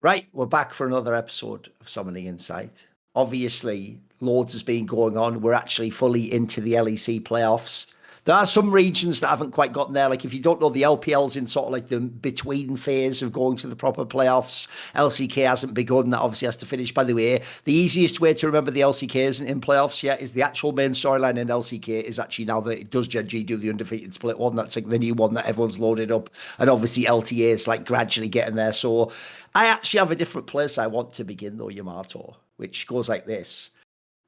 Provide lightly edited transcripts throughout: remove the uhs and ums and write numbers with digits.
Right, we're back for another episode of Summoning Insight. Obviously, loads has been going on. We're actually fully into the LEC playoffs. There are some regions that haven't quite gotten there. Like if you don't know, the LPL's in sort of like the between phase of going to the proper playoffs. LCK hasn't begun. That obviously has to finish. By the way, the easiest way to remember the LCK isn't in playoffs yet is the actual main storyline in LCK is actually now that it does GenG do the undefeated split one. That's like the new one that everyone's loaded up. And obviously LTA is like gradually getting there. So I actually have a different place I want to begin though, Yamato, which goes like this.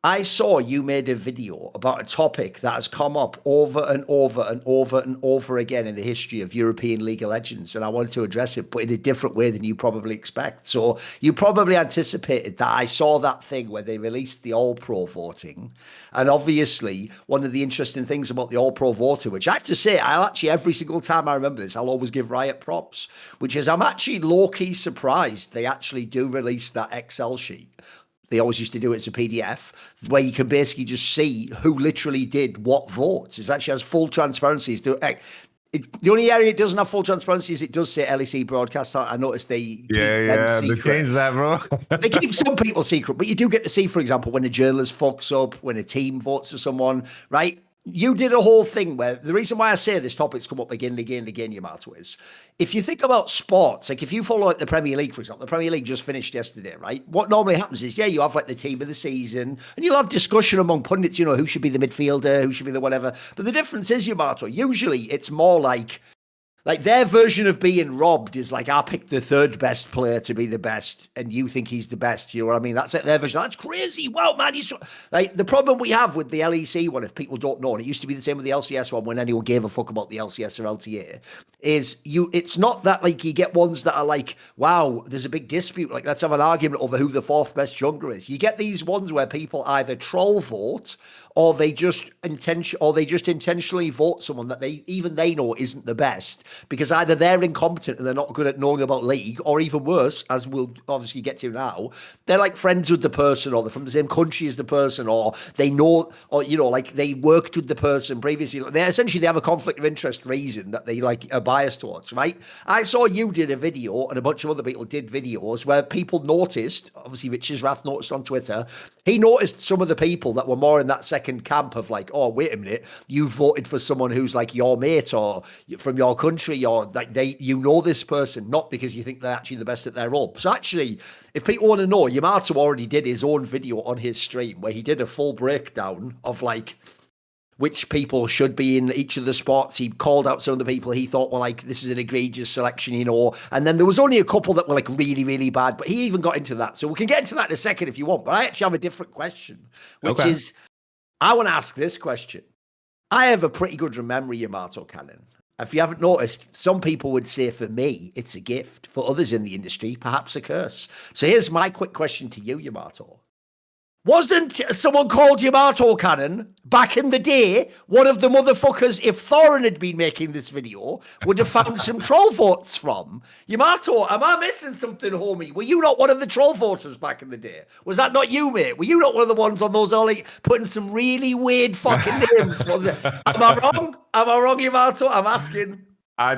I saw you made a video about a topic that has come up over and over and over and over again in the history of European League of Legends, and I wanted to address it, but in a different way than you probably expect. So you probably anticipated that I saw that thing where they released the All-Pro voting, and obviously one of the interesting things about the All-Pro voting, which I have to say, I'll actually every single time I remember this, I'll always give Riot props, which is I'm actually low-key surprised they actually do release that Excel sheet. They always used to do it as a PDF where you can basically just see who literally did what votes. It actually has full transparency. The only area it doesn't have full transparency is it does say LEC broadcast. I noticed they keep them secret. They changed that, bro. They keep some people secret, but you do get to see, for example, when a journalist fucks up, when a team votes for someone, right? You did a whole thing where the reason why I say this topic's come up again and again and again, Yamato, is if you think about sports, like if you follow like the Premier League, for example, the Premier League just finished yesterday, right? What normally happens is, you have like the team of the season and you'll have discussion among pundits, who should be the midfielder, who should be the whatever. But the difference is, Yamato, usually it's more like their version of being robbed is like, I picked the third best player to be the best, and you think he's the best. You know what I mean? That's it. Their version. That's crazy. Wow, man. Like the problem we have with the LEC one, if people don't know, and it used to be the same with the LCS one when anyone gave a fuck about the LCS or LTA, is it's not that like you get ones that are like, wow, there's a big dispute. Like, let's have an argument over who the fourth best jungler is. You get these ones where people either troll vote or they just intentionally vote someone that they know isn't the best because either they're incompetent and they're not good at knowing about League, or even worse, as we'll obviously get to now, they're like friends with the person, or they're from the same country as the person, or they know, or like they worked with the person previously. They have a conflict of interest reason that they like are biased towards, right? I saw you did a video and a bunch of other people did videos where people noticed, obviously Rich's Wrath noticed on Twitter, he noticed some of the people that were more in that second camp of like, oh, wait a minute, you voted for someone who's like your mate or from your country, or like this person, not because you think they're actually the best at their role. So actually, if people want to know, Yamato already did his own video on his stream where he did a full breakdown of like which people should be in each of the spots. He called out some of the people he thought were like, this is an egregious selection, and then there was only a couple that were like really, really bad, but he even got into that. So we can get into that in a second if you want, but I actually have a different question, which is, I want to ask this question. I have a pretty good memory, Yamato Cannon. If you haven't noticed, some people would say for me, it's a gift. For others in the industry, perhaps a curse. So here's my quick question to you, Yamato. Wasn't someone called Yamato Cannon back in the day one of the motherfuckers, if Thorin had been making this video, would have found some troll votes from? Yamato, am I missing something, homie? Were you not one of the troll voters back in the day? Was that not you, mate? Were you not one of the ones on those early putting some really weird fucking names? Am I wrong? Am I wrong, Yamato? I'm asking. I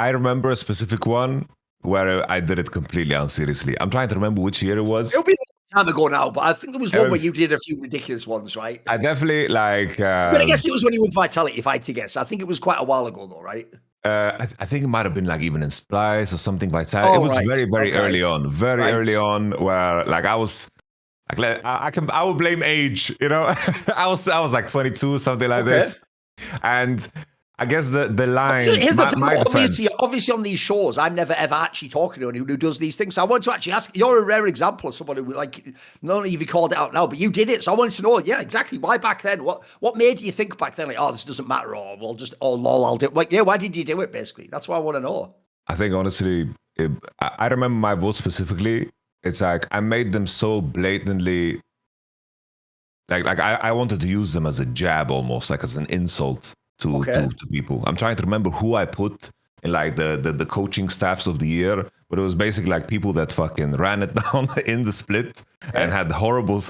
remember a specific one where I did it completely unseriously. I'm trying to remember which year it was. It'll be a long time ago now, but I think there was one where you did a few ridiculous ones, right? I definitely like. I guess it was when you were Vitality, if I had to guess. I think it was quite a while ago, though, right? I think it might have been like even in Splice or something Vitality. It was very early on, early on, where like I was. Like, I will blame age, I was like 22, something like this, and I guess the line. Here's the thing, obviously on these shows, I'm never ever actually talking to anyone who does these things. So I want to actually ask. You're a rare example of someone who like not only have you called it out now, but you did it. So I wanted to know, exactly why back then. What made you think back then like, oh, this doesn't matter, or well, just lol, I'll do it. Like, why did you do it? Basically, that's what I want to know. I think honestly, I remember my vote specifically. It's like I made them so blatantly. Like I wanted to use them as a jab, almost like as an insult to people. I'm trying to remember who I put in like the coaching staffs of the year, but it was basically like people that fucking ran it down in the split and had horrible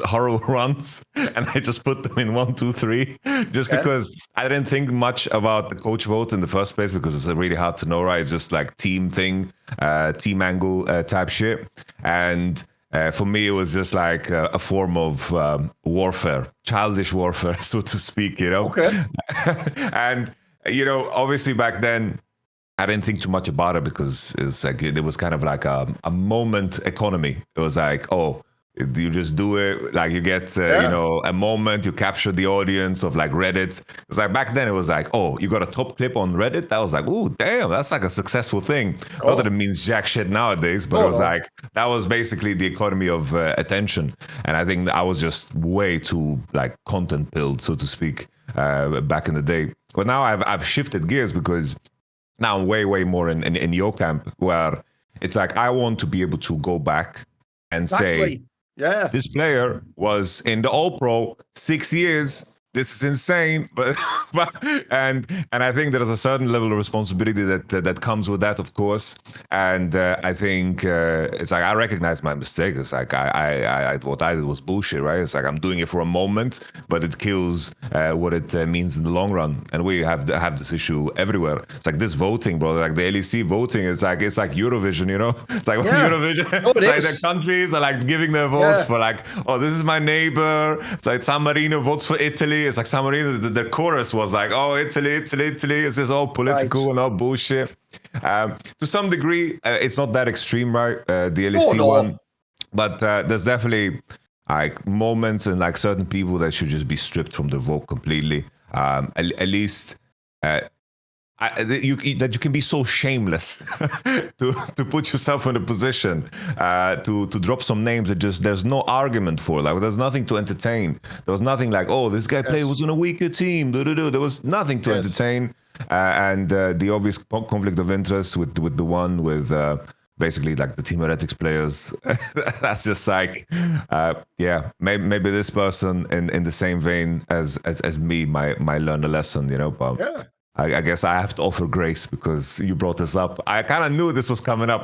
runs, and I just put them in 1, 2, 3, just because I didn't think much about the coach vote in the first place, because it's really hard to know, right? It's just like team thing, team angle type shit, and for me, it was just like a form of warfare, childish warfare, so to speak, you know? Okay. And, you know, obviously back then, I didn't think too much about it, because it's like it was kind of like a moment economy. It was like, oh, you just do it, like you get you know, a moment, you capture the audience of like Reddit. It's like back then it was like, oh, you got a top clip on Reddit. That was like, oh damn, that's like a successful thing. Not that it means jack shit nowadays, but it was like, that was basically the economy of attention. And I think I was just way too like content pilled, so to speak, back in the day. But now I've shifted gears, because now I'm way more in your camp, where it's like I want to be able to go back and say, this player was in the All-Pro 6 years. This is insane, but and I think there is a certain level of responsibility that comes with that, of course. And I think it's like I recognize my mistake. It's like I what I did was bullshit, right? It's like I'm doing it for a moment, but it kills what it means in the long run. And we have this issue everywhere. It's like this voting, bro. Like the LEC voting, it's like Eurovision, you know? It's like Eurovision. It's like the countries are like giving their votes for like, oh, this is my neighbor. It's like San Marino votes for Italy. It's like San Marino, the chorus was like, oh, Italy. It's just all political and all bullshit. To some degree, it's not that extreme, right? The LEC one. But there's definitely like moments and like certain people that should just be stripped from the vote completely. At least that you can be so shameless to put yourself in a position to drop some names that just there's no argument for. Like there's nothing to entertain. There was nothing like, oh, this guy was on a weaker team. There was nothing to entertain. And the obvious conflict of interest with the one with basically like the Team Heretics players. That's just like, maybe this person in the same vein as me might learn a lesson, you know. But I guess I have to offer grace, because you brought this up. I kind of knew this was coming up.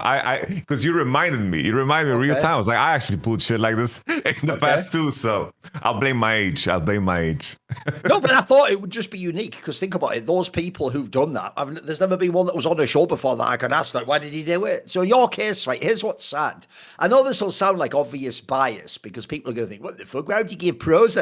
Because you reminded me. You reminded me real time. I was like, I actually pulled shit like this in the past too. So I'll blame my age. No, but I thought it would just be unique, because think about it. Those people who've done that, there's never been one that was on a show before that I could ask, like, why did he do it? So in your case, right, here's what's sad. I know this will sound like obvious bias, because people are going to think, what the fuck, why would you give pros?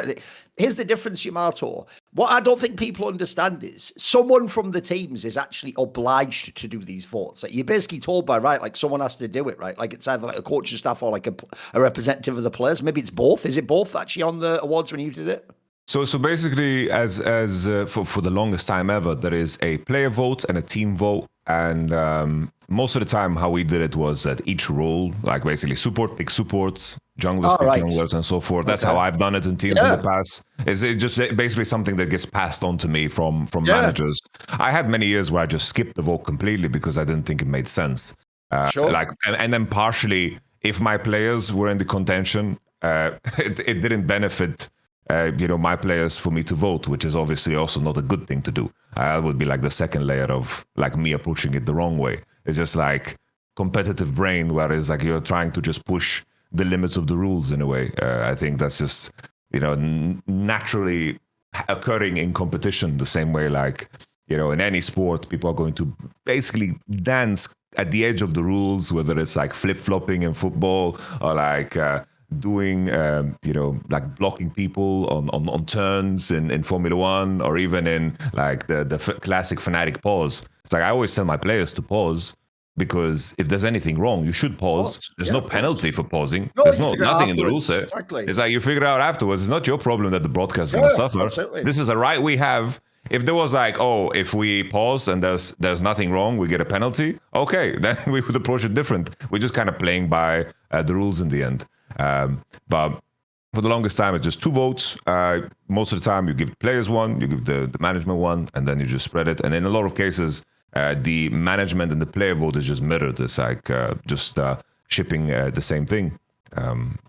Here's the difference, Yamato. What I don't think people understand is someone from the teams is actually obliged to do these votes. Like you're basically told by right, like someone has to do it, right? Like it's either like a coaching staff or like a representative of the players. Maybe it's both. Is it both actually on the awards when you did it? So basically, as for the longest time ever, there is a player vote and a team vote, and most of the time, how we did it was that each role, like basically support pick supports, junglers pick junglers, and so forth. That's how I've done it in teams in the past. It's just basically something that gets passed on to me from managers. I had many years where I just skipped the vote completely because I didn't think it made sense. Like and then partially, if my players were in the contention, it didn't benefit. My players for me to vote, which is obviously also not a good thing to do. It would be like the second layer of like me approaching it the wrong way. It's just like competitive brain, whereas like you're trying to just push the limits of the rules in a way. I think that's just, naturally occurring in competition the same way, like, in any sport, people are going to basically dance at the edge of the rules, whether it's like flip-flopping in football or like, doing like blocking people on turns in Formula One, or even in like the classic Fnatic pause. It's like I always tell my players to pause, because if there's anything wrong, you should pause. There's no penalty for pausing. There's nothing in the rule set. It's like you figure it out afterwards. It's not your problem that the broadcast is going to suffer. Absolutely. This is a right we have. If there was like, oh, if we pause and there's nothing wrong, we get a penalty. Okay, then we would approach it different. We're just kind of playing by the rules in the end. But for the longest time, it's just 2 votes. Most of the time, you give players one, you give the management one, and then you just spread it. And in a lot of cases, the management and the player vote is just mirrored. It's like just shipping the same thing,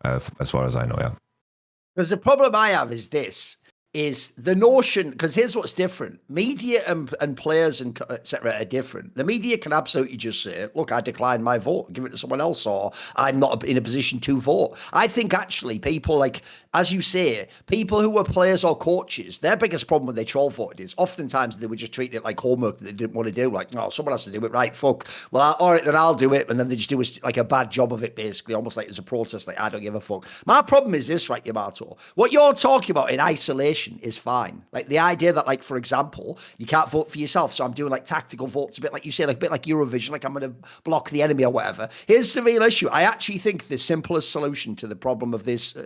as far as I know, yeah. Because the problem I have is this. is the notion, because here's what's different. Media and players and etc. are different. The media can absolutely just say, look, I decline my vote, give it to someone else, or I'm not in a position to vote. I think actually people like, as you say, people who were players or coaches, their biggest problem when they troll voted is oftentimes they would just treat it like homework that they didn't want to do. Like, no, someone has to do it, right? Fuck. Well, all right, then I'll do it. And then they just do like a bad job of it, basically, almost like it's a protest, like, I don't give a fuck. My problem is this, right, Yamato? What you're talking about in isolation is fine. Like the idea that, like, for example, you can't vote for yourself, so I'm doing like tactical votes, a bit like you say, like a bit like Eurovision, like I'm going to block the enemy or whatever. Here's the real issue. I actually think the simplest solution to the problem of this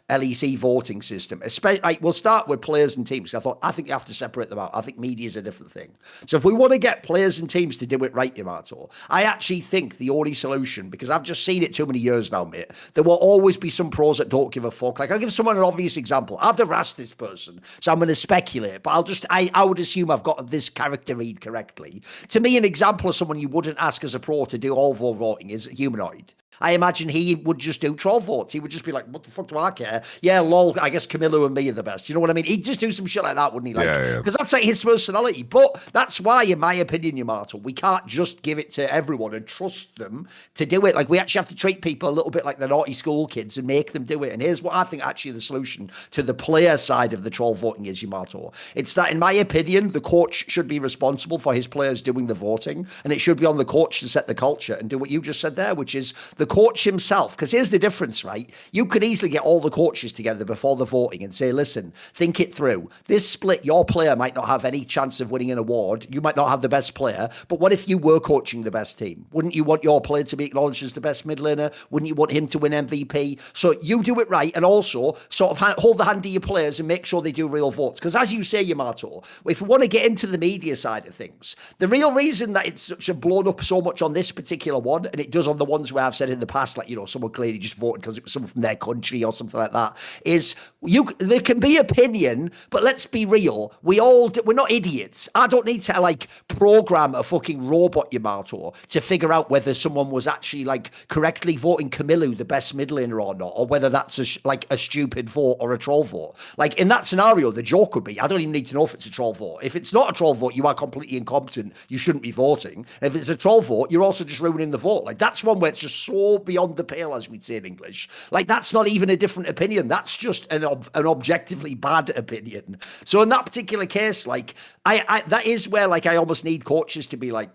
LEC voting system, especially, like, we'll start with players and teams. I think you have to separate them out. I think media is a different thing. So if we want to get players and teams to do it right, Yamato, I actually think the only solution, because I've just seen it too many years now, mate, there will always be some pros that don't give a fuck. Like, I'll give someone an obvious example. I've never asked this person, so I'm going to speculate, but I would assume I've got this character read correctly. To me, an example of someone you wouldn't ask as a pro to do all voting is Humanoid. I imagine he would just do troll votes. He would just be like, what the fuck do I care? Yeah, lol, I guess Camilo and me are the best. You know what I mean? He'd just do some shit like that, wouldn't he? Like, because that's like his personality. But that's why, in my opinion, Yamato, we can't just give it to everyone and trust them to do it. Like, we actually have to treat people a little bit like the naughty school kids and make them do it. And here's what I think actually the solution to the player side of the troll voting is, Yamato. It's that, in my opinion, the coach should be responsible for his players doing the voting, and it should be on the coach to set the culture and do what you just said there, which is the coach himself. Because here's the difference, right? You could easily get all the coaches together before the voting and say, listen, think it through. This split, your player might not have any chance of winning an award. You might not have the best player, but what if you were coaching the best team? Wouldn't you want your player to be acknowledged as the best mid laner? Wouldn't you want him to win MVP? So you do it right, and also sort of hold the hand of your players and make sure they do real votes. Because as you say, Yamato, if we want to get into the media side of things, the real reason that it's such a blown up so much on this particular one, and it does on the ones where I've said in the past, like, you know, someone clearly just voted because it was someone from their country or something like that, is there can be opinion, but let's be real. We're not idiots. I don't need to like program a fucking robot, Yamato, to figure out whether someone was actually like correctly voting Camilo the best mid laner or not, or whether that's a stupid vote or a troll vote. Like in that scenario, the joke would be, I don't even need to know if it's a troll vote. If it's not a troll vote, you are completely incompetent. You shouldn't be voting. And if it's a troll vote, you're also just ruining the vote. Like that's one where it's just so beyond the pale, as we'd say in English. Like that's not even a different opinion. That's just an objectively bad opinion. So in that particular case, like I that is where like I almost need coaches to be like,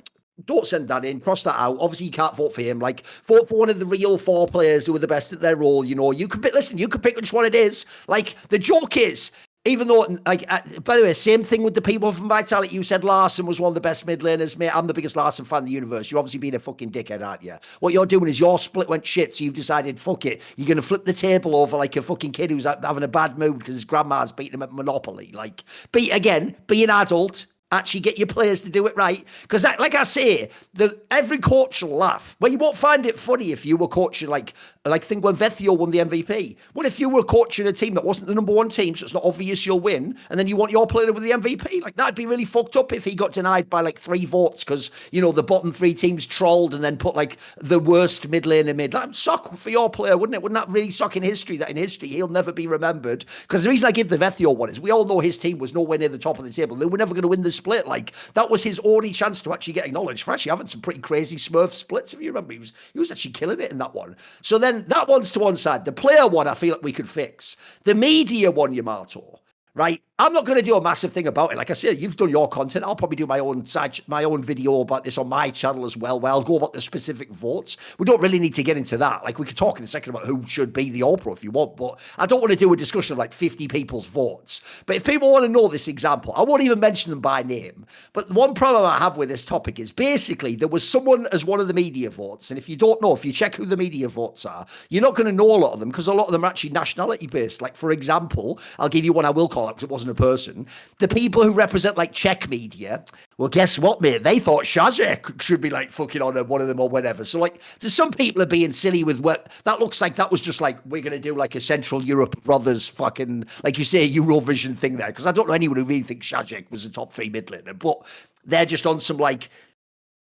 don't send that in, cross that out. Obviously, you can't vote for him. Like, vote for one of the real four players who are the best at their role. You know, you can pick, listen, you can pick which one it is. Like, the joke is, even though, like, by the way, same thing with the people from Vitality. You said Larson was one of the best mid laners, mate. I'm the biggest Larson fan in the universe. You're obviously being a fucking dickhead, aren't you? What you're doing is your split went shit, so you've decided, fuck it. You're going to flip the table over like a fucking kid who's having a bad mood because his grandma's beating him at Monopoly. Like, be an adult. Actually get your players to do it right. Because like I say, every coach will laugh. Well, you won't find it funny if you were coaching like think when Vethio won the MVP. What if you were coaching a team that wasn't the number one team, so it's not obvious you'll win, and then you want your player with the MVP? Like, that'd be really fucked up if he got denied by like 3 votes because, you know, the bottom 3 teams trolled and then put like the worst mid laner mid. That'd suck for your player, wouldn't it? Wouldn't that really suck in history, that in history he'll never be remembered? Because the reason I give the Vethio one is we all know his team was nowhere near the top of the table. They were never going to win the split. Like, that was his only chance to actually get acknowledged for actually having some pretty crazy Smurf splits, if you remember. He was actually killing it in that one. So then that one's to one side. The player one, I feel like we could fix. The media one, Yamato, right? I'm not going to do a massive thing about it. Like I said, you've done your content. I'll probably do my own video about this on my channel as well, where I'll go about the specific votes. We don't really need to get into that. Like, we could talk in a second about who should be the All-Pro if you want, but I don't want to do a discussion of like 50 people's votes. But if people want to know this example, I won't even mention them by name. But one problem I have with this topic is basically there was someone as one of the media votes. And if you don't know, if you check who the media votes are, you're not going to know a lot of them because a lot of them are actually nationality based. Like, for example, I'll give you one I will call out because it wasn't a person. The people who represent like Czech media, well, guess what, mate? They thought Shazek should be like fucking on one of them or whatever. So like, so some people are being silly with what that looks like. That was just like, we're going to do like a Central Europe brothers fucking, like you say, Eurovision thing there. Because I don't know anyone who really thinks Shazek was a top 3 mid laner, but they're just on some like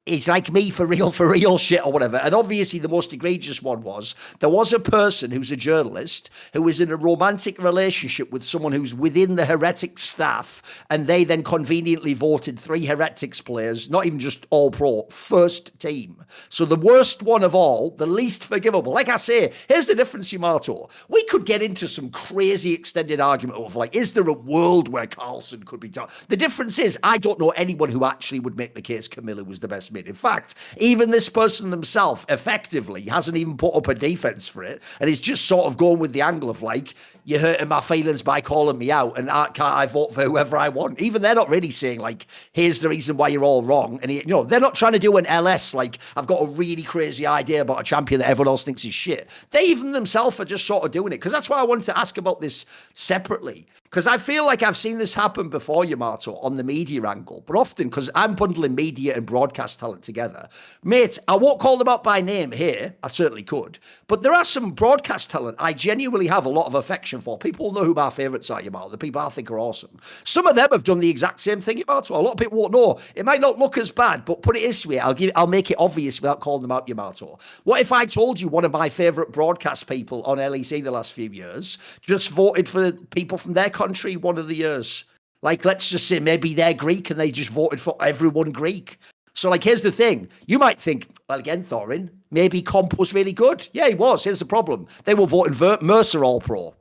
it's like me for real shit or whatever. And obviously the most egregious one was there was a person who's a journalist who was in a romantic relationship with someone who's within the Heretics staff, and they then conveniently voted 3 Heretics players, not even just All-Pro, first team. So the worst one of all, the least forgivable. Like I say, here's the difference, Yamato. We could get into some crazy extended argument of like, is there a world where Carlson could be done? The difference is I don't know anyone who actually would make the case Camilla was the best mid. In fact, even this person themselves effectively hasn't even put up a defense for it, and is just sort of going with the angle of like, you're hurting my feelings by calling me out, and can't I vote for whoever I want? Even they're not really saying like, here's the reason why you're all wrong. And they're not trying to do an LS like, I've got a really crazy idea about a champion that everyone else thinks is shit. They even themselves are just sort of doing it. Because that's why I wanted to ask about this separately. Because I feel like I've seen this happen before, Yamato, on the media angle, but often because I'm bundling media and broadcast talent together. Mate, I won't call them out by name here. I certainly could. But there are some broadcast talent I genuinely have a lot of affection for. People know who my favourites are, Yamato, the people I think are awesome. Some of them have done the exact same thing, Yamato. A lot of people won't know. It might not look as bad, but put it this way, I'll make it obvious without calling them out, Yamato. What if I told you one of my favourite broadcast people on LEC the last few years just voted for people from their country one of the years? Like, let's just say maybe they're Greek and they just voted for everyone Greek. So, like, here's the thing. You might think, well, again, Thorin, maybe Comp was really good. Yeah, he was. Here's the problem. They were voting Mercer All-Pro.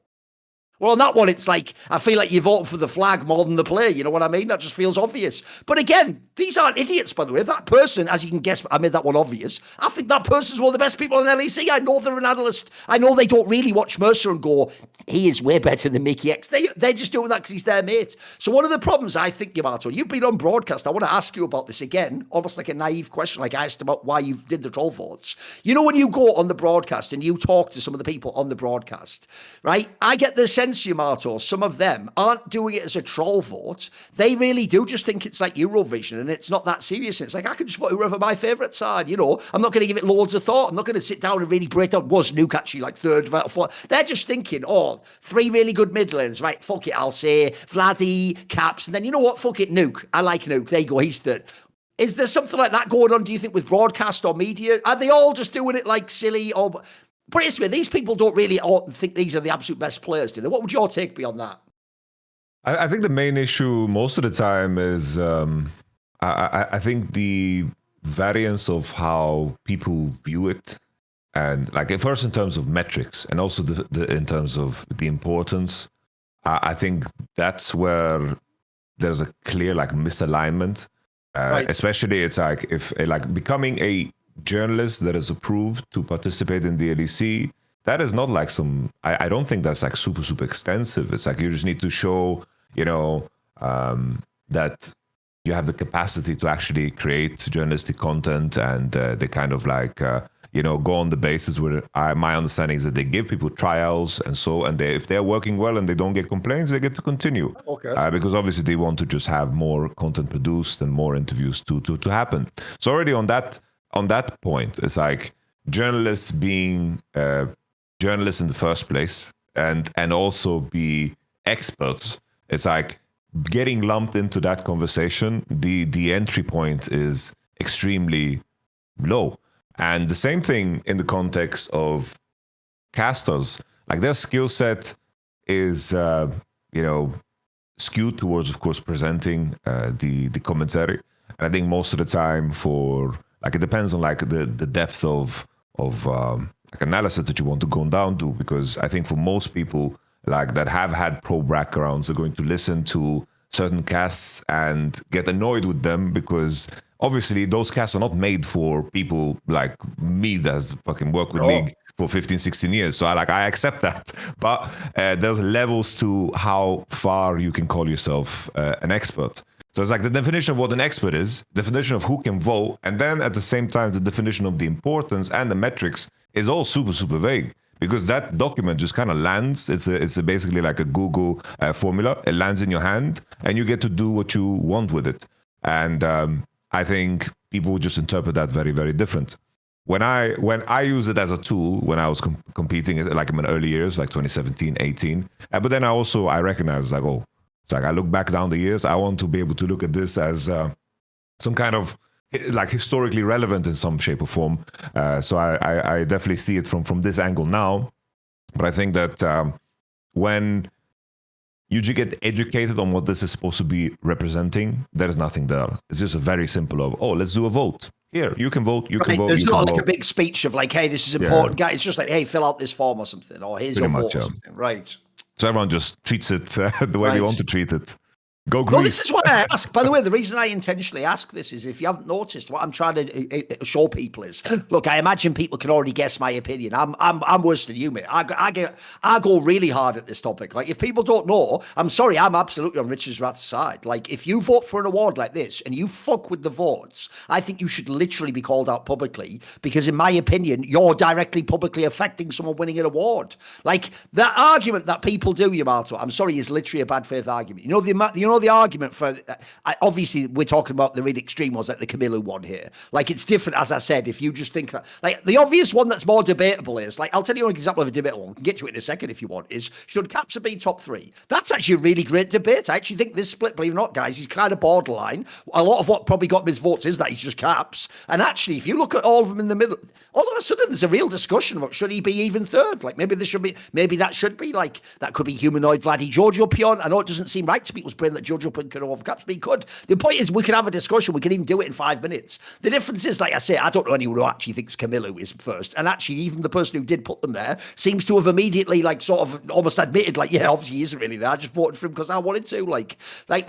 Well, on that one, it's like, I feel like you vote for the flag more than the player. You know what I mean? That just feels obvious. But again, these aren't idiots, by the way. If that person, as you can guess, I made that one obvious. I think that person's one of the best people in LEC. I know they're an analyst. I know they don't really watch Mercer and go, he is way better than Mickey X. They're just doing that because he's their mate. So one of the problems, I think, Yamato, you've been on broadcast. I want to ask you about this again, almost like a naive question, like I asked about why you did the troll votes. You know, when you go on the broadcast and you talk to some of the people on the broadcast, right? I get the sense, Yamato, some of them aren't doing it as a troll vote. They really do just think it's like Eurovision and it's not that serious. It's like, I can just vote whoever my favourites are, I'm not going to give it loads of thought. I'm not going to sit down and really break down, was Nuke actually like third, fourth? They're just thinking, 3 really good mid lanes, right? Fuck it, I'll say Vladdy, Caps, and then you know what? Fuck it, Nuke. I like Nuke. There you go, he's third. Is there something like that going on, do you think, with broadcast or media? Are they all just doing it like silly or... But it's weird. These people don't really think these are the absolute best players, do they? What would your take be on that? I think the main issue most of the time is I think the variance of how people view it, and like first in terms of metrics and also in terms of the importance. I think that's where there's a clear like misalignment. Right. Especially it's like if like becoming a journalist that is approved to participate in the LEC, that is not like I don't think that's like super extensive. It's like you just need to show that you have the capacity to actually create journalistic content, and they kind of like go on the basis where my understanding is that they give people trials and if they're working well and they don't get complaints, they get to continue. Okay. Because obviously they want to just have more content produced and more interviews to happen. So already on that point, it's like journalists being journalists in the first place and also be experts. It's like getting lumped into that conversation. The entry point is extremely low. And the same thing in the context of casters, like their skill set is, skewed towards, of course, presenting the commentary. And I think most of the time it depends on like the depth of like analysis that you want to go down to, because I think for most people like that have had pro backgrounds are going to listen to certain casts and get annoyed with them, because obviously those casts are not made for people like me that's fucking worked with League for 15, 16 years. So I accept that. But there's levels to how far you can call yourself an expert. So it's like the definition of what an expert is, definition of who can vote, and then at the same time, the definition of the importance and the metrics is all super vague, because that document just kind of lands. It's basically like a Google formula. It lands in your hand and you get to do what you want with it. And I think people just interpret that very, very different. When I use it as a tool, when I was competing, like in my early years, like 2017, 18, but then I recognize like, it's like I look back down the years, I want to be able to look at this as some kind of like historically relevant in some shape or form. So I definitely see it from this angle now. But I think that when you get educated on what this is supposed to be representing, there is nothing there. It's just a very simple of, oh, let's do a vote. Here, you can vote, you can vote. There's not like vote. a big speech of like, hey, this is important, guys. It's just like, hey, fill out this form or something, or here's your vote or something. Right. So everyone just treats it the way they want to treat it. Go Greece. Well, this is why I ask. By the way, the reason I intentionally ask this is if you haven't noticed, what I'm trying to show people is, look, I imagine people can already guess my opinion. I'm worse than you, mate. I go really hard at this topic. Like, if people don't know, I'm sorry, I'm absolutely on Richard's Rath's side. Like, if you vote for an award like this and you fuck with the votes, I think you should literally be called out publicly because, in my opinion, you're directly publicly affecting someone winning an award. Like, that argument that people do, Yamato, I'm sorry, is literally a bad faith argument. You know the argument for obviously we're talking about the really extreme ones like the Camilo one here. Like, it's different, as I said. If you just think that, like, the obvious one that's more debatable is, like, I'll tell you an example of a debatable one. We can get to it in a second if you want. Is should Caps be top 3? That's actually a really great debate. I actually think this split, believe it or not, guys, is kind of borderline. A lot of what probably got him his votes is that he's just Caps. And actually, if you look at all of them in the middle, all of a sudden there's a real discussion about should he be even third? Like, maybe that should be like, that could be humanoid Vladdy Giorgio Pion. I know it doesn't seem right to people's brain that Giorgio Pion could over Caps, but he could. The point is, we can have a discussion. We can even do it in 5 minutes. The difference is, like I say, I don't know anyone who actually thinks Camilo is first. And actually, even the person who did put them there seems to have immediately, like, sort of almost admitted, like, yeah, obviously he isn't really there. I just voted for him because I wanted to. Like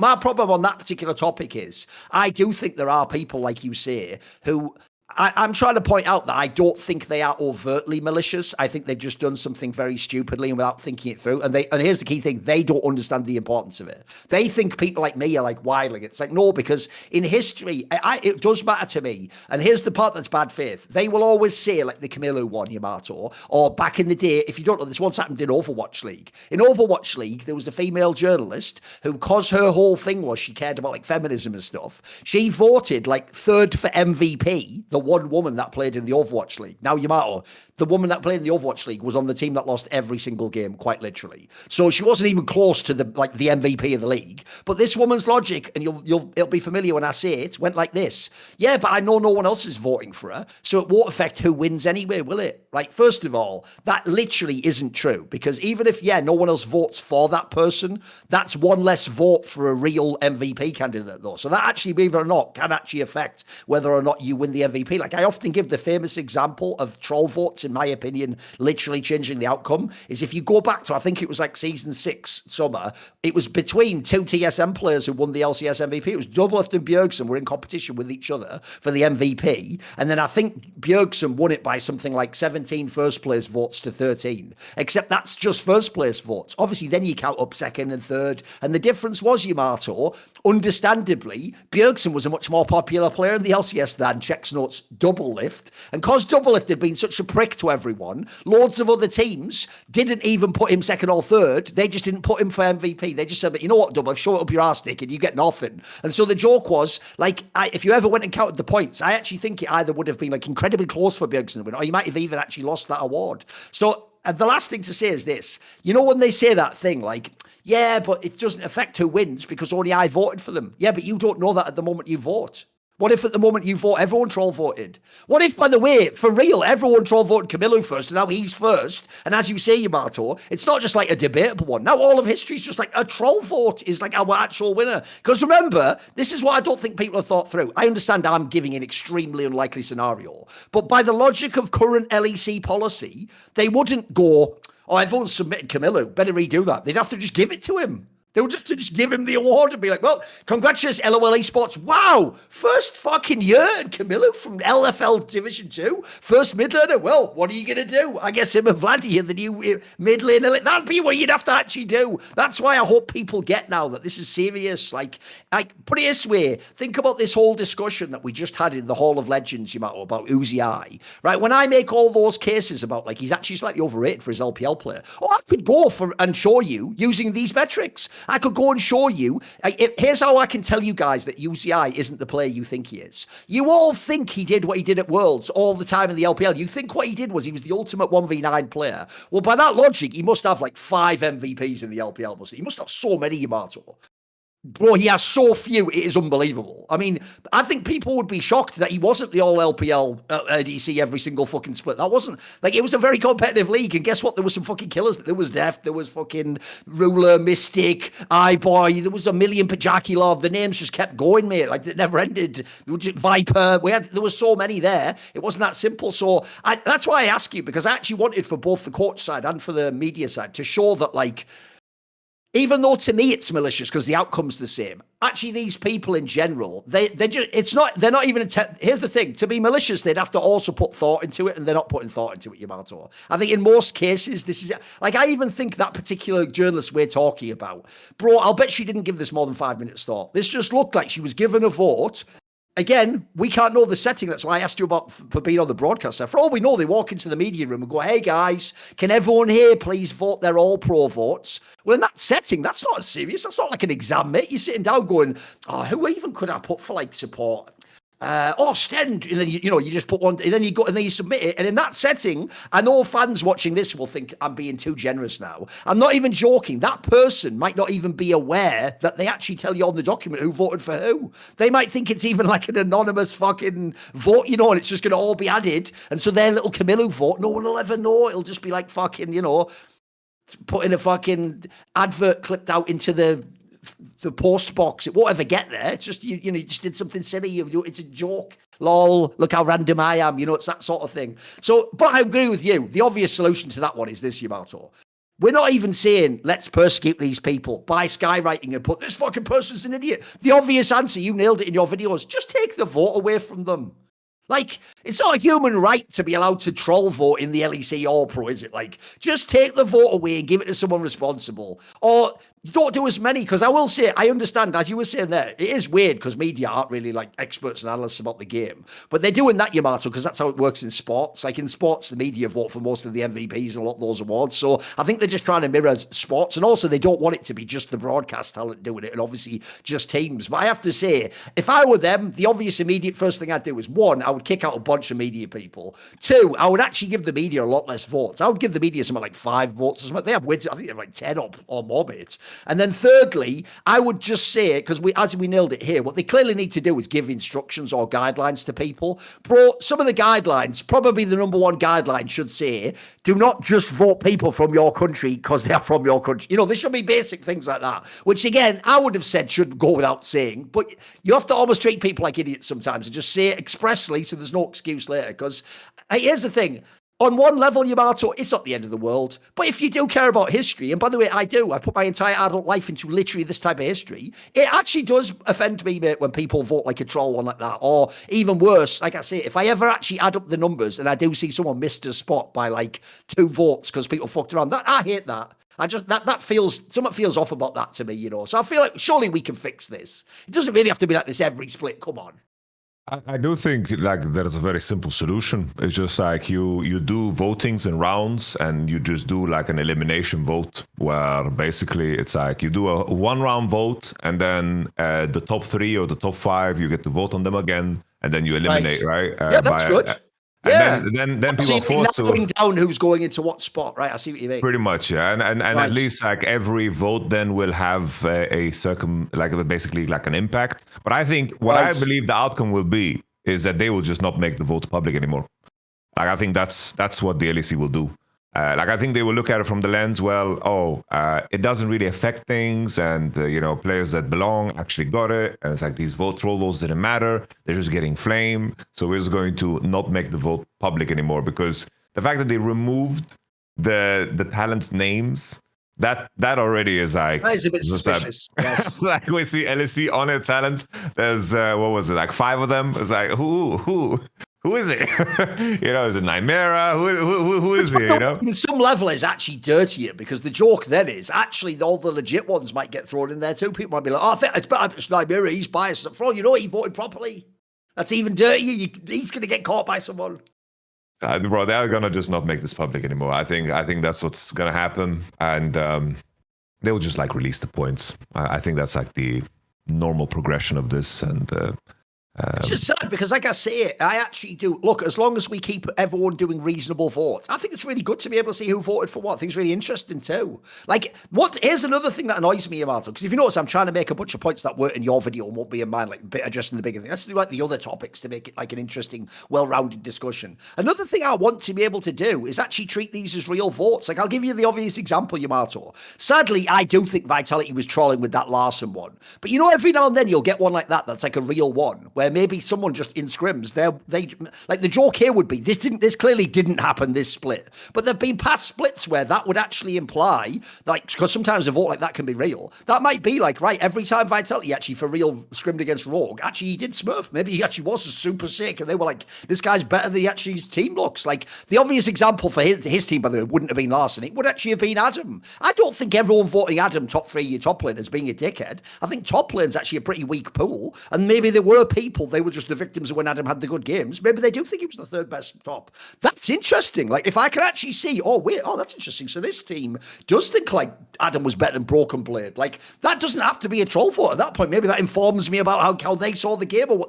my problem on that particular topic is, I do think there are people, like you say, who I'm trying to point out that I don't think they are overtly malicious. I think they've just done something very stupidly and without thinking it through. And here's the key thing: they don't understand the importance of it. They think people like me are like whiling. It's like, no, because in history, it does matter to me. And here's the part that's bad faith: they will always say, like the Camilo one, Yamato, or back in the day, if you don't know, this once happened in Overwatch League. In Overwatch League, there was a female journalist who, because her whole thing was she cared about like feminism and stuff, she voted like third for MVP. The one woman that played in the Overwatch League. Now, Yamato, the woman that played in the Overwatch League was on the team that lost every single game, quite literally. So she wasn't even close to the MVP of the league. But this woman's logic, and it'll be familiar when I say it, went like this. Yeah, but I know no one else is voting for her, so it won't affect who wins anyway, will it? Like, first of all, that literally isn't true, because even if, no one else votes for that person, that's one less vote for a real MVP candidate, though. So that actually, believe it or not, can actually affect whether or not you win the MVP. Like, I often give the famous example of troll votes, in my opinion, literally changing the outcome, is if you go back to, I think it was like season 6 summer, it was between 2 TSM players who won the LCS MVP. It was Dplus and Bjergsen were in competition with each other for the MVP. And then I think Bjergsen won it by something like 17 first place votes to 13. Except that's just first place votes. Obviously, then you count up second and third. And the difference was, Yamato, understandably, Bjergsen was a much more popular player in the LCS than Checksnote's Doublelift. And because Doublelift had been such a prick to everyone, loads of other teams didn't even put him second or third. They just didn't put him for MVP. They just said, but you know what, Doublelift, show it up your arse dick and you get nothing. And so the joke was, like, if you ever went and counted the points, I actually think it either would have been like incredibly close for Bjergsen to win, or you might have even actually lost that award. So the last thing to say is this. You know, when they say that thing, like, yeah, but it doesn't affect who wins because only I voted for them. Yeah, but you don't know that at the moment you vote. What if at the moment you vote, everyone troll voted? What if, by the way, for real, everyone troll voted Camilo first and now he's first? And as you say, Yamato, it's not just like a debatable one. Now all of history is just like a troll vote is like our actual winner. Because remember, this is what I don't think people have thought through. I understand I'm giving an extremely unlikely scenario, but by the logic of current LEC policy, they wouldn't go, oh, everyone's submitted Camilo, better redo that. They'd have to just give it to him. They would just give him the award and be like, well, congratulations, LOL Esports. Wow, first fucking year. And Camilo from LFL Division 2, first mid laner. Well, what are you going to do? I guess him and Vladdy are the new mid laner. That'd be what you'd have to actually do. That's why I hope people get now that this is serious. Like put it this way. Think about this whole discussion that we just had in the Hall of Legends, Yamato, about Uzi. Right? When I make all those cases about, like, he's actually slightly overrated for his LPL player, I could go and show you using these metrics. I could go and show you. Here's how I can tell you guys that UCI isn't the player you think he is. You all think he did what he did at Worlds all the time in the LPL. You think what he did was he was the ultimate 1v9 player. Well, by that logic, he must have like 5 MVPs in the LPL. He must have so many, Yamato. Bro, he has so few, it is unbelievable. I mean, I think people would be shocked that he wasn't the all-LPL DC every single fucking split. That wasn't, like, it was a very competitive league, and guess what? There was some fucking killers. There was Deft, there was fucking Ruler, Mystic, iBoy, there was a million Pajakilov. The names just kept going, mate. Like, it never ended. Viper, there was so many there. It wasn't that simple. So that's why I ask you, because I actually wanted for both the coach side and for the media side to show that, like, even though to me it's malicious because the outcome's the same. Actually, these people in general, they're not even. Here's the thing: to be malicious, they'd have to also put thought into it, and they're not putting thought into it, Yamato. I think in most cases, this is like, I even think that particular journalist we're talking about, bro, I'll bet she didn't give this more than 5 minutes thought. This just looked like she was given a vote. Again, we can't know the setting. That's why I asked you about for being on the broadcast. For all we know, they walk into the media room and go, "Hey guys, can everyone here please vote their all-pro votes?" Well, in that setting, that's not serious. That's not like an exam, mate. You're sitting down going, "Oh, who even could I put for like support?" Stend, and then you just put one, and then you submit it. And in that setting, I know fans watching this will think I'm being too generous now. I'm not even joking. That person might not even be aware that they actually tell you on the document who voted for who. They might think it's even like an anonymous fucking vote, and it's just going to all be added. And so their little Camilo vote, no one will ever know. It'll just be like fucking, putting a fucking advert clipped out into the post box. It won't ever get there. It's just you just did something silly. It's a joke. Lol, look how random I am. It's that sort of thing. So, but I agree with you. The obvious solution to that one is this, Yamato. We're not even saying let's persecute these people by skywriting and put this fucking person's an idiot. The obvious answer, you nailed it in your videos, just take the vote away from them. Like, it's not a human right to be allowed to troll vote in the LEC All-Pro, is it? Like, just take the vote away and give it to someone responsible. Or don't do as many, because I will say, I understand, as you were saying there, it is weird because media aren't really like experts and analysts about the game. But they're doing that, Yamato, because that's how it works in sports. Like in sports, the media vote for most of the MVPs and a lot of those awards. So I think they're just trying to mirror sports. And also, they don't want it to be just the broadcast talent doing it and obviously just teams. But I have to say, if I were them, the obvious immediate first thing I'd do is, one, I would kick out a bunch of media people. Two, I would actually give the media a lot less votes. I would give the media something like 5 votes or something. They have, I think they have like 10 or more, mates. And then thirdly, I would just say, because as we nailed it here, what they clearly need to do is give instructions or guidelines to people. Bro, some of the guidelines, probably the number one guideline should say, do not just vote people from your country because they're from your country. There should be basic things like that, which again, I would have said should go without saying, but you have to almost treat people like idiots sometimes and just say it expressly so there's no excuse later. Because here's the thing. On one level, Yamato, it's not the end of the world. But if you do care about history, and by the way, I do, I put my entire adult life into literally this type of history, it actually does offend me, mate, when people vote like a troll one like that. Or even worse, like I say, if I ever actually add up the numbers and I do see someone missed a spot by like 2 votes because people fucked around, I hate that. That feels, something feels off about that to me, So I feel like surely we can fix this. It doesn't really have to be like this every split. Come on. I do think like there's a very simple solution. It's just like you do votings in rounds and you just do like an elimination vote where basically it's like you do a 1-round vote and then the top 3 or the top 5, you get to vote on them again and then you eliminate, right? Yeah, that's good. And then people are forced to narrowing down who's going into what spot, right? I see what you mean. Pretty much, yeah. And at least like every vote then will have basically like an impact. But I think what I believe the outcome will be is that they will just not make the vote public anymore. Like I think that's what the LEC will do. I think they will look at it from the lens, it doesn't really affect things, and players that belong actually got it, and it's like these troll votes didn't matter. They're just getting flame, so we're just going to not make the vote public anymore, because the fact that they removed the talents' names, that already is like that is a bit suspicious. Yes. Like we see LEC on a talent. There's what was it, like 5 of them? It's like who is it? Is it Nightmare? Who is he? In some level, it's actually dirtier, because the joke then is actually all the legit ones might get thrown in there too. People might be like, "Oh, I think it's Nightmare. He's biased." For all you know, he voted properly. That's even dirtier. He's going to get caught by someone. Bro, they're gonna just not make this public anymore. I think that's what's gonna happen, and they'll just like release the points. I think that's like the normal progression of this, and It's just sad because, like I say, I actually do look. As long as we keep everyone doing reasonable votes, I think it's really good to be able to see who voted for what. I think it's really interesting too. Like, here's another thing that annoys me, Yamato, because if you notice, I'm trying to make a bunch of points that weren't in your video and won't be in mine, like addressing the bigger thing. Let's do like the other topics to make it like an interesting, well-rounded discussion. Another thing I want to be able to do is actually treat these as real votes. Like, I'll give you the obvious example, Yamato. Sadly, I do think Vitality was trolling with that Larson one, but you know, every now and then you'll get one like that that's like a real one where maybe someone just in scrims, they like the joke here would be this clearly didn't happen, this split, but there've been past splits where that would actually imply, like, because sometimes a vote like that can be real, that might be like, right, every time Vitality actually for real scrimmed against Rogue, actually he did smurf, maybe he actually was super sick and they were like, this guy's better than actually his team looks. Like, the obvious example for his team, by the way, wouldn't have been Larson, it would actually have been Adam. I don't think everyone voting Adam top 3 top lane as being a dickhead. I think top lane's actually a pretty weak pool, and maybe there were people, they were just the victims of when Adam had the good games. Maybe they do think he was the third best top. That's interesting. Like, if I can actually see, that's interesting. So this team does think like Adam was better than Broken Blade. Like, that doesn't have to be a troll vote at that point. Maybe that informs me about how they saw the game or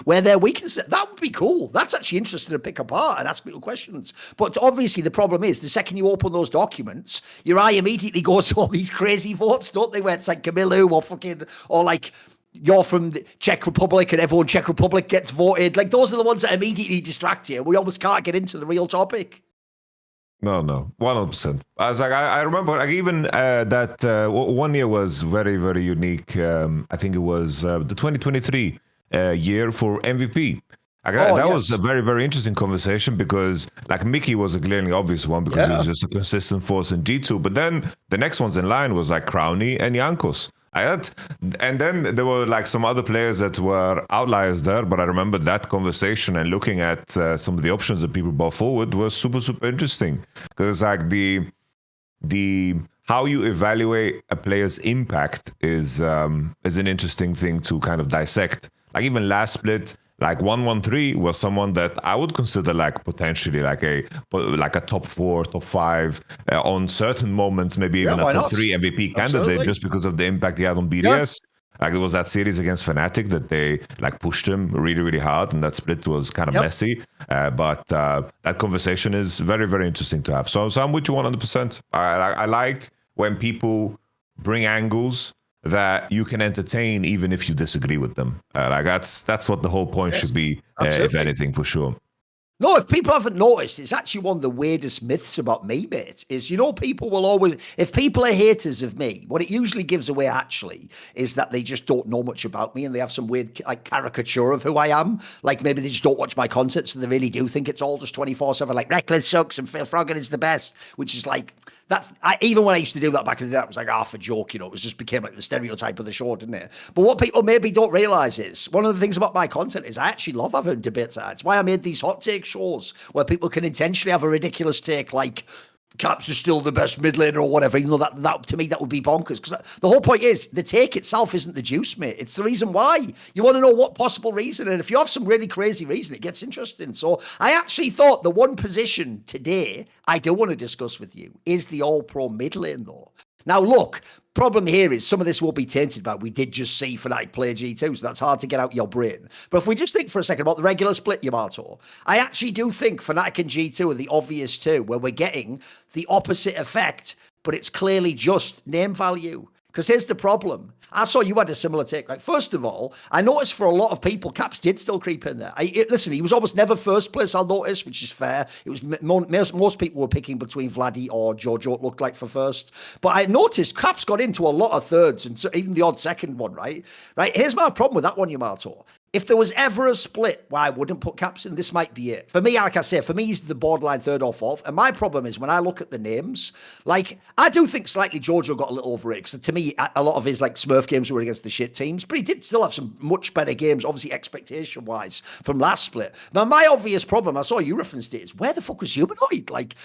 where their weaknesses. That would be cool. That's actually interesting to pick apart and ask people questions. But obviously the problem is the second you open those documents, your eye immediately goes to all these crazy votes, don't they? Where it's like Camilo or like, you're from the Czech Republic and everyone Czech Republic gets voted. Like, those are the ones that immediately distract you. We almost can't get into the real topic. No, 100%. I was like, I remember, like, even that 1 year was very, very unique. I think it was the 2023 year for MVP. That was a very, very interesting conversation because, like, Mickey was a glaringly obvious one because he was just a consistent force in G2. But then the next ones in line was like Crowny and Jankos. And then there were like some other players that were outliers there, but I remember that conversation and looking at some of the options that people brought forward was super, super interesting because like the how you evaluate a player's impact is an interesting thing to kind of dissect. Like, even last split, like 113 was someone that I would consider like potentially like a top 4, top 5 on certain moments, maybe even a top 3 MVP candidate just because of the impact he had on BDS. Yeah. Like, there was that series against Fnatic that they like pushed him really, really hard, and that split was kind of messy. But that conversation is very, very interesting to have. So I'm with you 100%. I like when people bring angles that you can entertain even if you disagree with them. Like, that's what the whole point should be, if anything, for sure. No, if people haven't noticed, it's actually one of the weirdest myths about me, mate, is, you know, people will always, if people are haters of me, what it usually gives away actually is that they just don't know much about me and they have some weird like caricature of who I am. Like, maybe they just don't watch my content, so they really do think it's all just 24/7, like Reckless sucks and Phil Froggen is the best, which is like, even when I used to do that back in the day, it was like half a joke, you know, it just became like the stereotype of the show, didn't it? But what people maybe don't realize is, one of the things about my content is I actually love having debates. It's why I made these hot take shows where people can intentionally have a ridiculous take, like Caps is still the best mid laner or whatever, even though that to me that would be bonkers, because the whole point is the take itself isn't the juice, mate. It's the reason why. You want to know what possible reason, and if you have some really crazy reason, it gets interesting. So I actually thought the one position today I do want to discuss with you is the All-Pro mid lane, though. Now, look, problem here is some of this will be tainted by we did just see Fnatic play G2, so that's hard to get out your brain. But if we just think for a second about the regular split, Yamato, I actually do think Fnatic and G2 are the obvious two, where we're getting the opposite effect, but it's clearly just name value. Because here's the problem. I saw you had a similar take. Like, first of all, I noticed for a lot of people, Caps did still creep in there. Listen, he was almost never first place, I'll notice, which is fair. It was most people were picking between Vladdy or Jojo, it looked like, for first. But I noticed Caps got into a lot of thirds and so even the odd second one, right? Right. Here's my problem with that one, Yamato. If there was ever a split where I wouldn't put Caps in, this might be it. For me, like I say, for me, he's the borderline third or fourth. And my problem is when I look at the names, like, I do think slightly Jojo got a little overrated. So to me, a lot of his like Smurf games were against the shit teams, but he did still have some much better games, obviously expectation-wise, from last split. But my obvious problem, I saw you referenced it, is where the fuck was Humanoid? Like,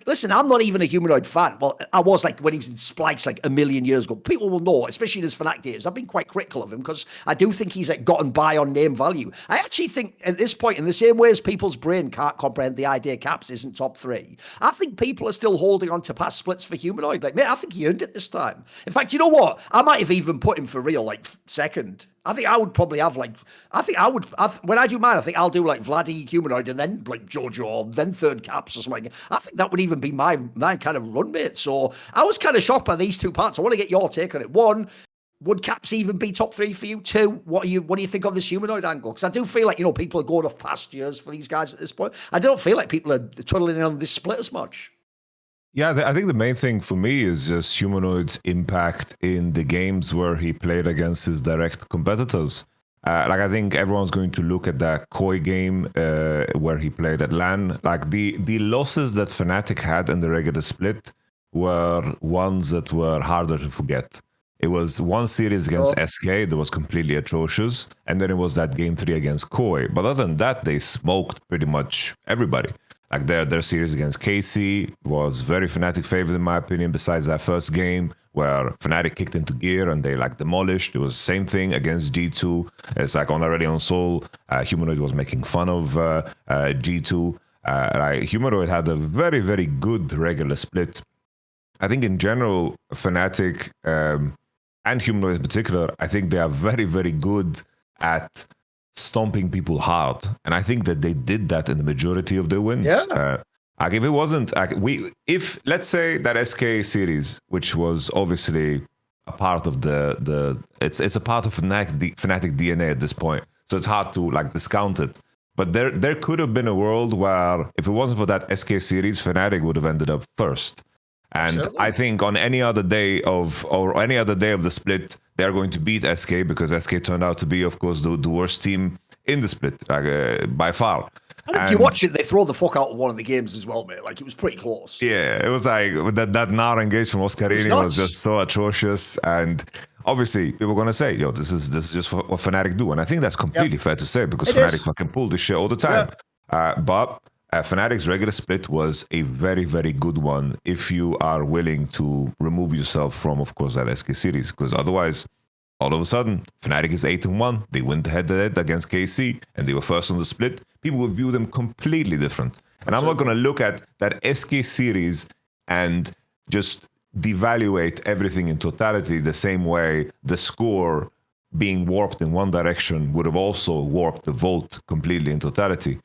listen, I'm not even a Humanoid fan. Well, I was like when he was in Splice like a million years ago. People will know, especially in his Fnatic days, I've been quite critical of him because I do think he's like gotten by on name value. I actually think at this point, in the same way as people's brain can't comprehend the idea Caps isn't top 3, I think people are still holding on to past splits for Humanoid. Like, mate, I think he earned it this time. In fact, you know what? I might have even put him for real, like, second. I think I would probably have, like, when I do mine, I think I'll do, like, Vladdy, Humanoid, and then, like, Jojo, or then third Caps or something. I think that would even be my kind of run, mate. So I was kind of shocked by these two parts. I want to get your take on it. One, would Caps even be top 3 for you? 2, what do you think of this Humanoid angle? Because I do feel like, people are going off past years for these guys at this point. I don't feel like people are twiddling in on this split as much. Yeah, I think the main thing for me is just Humanoid's impact in the games where he played against his direct competitors. I think everyone's going to look at that Koi game where he played at LAN. Like the losses that Fnatic had in the regular split were ones that were harder to forget. It was one series against SK that was completely atrocious, and then it was that game 3 against Koi. But other than that, they smoked pretty much everybody. Like their series against KC was very Fnatic favored in my opinion, besides that first game where Fnatic kicked into gear and they like demolished. It was the same thing against G2. It's like already on Seoul, Humanoid was making fun of G2. Humanoid had a very, very good regular split. I think in general, Fnatic and Humanoid in particular, I think they are very, very good at stomping people hard, and I think that they did that in the majority of their wins. Like if it wasn't, if let's say that SK series, which was obviously a part of it's a part of Fnatic DNA at this point, so it's hard to like discount it. But there could have been a world where if it wasn't for that SK series, Fnatic would have ended up first. And certainly. I think on any other day of the split, they're going to beat SK because SK turned out to be, of course, the worst team in the split, by far. And if you watch it, they throw the fuck out of one of the games as well, mate. Like, it was pretty close. Yeah, it was like that Nara engage from Oscarini was just so atrocious. And obviously, people are going to say, yo, this is just what Fnatic do. And I think that's completely fair to say because Fnatic fucking pull this shit all the time. But Fnatic's regular split was a very, very good one if you are willing to remove yourself from, of course, that SK series. Because otherwise, all of a sudden, Fnatic is 8-1. They went head-to-head against KC, and they were first on the split. People would view them completely different. And I'm not going to look at that SK series and just devaluate everything in totality the same way the score being warped in one direction would have also warped the vote completely in totality.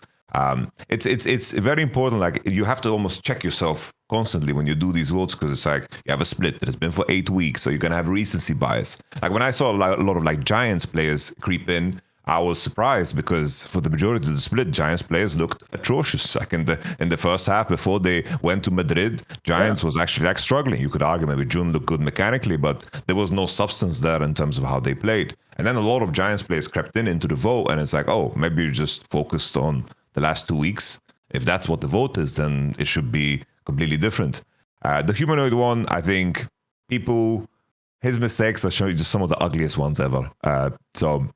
It's very important. Like you have to almost check yourself constantly when you do these votes because it's like you have a split that has been for 8 weeks, so you're gonna have recency bias. Like when I saw a lot of like Giants players creep in, I was surprised because for the majority of the split, Giants players looked atrocious. Like in the first half before they went to Madrid, Giants was actually like struggling. You could argue maybe June looked good mechanically, but there was no substance there in terms of how they played. And then a lot of Giants players crept into the vote, and it's like, oh, maybe you're just focused on the last 2 weeks. If that's what the vote is, then it should be completely different. The Humanoid one, I think his mistakes are showing just some of the ugliest ones ever. So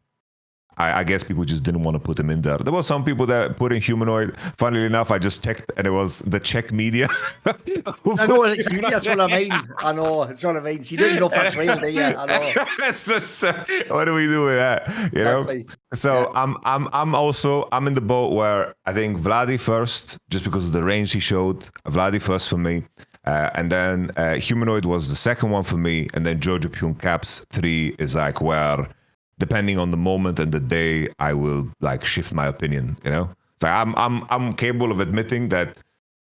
I guess people just didn't want to put him in there. There were some people that put in Humanoid. Funnily enough, I just checked and it was the Czech media. I know, that's what I mean. I know, it's what I mean. So you don't even know if that's real, do you? I know. It's just, what do we do with that? You know? So I'm in the boat where I think Vladdy first, just because of the range he showed. Vladdy first for me. And then Humanoid was the second one for me. And then Jojo Pyun Caps 3 is like where, depending on the moment and the day, I will like shift my opinion, you know? So I'm capable of admitting that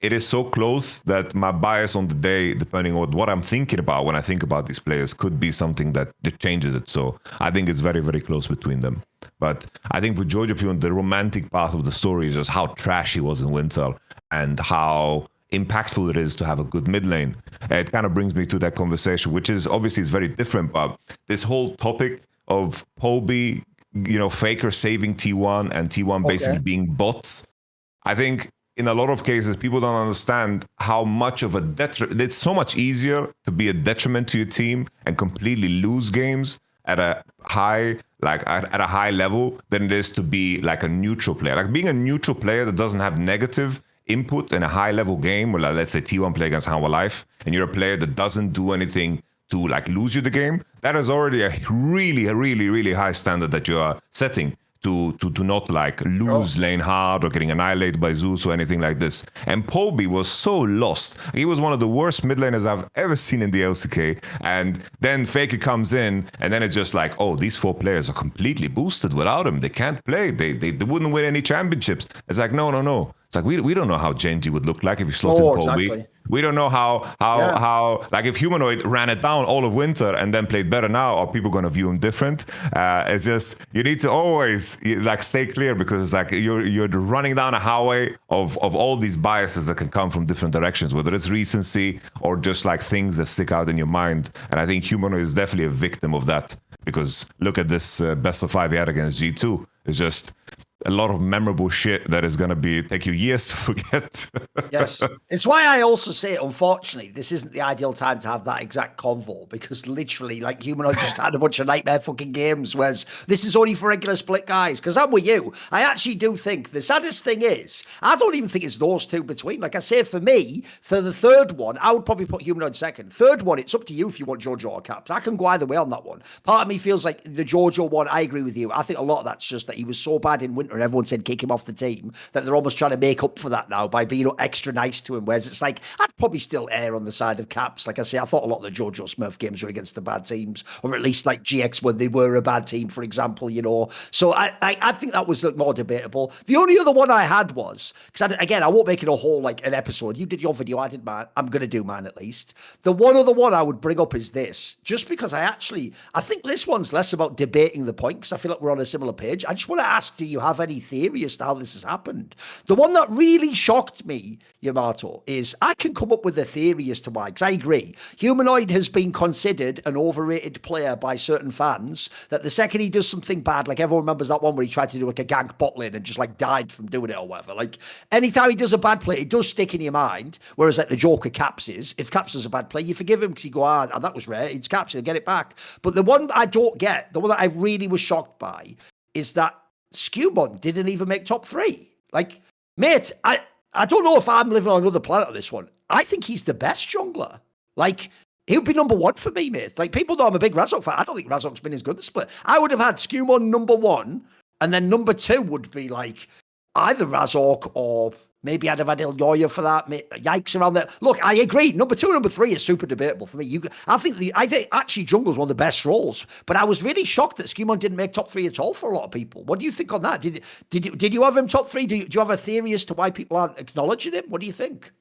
it is so close that my bias on the day, depending on what I'm thinking about when I think about these players, could be something that changes it. So I think it's very, very close between them. But I think for Jojo Pyun, the romantic part of the story is just how trash he was in Winter and how impactful it is to have a good mid lane. It kind of brings me to that conversation, which is obviously is very different, but this whole topic of Poby, Faker saving T1 and T1 basically being bots. I think in a lot of cases, people don't understand how much of a detriment. It's so much easier to be a detriment to your team and completely lose games at a high, at a high level than it is to be like a neutral player. Like being a neutral player that doesn't have negative input in a high level game, where let's say T1 play against Hanwha Life, and you're a player that doesn't do anything to like lose you the game, that is already a really, really, really high standard that you are setting. to not like lose lane hard or getting annihilated by Zeus or anything like this. And Poby was so lost. He was one of the worst mid laners I've ever seen in the LCK. And then Faker comes in, and then it's just like, oh, these 4 players are completely boosted without him. They can't play. They wouldn't win any championships. It's like, no. It's like we don't know how GenG would look like if you slot in Poby. Exactly. We don't know how like if Humanoid ran it down all of winter and then played better now, are people going to view him different? It's just, you need to always like stay clear, because it's like you're running down a highway of all these biases that can come from different directions, whether it's recency or just like things that stick out in your mind. And I think Humanoid is definitely a victim of that, because look at this best of 5 he had against G2. It's just a lot of memorable shit that is going to take you years to forget. Yes. It's why I also say, unfortunately, this isn't the ideal time to have that exact convo, because literally, like, Humanoid just had a bunch of nightmare fucking games, whereas this is only for regular split guys. Because I'm with you. I actually do think the saddest thing is, I don't even think it's those two between. Like I say, for me, for the third one, I would probably put Humanoid second. Third one, it's up to you if you want Jojo or Caps. I can go either way on that one. Part of me feels like the Jojo one, I agree with you. I think a lot of that's just that he was so bad in winter and everyone said kick him off the team, that they're almost trying to make up for that now by being extra nice to him. Whereas it's like, I'd probably still err on the side of Caps. Like I say, I thought a lot of the Jojo Smurf games were against the bad teams, or at least like GX when they were a bad team, for example, you know. So I think that was more debatable. The only other one I had was, because again, I won't make it a whole, like, an episode. You did your video, I did mine. I'm going to do mine at least. The one other one I would bring up is this, just because I think this one's less about debating the point, because I feel like we're on a similar page. I just want to ask, do you have any theory as to how this has happened? The one that really shocked me, Yamato, is I can come up with a theory as to why, because I agree. Humanoid has been considered an overrated player by certain fans, that the second he does something bad, like everyone remembers that one where he tried to do like a gank bot lane and just like died from doing it or whatever. Like, anytime he does a bad play, it does stick in your mind. Whereas like the Joker Caps is, if Caps does a bad play, you forgive him because you go, that was rare. It's Caps, he'll get it back. But the one I don't get, the one that I really was shocked by, is that Skewbon didn't even make top 3. Like, mate, I don't know if I'm living on another planet on this one. I think he's the best jungler. Like, he would be number 1 for me, mate. Like, people know I'm a big Razok fan. I don't think Razok's been as good this split. I would have had Skewbon number 1, and then number 2 would be like either Razok, or maybe I'd have had Ilyoya for that. Yikes around there. Look, I agree. Number 2 and number 3 is super debatable for me. I think actually jungle's one of the best roles. But I was really shocked that Skewbon didn't make top 3 at all for a lot of people. What do you think on that? Did you have him top 3? Do you have a theory as to why people aren't acknowledging him? What do you think?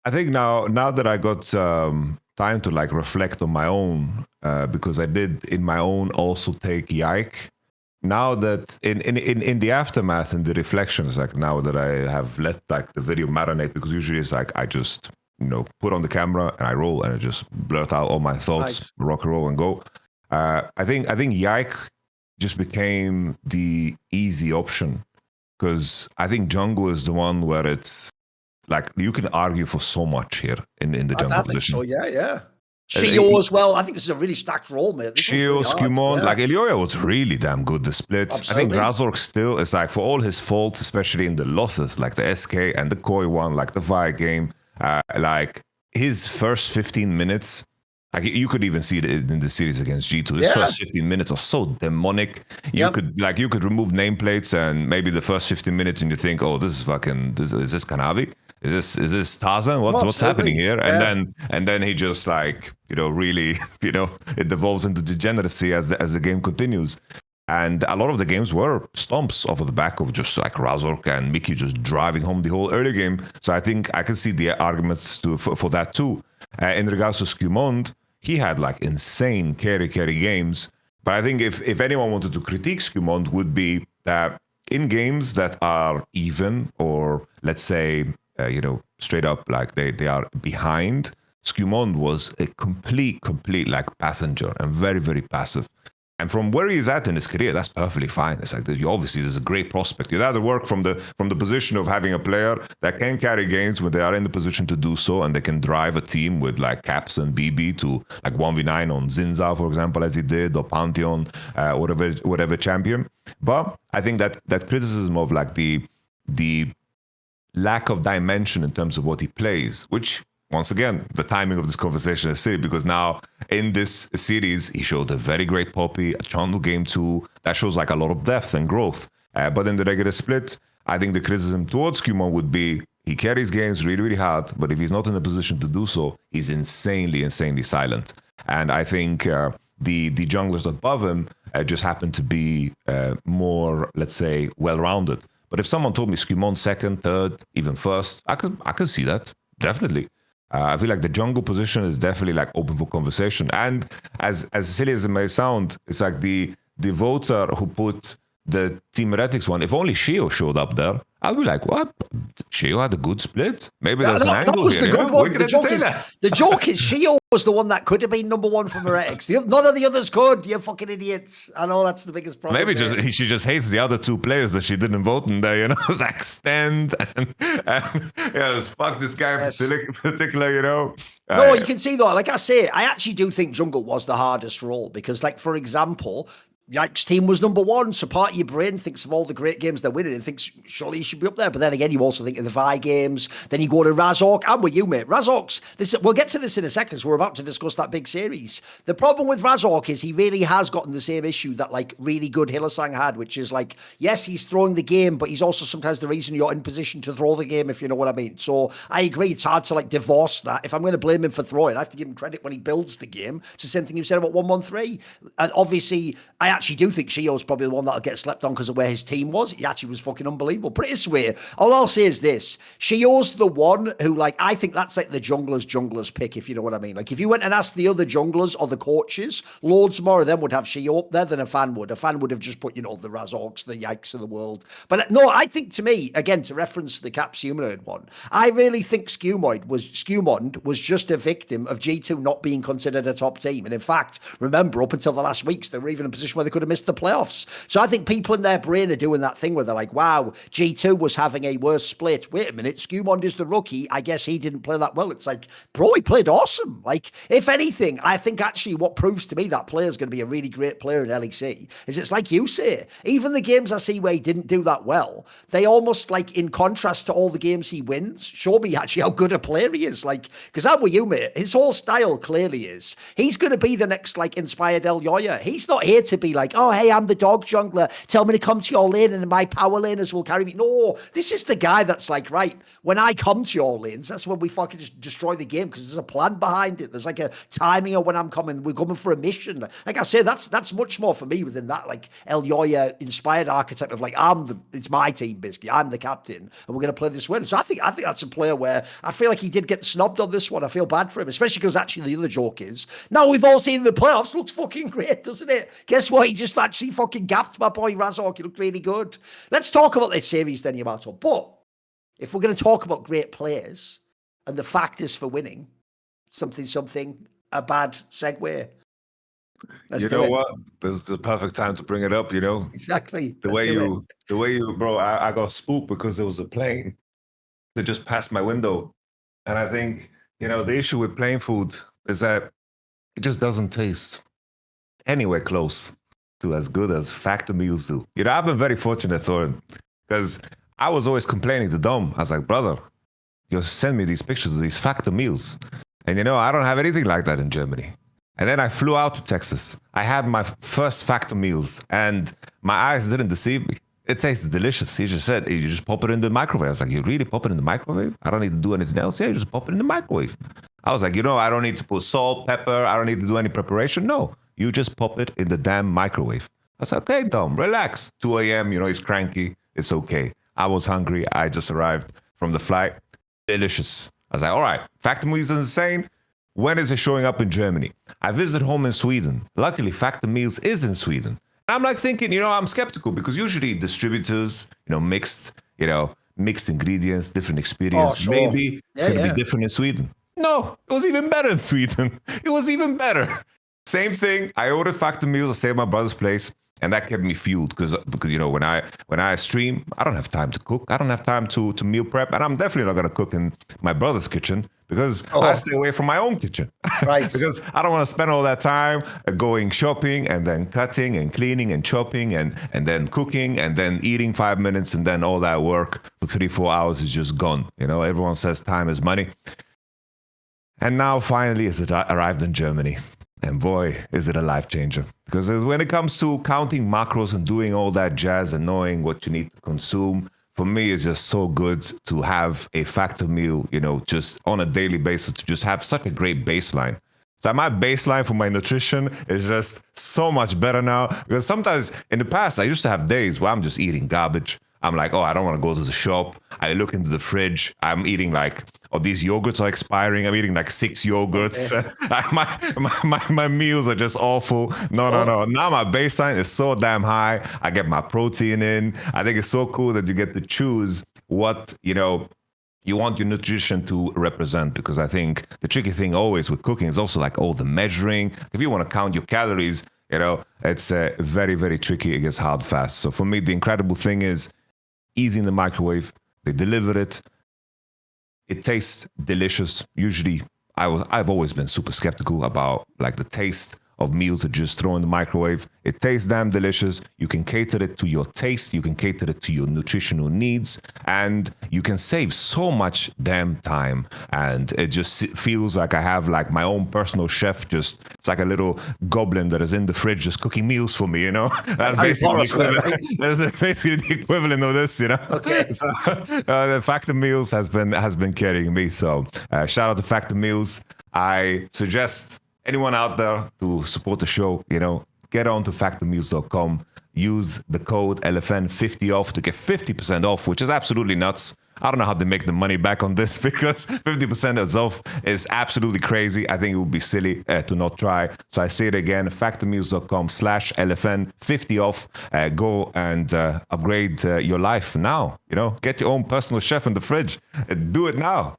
I think now that I got time to like reflect on my own, because I did in my own also take Yike. Now that in the aftermath and the reflections, like now that I have let like the video marinate, because usually it's like I just put on the camera and I roll and I just blurt out all my thoughts, nice. Rock and roll and go. I think Yike just became the easy option, because I think jungle is the one where it's like you can argue for so much here in the jungle position. So yeah. Shio as well. I think this is a really stacked role, mate. Shio, Skewbon, like Ilyoya was really damn good the splits. Absolutely. I think Razork still is like, for all his faults, especially in the losses, like the SK and the Koi one, like the Vi game, like his first 15 minutes, like you could even see it in the series against G2. His first 15 minutes are so demonic. You could remove nameplates and maybe the first 15 minutes and you think, oh, this is fucking, is this Kanavi? Is this Tarzan? What's happening here? And then he just like, really, it devolves into degeneracy as the game continues. And a lot of the games were stomps off of the back of just like Razork and Mickey just driving home the whole early game. So I think I can see the arguments for that too. In regards to Skewbon, he had like insane carry games. But I think if anyone wanted to critique Skewbon, would be that in games that are even, or let's say, straight up like they are behind, Skewbon was a complete like passenger and very, very passive. And from where he's at in his career, that's perfectly fine. It's like obviously there's a great prospect. You'd rather work from the position of having a player that can carry games when they are in the position to do so, and they can drive a team with like Caps and BB to like 1v9 on Zinza, for example, as he did, or Pantheon, whatever champion. But I think that criticism of like the lack of dimension in terms of what he plays, which once again, the timing of this conversation is silly because now in this series, he showed a very great Poppy, a jungle game too. That shows like a lot of depth and growth. But in the regular split, I think the criticism towards Skumon would be he carries games really, really hard, but if he's not in a position to do so, he's insanely, insanely silent. And I think the junglers above him just happen to be more, let's say, well-rounded. But if someone told me Skumon second, third, even first, I could see that, definitely. I feel like the jungle position is definitely like open for conversation. And as silly as it may sound, it's like the voter who put the Team Heretics one, if only Shio showed up there, I'd be like, what? Shio had a good split? Maybe there's an angle that was here. The good one. The joke is Shio was the one that could have been number one from Heretics. None of the others could. You fucking idiots. I know that's the biggest problem. Maybe she just hates the other two players that she didn't vote in there, It's like Stand and fuck this guy in particular, No, you can see though, like I say, I actually do think jungle was the hardest role because, like, for example, Yike's team was number one, so part of your brain thinks of all the great games they're winning and thinks surely he should be up there. But then again, you also think of the Vi games. Then you go to Razork. I'm with you, mate. Razork's we'll get to this in a second, so we're about to discuss that big series. The problem with Razork is he really has gotten the same issue that like really good Hylissang had, which is like, yes, he's throwing the game, but he's also sometimes the reason you're in position to throw the game, if you know what I mean. So I agree, it's hard to like divorce that. If I'm going to blame him for throwing, I have to give him credit when he builds the game. It's the same thing you said about 113. And obviously, I actually do think Shio's probably the one that'll get slept on because of where his team was. He actually was fucking unbelievable. Put it this way, all I'll say is this. Shio's the one who, like, I think that's like the jungler's pick, if you know what I mean. Like, if you went and asked the other junglers or the coaches, loads more of them would have Shio up there than a fan would. A fan would have just put, the Razorks, the Yikes of the world. But no, I think to me, again, to reference the Caps humanoid one, I really think Skumond was just a victim of G2 not being considered a top team. And in fact, remember, up until the last weeks, they were even in a position where they could have missed the playoffs. So I think people in their brain are doing that thing where they're like, wow, G2 was having a worse split. Wait a minute, Skumond is the rookie. I guess he didn't play that well. It's like, bro, he played awesome. Like, if anything, I think actually what proves to me that player is going to be a really great player in LEC is it's like you say, even the games I see where he didn't do that well, they almost like in contrast to all the games he wins, show me actually how good a player he is. Like, because I'm with you, mate. His whole style clearly is. He's going to be the next like inspired El Yoya. He's not here to be like, oh, hey, I'm the dog jungler. Tell me to come to your lane and my power laners will carry me. No, this is the guy that's like, right, when I come to your lanes, that's when we fucking just destroy the game because there's a plan behind it. There's like a timing of when I'm coming. We're coming for a mission. Like I say, that's much more for me within that like El Yoya inspired archetype of like, it's my team basically. I'm the captain and we're going to play this win. So I think that's a player where I feel like he did get snubbed on this one. I feel bad for him, especially because actually the other joke is now we've all seen the playoffs. Looks fucking great, doesn't it? Guess what? He just actually fucking gapped my boy Razork. He looked really good. Let's talk about this series then, Yamato. But if we're going to talk about great players and the factors for winning, something, a bad segue. You know what? This is the perfect time to bring it up, Exactly. The way you, bro, I got spooked because there was a plane that just passed my window. And I think, the issue with plane food is that it just doesn't taste anywhere close to as good as Factor meals do. I've been very fortunate, Thorin, because I was always complaining to Dom. I was like, brother, you send me these pictures of these Factor meals. And I don't have anything like that in Germany. And then I flew out to Texas. I had my first Factor meals and my eyes didn't deceive me. It tastes delicious. He just said, you just pop it in the microwave. I was like, you really pop it in the microwave? I don't need to do anything else. Yeah, you just pop it in the microwave. I was like, I don't need to put salt, pepper. I don't need to do any preparation. No, you just pop it in the damn microwave. I said, okay, Dom, relax. 2 a.m., he's cranky. It's okay. I was hungry. I just arrived from the flight. Delicious. I was like, all right, Factor Meals is insane. When is it showing up in Germany? I visit home in Sweden. Luckily, Factor Meals is in Sweden. I'm like thinking, I'm skeptical because usually distributors, mixed ingredients, different experience. Oh, sure. Maybe it's going to be different in Sweden. No, it was even better in Sweden. It was even better. Same thing. I ordered Factor Meals. I stayed at my brother's place. And that kept me fueled because when I stream, I don't have time to cook. I don't have time to meal prep. And I'm definitely not going to cook in my brother's kitchen because I stay away from my own kitchen. Right. Because I don't want to spend all that time going shopping and then cutting and cleaning and chopping and then cooking and then eating 5 minutes and then all that work for 3-4 hours is just gone. Everyone says time is money. And now finally it's arrived in Germany. And boy, is it a life changer. Because when it comes to counting macros and doing all that jazz and knowing what you need to consume, for me, it's just so good to have a factor meal, just on a daily basis, to just have such a great baseline. So my baseline for my nutrition is just so much better now. Because sometimes in the past, I used to have days where I'm just eating garbage. I'm like, oh, I don't want to go to the shop. I look into the fridge. I'm eating like, oh, these yogurts are expiring. I'm eating like 6 yogurts. Okay. my meals are just awful. No. Now my baseline is so damn high. I get my protein in. I think it's so cool that you get to choose what, you want your nutrition to represent, because I think the tricky thing always with cooking is also like all the measuring. If you want to count your calories, it's very, very tricky. It gets hard fast. So for me, the incredible thing is easy in the microwave. They deliver it. It tastes delicious. Usually, I've always been super skeptical about like the taste of meals that just throw in the microwave. It tastes damn delicious. You can cater it to your taste. You can cater it to your nutritional needs, and you can save so much damn time. And it just feels like I have like my own personal chef. It's like a little goblin that is in the fridge just cooking meals for me. That's basically the equivalent of this. Okay. So the Factor Meals has been carrying me. So shout out to Factor Meals. I suggest anyone out there to support the show, get on to factormeals.com. Use the code LFN50OFF to get 50% off, which is absolutely nuts. I don't know how they make the money back on this, because 50% off is absolutely crazy. I think it would be silly to not try. So I say it again, factormeals.com/LFN50OFF. Go and upgrade your life now. Get your own personal chef in the fridge. Do it now.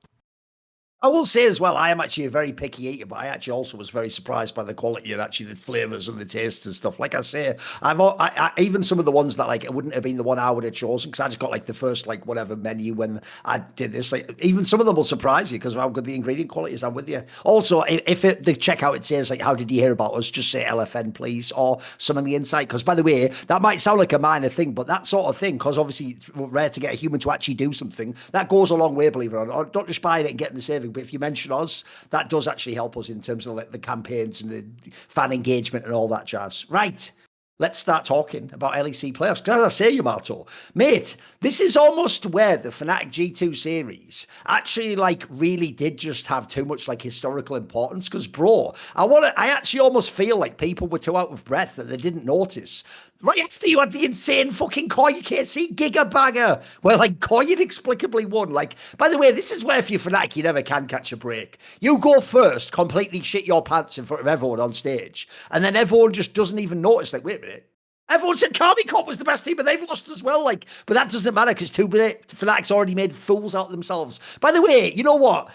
I will say as well, I am actually a very picky eater, but I actually also was very surprised by the quality and actually the flavors and the tastes and stuff. Like I say, I even some of the ones that like it wouldn't have been the one I would have chosen, because I just got like the first like whatever menu when I did this. Like even some of them will surprise you because of how good the ingredient quality is. I'm with you. Also, if the checkout it says like, how did you hear about us? Just say LFN please, or some on the inside. Because by the way, that might sound like a minor thing, but that sort of thing, because obviously it's rare to get a human to actually do something, that goes a long way, believe it or not. Don't just buy it and getting the saving. But if you mention us, that does actually help us in terms of like the campaigns and the fan engagement and all that jazz. Right. Let's start talking about LEC Playoffs. Because as I say, Yamato, mate, this is almost where the Fnatic G2 series actually like really did just have too much like historical importance. Because bro, I actually almost feel like people were too out of breath that they didn't notice. Right after you had the insane fucking KOI KC Giga Bagger, where like KOI inexplicably won. Like, by the way, this is where if you're Fnatic, you never can catch a break. You go first, completely shit your pants in front of everyone on stage, and then everyone just doesn't even notice. Like, wait a minute. Everyone said Kami Corp was the best team, but they've lost as well. Like, but that doesn't matter because Fnatic's already made fools out of themselves. By the way, you know what?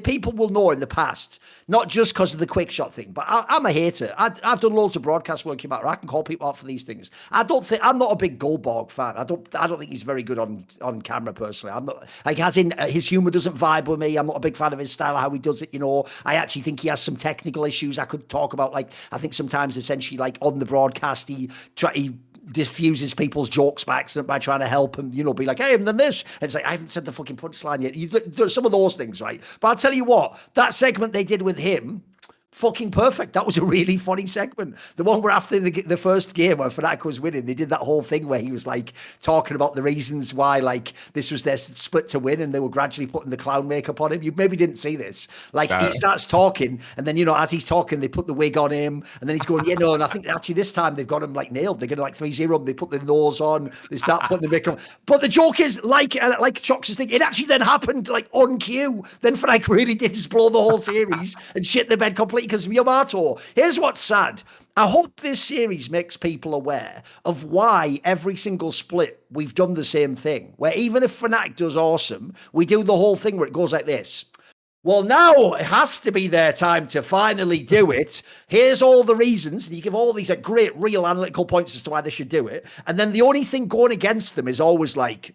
People will know in the past, not just because of the quick shot thing, but I'm a hater. I've done loads of broadcast work about. I can call people out for these things. I'm not a big Goldborg fan. I don't think he's very good on camera personally. I'm not like as in his humor doesn't vibe with me. I'm not a big fan of his style, how he does it. I actually think he has some technical issues I could talk about. Like I think sometimes essentially like on the broadcast he diffuses people's jokes by accident by trying to help him, be like, hey, and then this. And it's like, I haven't said the fucking punchline yet. There's some of those things, right? But I'll tell you what, that segment they did with him, fucking perfect. That was a really funny segment. The one where after the first game where Fnatic was winning, they did that whole thing where he was like talking about the reasons why like this was their split to win, and they were gradually putting the clown makeup on him. You maybe didn't see this. Like he starts talking, and then as he's talking, they put the wig on him, and then he's going, and I think actually this time they've got him like nailed. They're gonna like 3-0 him. They put the nose on. They start putting the makeup. But the joke is like Chox's thing. It actually then happened like on cue. Then Fnatic really did just blow the whole series and shit the bed completely. Because Yamato, here's what's sad. I hope this series makes people aware of why every single split we've done the same thing. Where even if Fnatic does awesome, we do the whole thing where it goes like this. Well, now it has to be their time to finally do it. Here's all the reasons. And you give all these great real analytical points as to why they should do it. And then the only thing going against them is always like,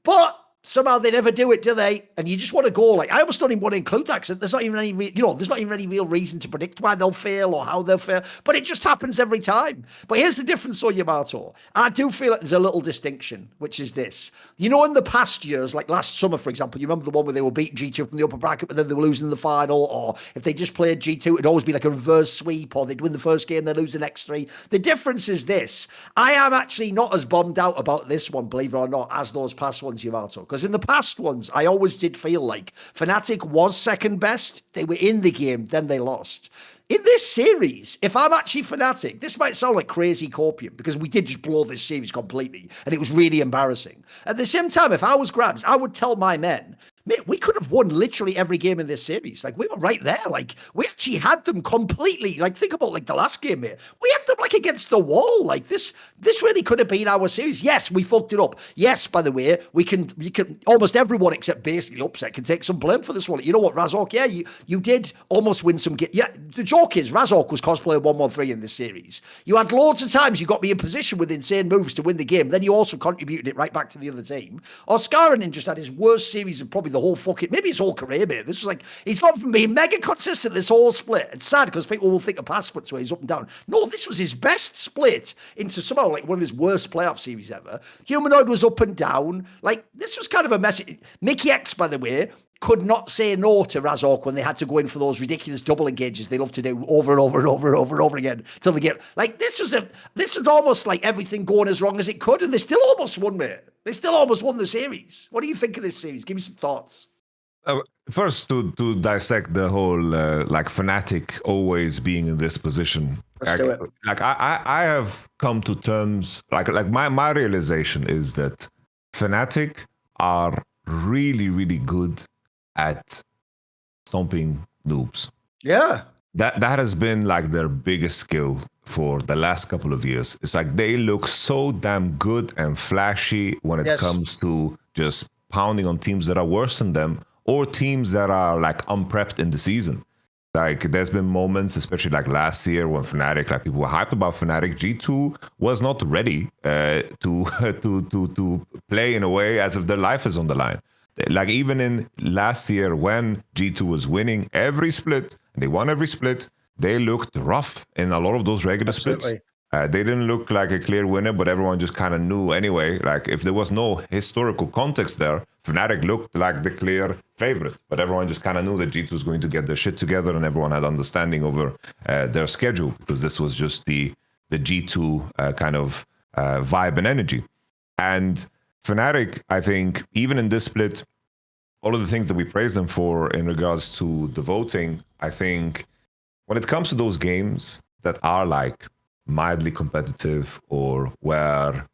but Somehow they never do it, do they? And you just want to go like, I almost don't even want to include that because there's not even any, there's not even any real reason to predict why they'll fail or how they'll fail. But it just happens every time. But here's the difference, though, Yamato. I do feel like there's a little distinction, which is this. In the past years, like last summer, for example, you remember the one where they were beating G2 from the upper bracket, but then they were losing the final, or if they just played G2, it'd always be like a reverse sweep, or they'd win the first game, they'd lose the next three. The difference is this. I am actually not as bummed out about this one, believe it or not, as those past ones, Yamato. Because in the past ones, I always did feel like Fnatic was second best. They were in the game, then they lost. In this series, if I'm actually Fnatic, this might sound like crazy copium because we did just blow this series completely and it was really embarrassing. At the same time, if I was Grabs, I would tell my men, mate, we could have won literally every game in this series. Like, we were right there. Like, we actually had them completely. Like, think about, like, the last game, mate. We had them, like, against the wall. Like, this really could have been our series. Yes, we fucked it up. Yes, by the way, you can almost everyone except basically Upset can take some blame for this one. You know what, Razork? Yeah, you did almost win some Yeah, the joke is, Razork was cosplaying 1-1-3 in this series. You had loads of times you got me in position with insane moves to win the game. Then you also contributed it right back to the other team. Oscarinin just had his worst series of probably the whole fucking, maybe his whole career, mate. This was like, he's gone from being mega consistent this whole split. It's sad because people will think of past splits where he's up and down. No, this was his best split into somehow like one of his worst playoff series ever. Humanoid was up and down. Like, this was kind of a mess. Mickey X, by the way, could not say no to Razork when they had to go in for those ridiculous double engages they love to do over and over and over and over and over again till they get like this was almost like everything going as wrong as it could, and they still almost won, mate. They still almost won the series. What do you think of this series? Give me some thoughts. First, to dissect the whole like Fnatic always being in this position. Let's do it. Like I have come to terms like my realization is that Fnatic are really, really good at stomping noobs. Yeah. That has been like their biggest skill for the last couple of years. It's like they look so damn good and flashy when it comes to just pounding on teams that are worse than them or teams that are like unprepped in the season. Like there's been moments, especially like last year when Fnatic, like people were hyped about Fnatic. G2 was not ready to play in a way as if their life is on the line. Like even in last year when G2 was winning every split, and they won every split, they looked rough in a lot of those regular splits. They didn't look like a clear winner, but everyone just kind of knew anyway. Like if there was no historical context there, Fnatic looked like the clear favorite, but everyone just kind of knew that G2 was going to get their shit together, and everyone had understanding over their schedule because this was just the G2 kind of vibe and energy. And Fnatic, I think, even in this split, all of the things that we praise them for in regards to the voting, I think when it comes to those games that are like mildly competitive or where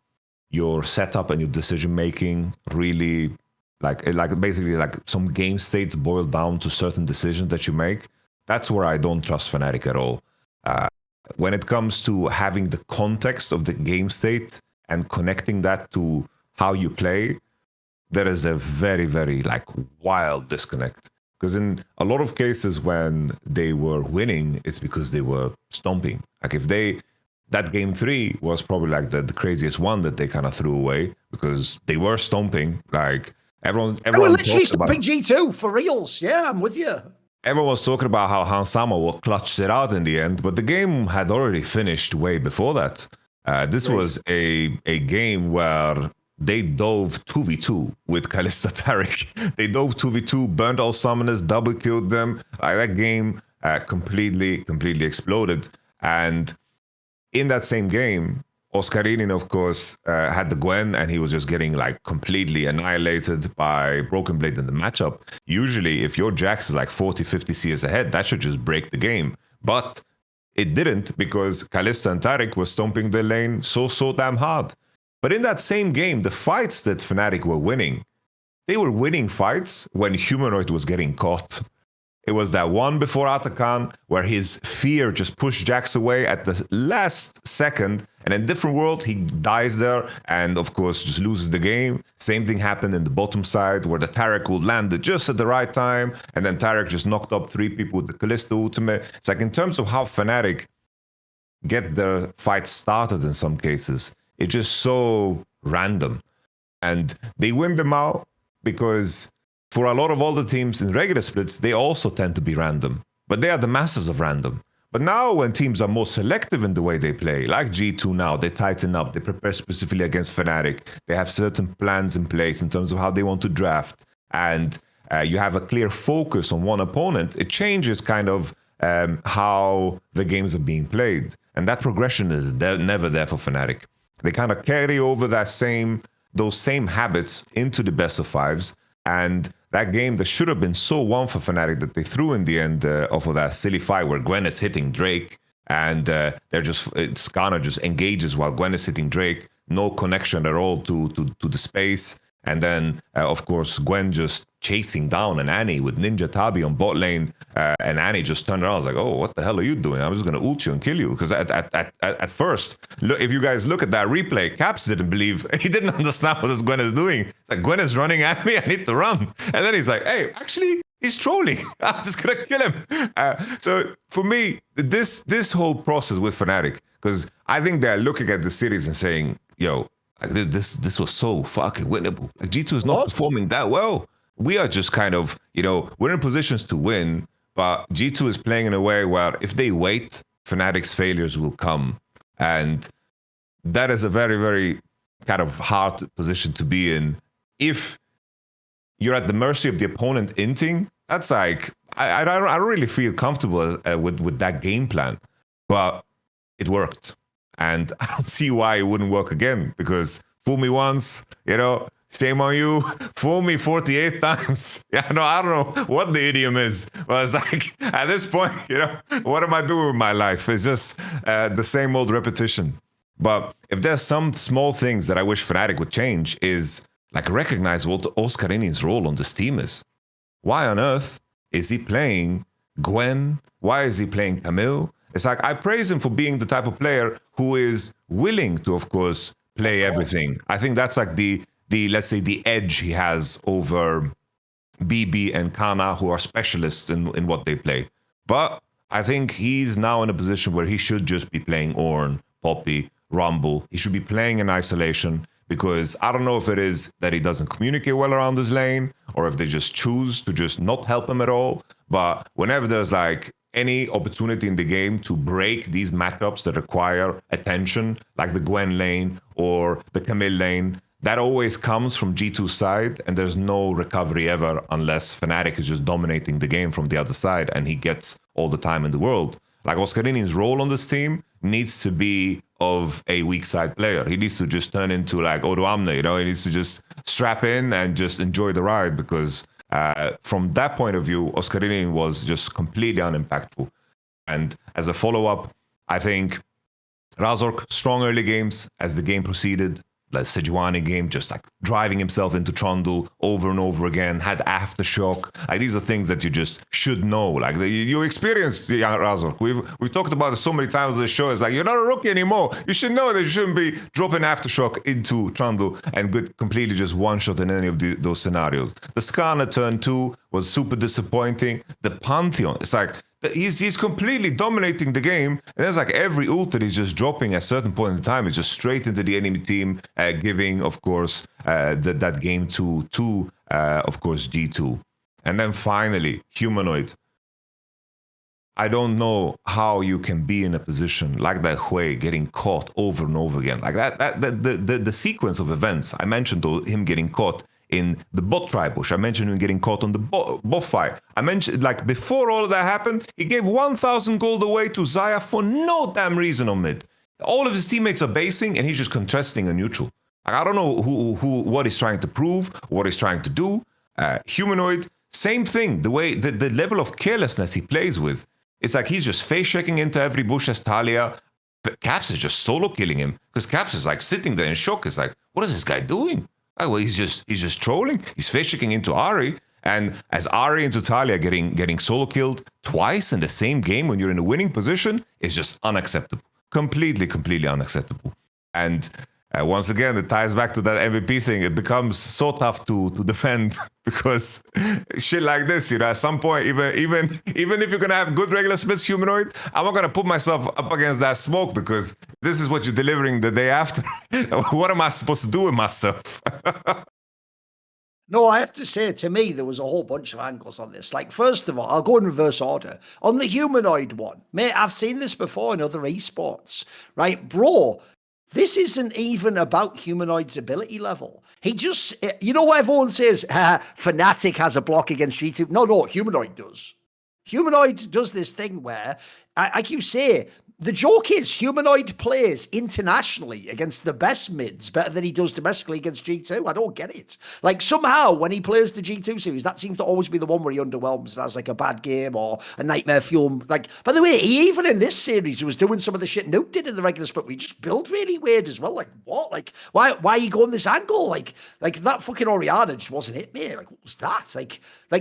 your setup and your decision making really like basically like some game states boil down to certain decisions that you make, that's where I don't trust Fnatic at all. When it comes to having the context of the game state and connecting that to how you play, there is a very, very like wild disconnect. Because in a lot of cases when they were winning, it's because they were stomping. Like if that game 3 was probably like the craziest one that they kind of threw away because they were stomping. Like everyone they were literally stomping G2 for reals. Yeah, I'm with you. Everyone was talking about how Hansama clutched it out in the end, but the game had already finished way before that. This was a game where they dove 2v2 with Kalista Taric. They dove 2v2, burned all summoners, double killed them. That game completely exploded. And in that same game, Oscarinin, of course, had the Gwen, and he was just getting like completely annihilated by Broken Blade in the matchup. Usually, if your Jax is like 40, 50 CS ahead, that should just break the game. But it didn't because Kalista and Taric were stomping the lane so damn hard. But in that same game, the fights that Fnatic were winning, they were winning fights when Humanoid was getting caught. It was that one before Atakan where his fear just pushed Jax away at the last second, and in different world, he dies there and, of course, just loses the game. Same thing happened in the bottom side where the Taric would land just at the right time, and then Taric just knocked up 3 people with the Kalista ultimate. It's like in terms of how Fnatic get their fight started in some cases, it's just so random. And they win them out, because for a lot of older teams in regular splits, they also tend to be random, but they are the masters of random. But now when teams are more selective in the way they play, like G2 now, they tighten up, they prepare specifically against Fnatic, they have certain plans in place in terms of how they want to draft, and you have a clear focus on one opponent, it changes kind of how the games are being played. And that progression is never there for Fnatic. They kind of carry over those same habits into the best of fives, and that game that should have been so won for Fnatic that they threw in the end off of that silly fight where Gwen is hitting Drake, and Skarner just engages while Gwen is hitting Drake, no connection at all to the space. And then, of course, Gwen just chasing down an Annie with Ninja Tabi on bot lane, and Annie just turned around. I was like, oh, what the hell are you doing? I'm just going to ult you and kill you. Because at first, look, if you guys look at that replay, Caps didn't believe, he didn't understand what this Gwen is doing. Like, Gwen is running at me, I need to run. And then he's like, hey, actually, he's trolling. I'm just going to kill him. So for me, this whole process with Fnatic, because I think they're looking at the series and saying, yo, like this was so fucking winnable. Like G2 is not performing that well. We are just kind of, we're in positions to win, but G2 is playing in a way where if they wait, Fnatic's failures will come. And that is a very, very kind of hard position to be in. If you're at the mercy of the opponent inting, that's like, I don't really feel comfortable with that game plan. But it worked. And I don't see why it wouldn't work again, because fool me once, shame on you. Fool me 48 times. Yeah, no, I don't know what the idiom is. But it's like, at this point, what am I doing with my life? It's just the same old repetition. But if there's some small things that I wish Fnatic would change, is like recognize what Oscarini's role on this team is. Why on earth is he playing Gwen? Why is he playing Camille? It's like, I praise him for being the type of player who is willing to, of course, play everything. I think that's like the let's say, the edge he has over BB and Kana, who are specialists in what they play. But I think he's now in a position where he should just be playing Ornn, Poppy, Rumble. He should be playing in isolation, because I don't know if it is that he doesn't communicate well around his lane, or if they just choose to just not help him at all. But whenever there's like any opportunity in the game to break these matchups that require attention, like the Gwen lane or the Camille lane, that always comes from G2's side, and there's no recovery ever unless Fnatic is just dominating the game from the other side and he gets all the time in the world. Like, Oscarini's role on this team needs to be of a weak side player. He needs to just turn into like Odo Amne, he needs to just strap in and just enjoy the ride, because from that point of view, Oscarini was just completely unimpactful. And as a follow-up, I think Razork, strong early games. As the game proceeded, the Sejuani game, just like driving himself into Trundle over and over again, had Aftershock. Like, these are things that you just should know. Like, you experienced Razork. We've talked about it so many times on the show. It's like, you're not a rookie anymore. You should know that you shouldn't be dropping Aftershock into Trundle and completely just one-shot in any of those scenarios. The Skarner turn 2 was super disappointing. The Pantheon, it's like, he's completely dominating the game, and there's like every ult that he's just dropping at a certain point in time is just straight into the enemy team, giving, of course, that game to of course, G2. And then finally, Humanoid. I don't know how you can be in a position like that Hui getting caught over and over again. Like the sequence of events, I mentioned him getting caught in the bot tribush. I mentioned him getting caught on the bot fight. I mentioned, like, before all of that happened, he gave 1,000 gold away to Xayah for no damn reason on mid. All of his teammates are basing, and he's just contesting a neutral. Like, I don't know what he's trying to prove, what he's trying to do. Humanoid, same thing. The way, the level of carelessness he plays with. It's like he's just face checking into every bush as Talia. Caps is just solo killing him, because Caps is like sitting there in shock. It's like, what is this guy doing? Oh, well, he's just trolling. He's fishing into Ahri, and as Ahri into Talia getting solo killed twice in the same game when you're in a winning position is just unacceptable. Completely unacceptable. And once again, it ties back to that MVP thing. It becomes so tough to defend, because shit like this, at some point, even if you're gonna have good regular splits, Humanoid, I'm not gonna put myself up against that smoke, because this is what you're delivering the day after. What am I supposed to do with myself? No, I have to say, to me, there was a whole bunch of angles on this. Like, first of all, I'll go in reverse order. On the humanoid one, mate, I've seen this before in other esports, right? Bro, this isn't even about humanoid's ability level. He just, you know what everyone says? Fnatic has a block against G2. No, humanoid does. Humanoid does this thing where, like you say, the joke is humanoid plays internationally against the best mids better than he does domestically against G2. I don't get it. Like somehow when he plays the G2 series, that seems to always be the one where he underwhelms and has like a bad game or a nightmare fuel. Like, by the way, he even in this series was doing some of the shit Nuke did in the regular split. We just build really weird as well. Like what? Like why are you going this angle? Like that fucking Oriana just wasn't it, mate. Like what was that? Like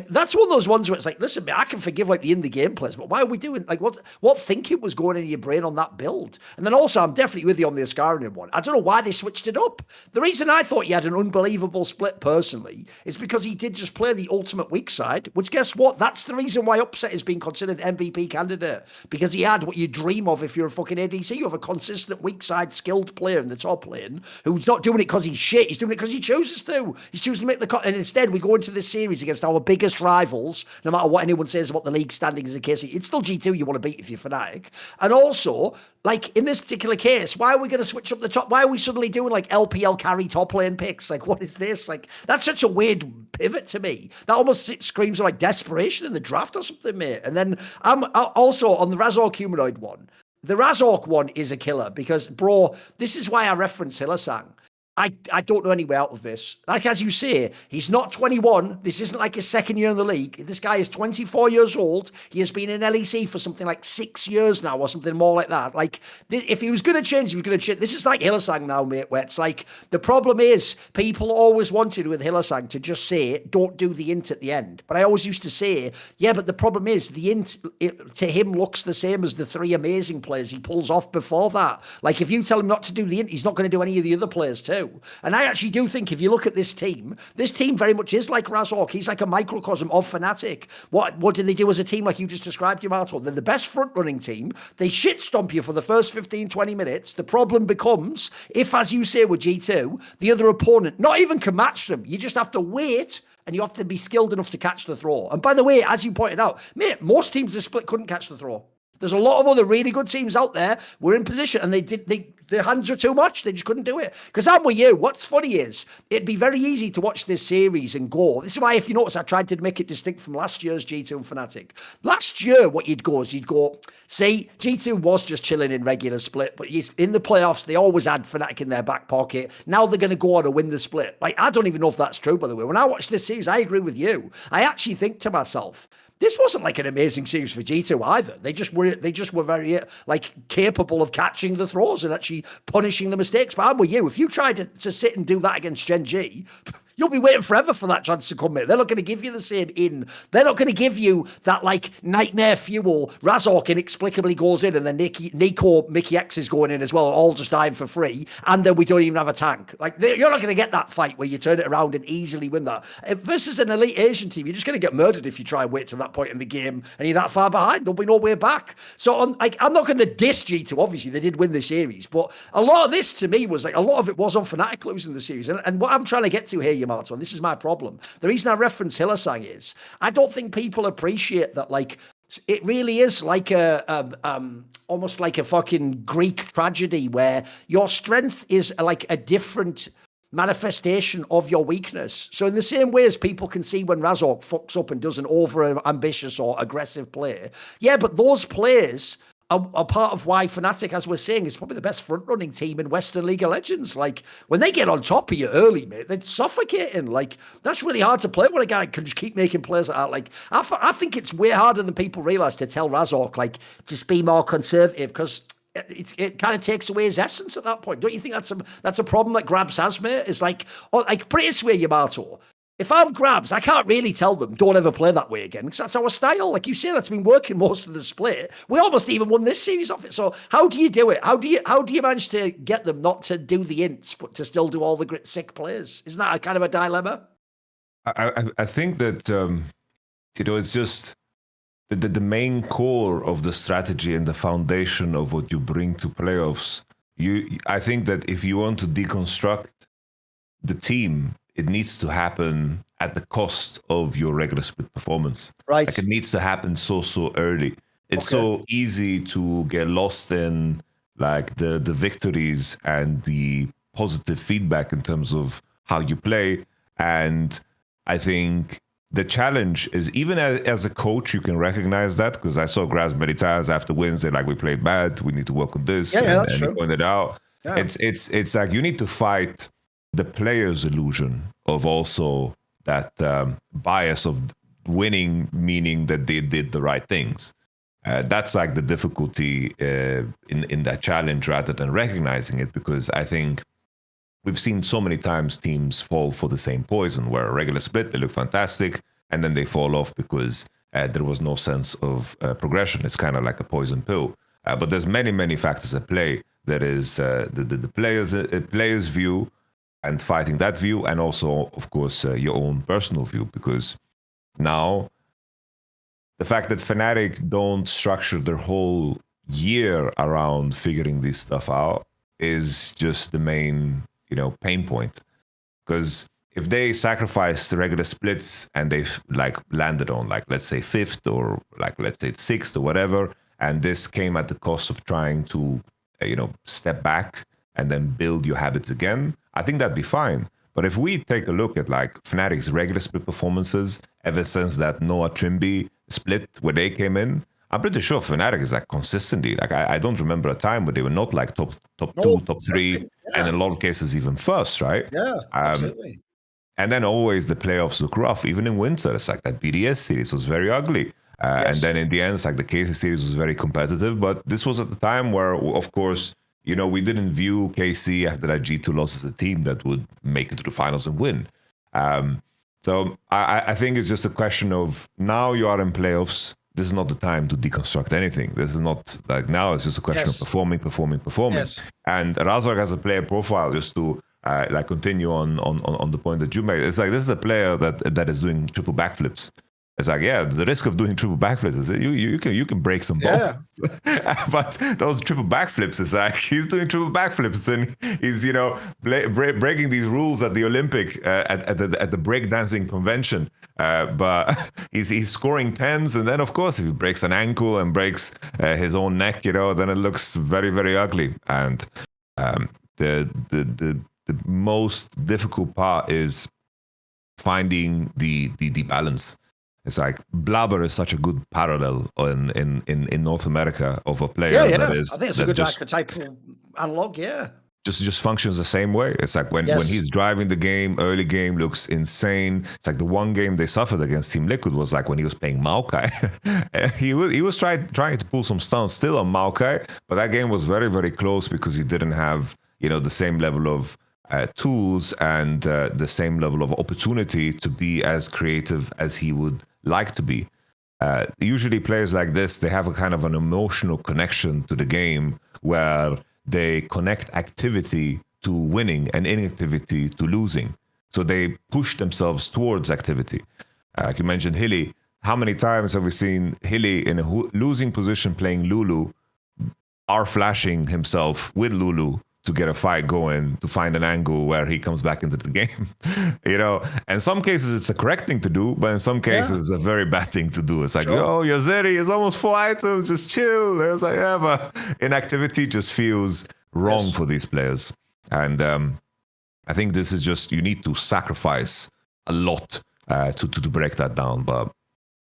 that's one of those ones where it's like, listen, man, I can forgive like the in the game plays, but why are we doing like what thinking was going in your brain on that build? And then also, I'm definitely with you on the Ascarian one. I don't know why they switched it up. The reason I thought he had an unbelievable split personally is because he did just play the ultimate weak side, which guess what? That's the reason why Upset is being considered MVP candidate, because he had what you dream of if you're a fucking ADC. You have a consistent weak side skilled player in the top lane who's not doing it because he's shit. He's doing it because he chooses to. He's choosing to make the cut. And instead, we go into this series against our biggest rivals, no matter what anyone says about the league standings in case it's still G2 you want to beat if you're Fnatic. And also, like in this particular case, why are we going to switch up the top? Why are we suddenly doing like LPL carry top lane picks? Like, what is this? Like, that's such a weird pivot to me. That almost screams of like desperation in the draft or something, mate. And then I'm also on the Razork humanoid one. The Razork one is a killer because, bro, this is why I reference Hillsang. I don't know any way out of this. Like, as you say, he's not 21. This isn't like his second year in the league. This guy is 24 years old. He has been in LEC for something like 6 years now or something more like that. Like, if he was going to change, he was going to change. This is like Hillsang now, mate, where it's like, the problem is people always wanted with Hillsang to just say, don't do the int at the end. But I always used to say, yeah, but the problem is the int to him looks the same as the 3 amazing players he pulls off before that. Like, if you tell him not to do the int, he's not going to do any of the other players too. And I actually do think if you look at this team very much is like Razork. He's like a microcosm of Fnatic. What do they do as a team like you just described, Yamato? They're the best front-running team. They shit stomp you for the first 15, 20 minutes. The problem becomes, if, as you say with G2, the other opponent not even can match them, you just have to wait and you have to be skilled enough to catch the throw. And by the way, as you pointed out, mate, most teams this split couldn't catch the throw. There's a lot of other really good teams out there. We're in position, and their hands are too much. They just couldn't do it. Because I'm with you. What's funny is it'd be very easy to watch this series and go. This is why, if you notice, I tried to make it distinct from last year's G2 and Fnatic. Last year, what you'd go, see, G2 was just chilling in regular split, but in the playoffs, they always had Fnatic in their back pocket. Now they're going to go on and win the split. Like, I don't even know if that's true, by the way. When I watch this series, I agree with you. I actually think to myself, this wasn't like an amazing series for G2 either. They just were very like capable of catching the throws and actually punishing the mistakes. But I'm with you. If you tried to sit and do that against GenG, you'll be waiting forever for that chance to come in. They're not going to give you the same in. They're not going to give you that like nightmare fuel. Razork inexplicably goes in, and then Nico, Mickey X is going in as well, all just dying for free. And then we don't even have a tank. Like, you're not going to get that fight where you turn it around and easily win that. Versus an elite Asian team, you're just going to get murdered if you try and wait to that point in the game and you're that far behind. There'll be no way back. So I'm not going to diss G2. Obviously, they did win the series, but a lot of this to me was like, a lot of it was on Fnatic losing the series. And what I'm trying to get to here, Yamato, and this is my problem. The reason I reference Hillsang is I don't think people appreciate that, like, it really is like almost like a fucking Greek tragedy where your strength is like a different manifestation of your weakness. So in the same way as people can see when Razork fucks up and does an over ambitious or aggressive play, yeah, but those plays are part of why Fnatic, as we're saying, is probably the best front-running team in Western League of Legends. Like, when they get on top of you early, mate, they're suffocating. Like, that's really hard to play when a guy can just keep making plays like that. Like, I think it's way harder than people realise to tell Razork, like, just be more conservative, because it kind of takes away his essence at that point. Don't you think that's a problem that Grabs has, mate? It's like, put it this way, Yamato. If I'm Grabs, I can't really tell them, don't ever play that way again, because that's our style. Like you say, that's been working most of the split. We almost even won this series off it. So how do you do it? How do you manage to get them not to do the ints, but to still do all the sick plays? Isn't that a kind of a dilemma? I think that, it's just the main core of the strategy and the foundation of what you bring to playoffs. I think that if you want to deconstruct the team, it needs to happen at the cost of your regular split performance. Right. Like it needs to happen so early. It's so easy to get lost in like the victories and the positive feedback in terms of how you play. And I think the challenge is, even as a coach, you can recognize that, because I saw Graz many times after wins, they're like, we played bad, we need to work on this. That's and true. he pointed out, it's like you need to fight the player's illusion of also that bias of winning, meaning that they did the right things. That's like the difficulty in that challenge, rather than recognizing it, because I think we've seen so many times teams fall for the same poison, where a regular split, they look fantastic, and then they fall off because there was no sense of progression. It's kind of like a poison pill. But there's many factors at play. There is the player's view and fighting that view, and also, of course, your own personal view, because now the fact that Fnatic don't structure their whole year around figuring this stuff out is just the main, pain point. Because if they sacrifice the regular splits and they've like landed on, like, let's say 5th, or like, let's say 6th or whatever, and this came at the cost of trying to, step back and then build your habits again, I think that'd be fine. But if we take a look at like Fnatic's regular split performances ever since that Noah Trimby split where they came in, I'm pretty sure Fnatic is like consistently, like I don't remember a time where they were not like top 2, top 3, and in a lot of cases even first, right? Yeah, absolutely. And then always the playoffs look rough, even in winter. It's like that BDS series was very ugly. And then in the end, it's like the KC series was very competitive. But this was at the time where, of course, we didn't view KC after that G2 loss as a team that would make it to the finals and win. So I think it's just a question of, now you are in playoffs. This is not the time to deconstruct anything. This is not like, now it's just a question of performing. Yes. And Razork has a player profile, just to like continue on the point that you made. It's like, this is a player that is doing triple backflips. It's like, yeah, the risk of doing triple backflips is that you can break some bones. But those triple backflips is like, he's doing triple backflips and he's breaking these rules at the Olympic at the breakdancing convention. But he's scoring 10s, and then of course if he breaks an ankle and breaks his own neck, then it looks very, very ugly. And the most difficult part is finding the balance. It's like Blabber is such a good parallel in North America of a player that is. I think it's a good archetypal analog. Yeah. Just functions the same way. It's like when he's driving the game, early game looks insane. It's like the one game they suffered against Team Liquid was like when he was playing Maokai. he was trying to pull some stunts still on Maokai, but that game was very, very close because he didn't have the same level of tools and the same level of opportunity to be as creative as he would like to be. Usually players like this, they have a kind of an emotional connection to the game where they connect activity to winning and inactivity to losing. So they push themselves towards activity. Like you mentioned Hilly. How many times have we seen Hilly in a losing position playing Lulu, flashing himself with Lulu to get a fight going, to find an angle where he comes back into the game? In some cases it's a correct thing to do, but in some cases it's a very bad thing to do. It's like, your Zeri is almost 4 items, just chill. It's like, but inactivity just feels wrong for these players. And I think this is just, you need to sacrifice a lot to break that down. But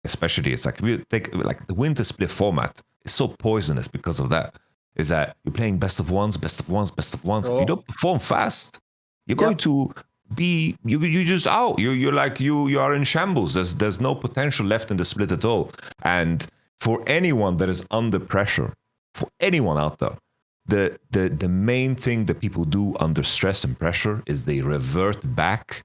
especially, it's like, if you take like the winter split format, it's so poisonous because of that. Is that you're playing best of ones. Oh. You don't perform fast. You're going to be you just out. You're like you are in shambles. There's no potential left in the split at all. And for anyone that is under pressure, for anyone out there, the main thing that people do under stress and pressure is they revert back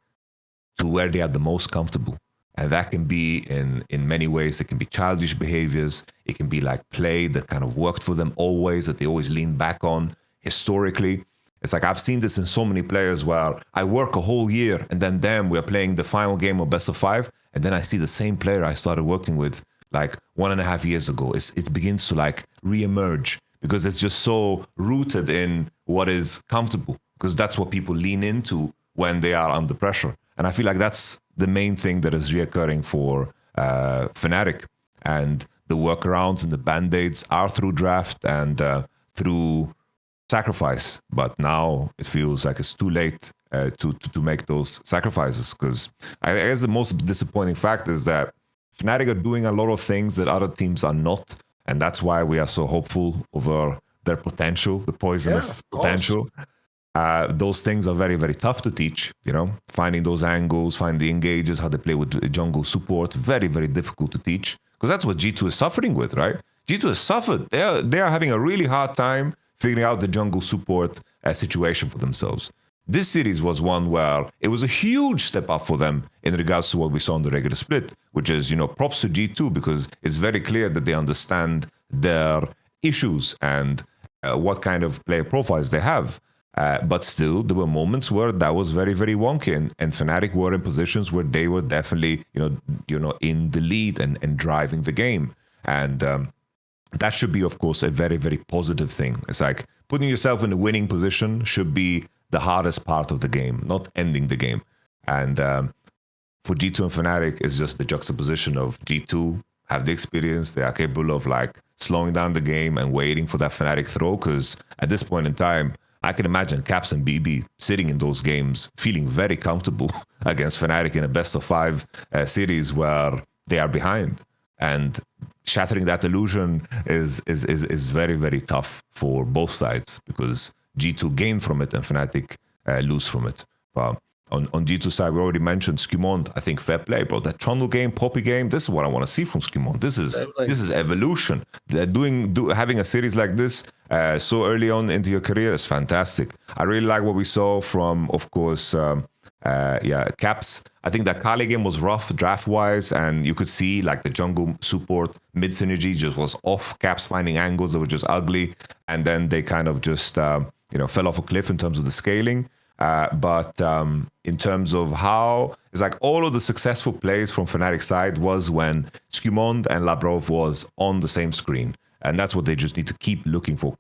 to where they are the most comfortable. And that can be in many ways. It can be childish behaviors. It can be like play that kind of worked for them always, that they always lean back on historically. It's like, I've seen this in so many players where I work a whole year and then we're playing the final game of best of 5. And then I see the same player I started working with like 1.5 years ago. It begins to like reemerge because it's just so rooted in what is comfortable, because that's what people lean into when they are under pressure. And I feel like that's the main thing that is reoccurring for Fnatic. And the workarounds and the band-aids are through draft and through sacrifice. But now it feels like it's too late to make those sacrifices, because I guess the most disappointing fact is that Fnatic are doing a lot of things that other teams are not, and that's why we are so hopeful over their potential, the poisonous potential. Those things are very, very tough to teach, you know, finding those angles, finding the engages, how they play with jungle support, very, very difficult to teach, because that's what G2 is suffering with, right? G2 has suffered. They are having a really hard time figuring out the jungle support situation for themselves. This series was one where it was a huge step up for them in regards to what we saw in the regular split, which is, you know, props to G2, because it's very clear that they understand their issues and what kind of player profiles they have. But still, there were moments where that was very, very wonky, and Fnatic were in positions where they were definitely, you know, in the lead and driving the game. And that should be, of course, a very, very positive thing. It's like putting yourself in a winning position should be the hardest part of the game, not ending the game. And for G2 and Fnatic, it's just the juxtaposition of G2 have the experience, they are capable of like slowing down the game and waiting for that Fnatic throw, because at this point in time, I can imagine Caps and BB sitting in those games feeling very comfortable against Fnatic in a best-of-5 series where they are behind. And shattering that illusion is very, very tough for both sides, because G2 gain from it and Fnatic lose from it. But on G2 side, we already mentioned Skymond. I think fair play, bro. That Trundle game, Poppy game, this is what I want to see from Skymond. This is evolution. They're having a series like this so early on into your career is fantastic. I really like what we saw from, of course, Caps. I think that Kali game was rough draft-wise, and you could see like the jungle support mid synergy just was off. Caps finding angles that were just ugly, and then they kind of just fell off a cliff in terms of the scaling. But in terms of how, it's like all of the successful plays from Fnatic side was when Skymond and Labrov was on the same screen. And that's what they just need to keep looking for.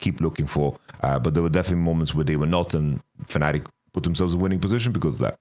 But there were definitely moments where they were not, and Fnatic put themselves in a winning position because of that.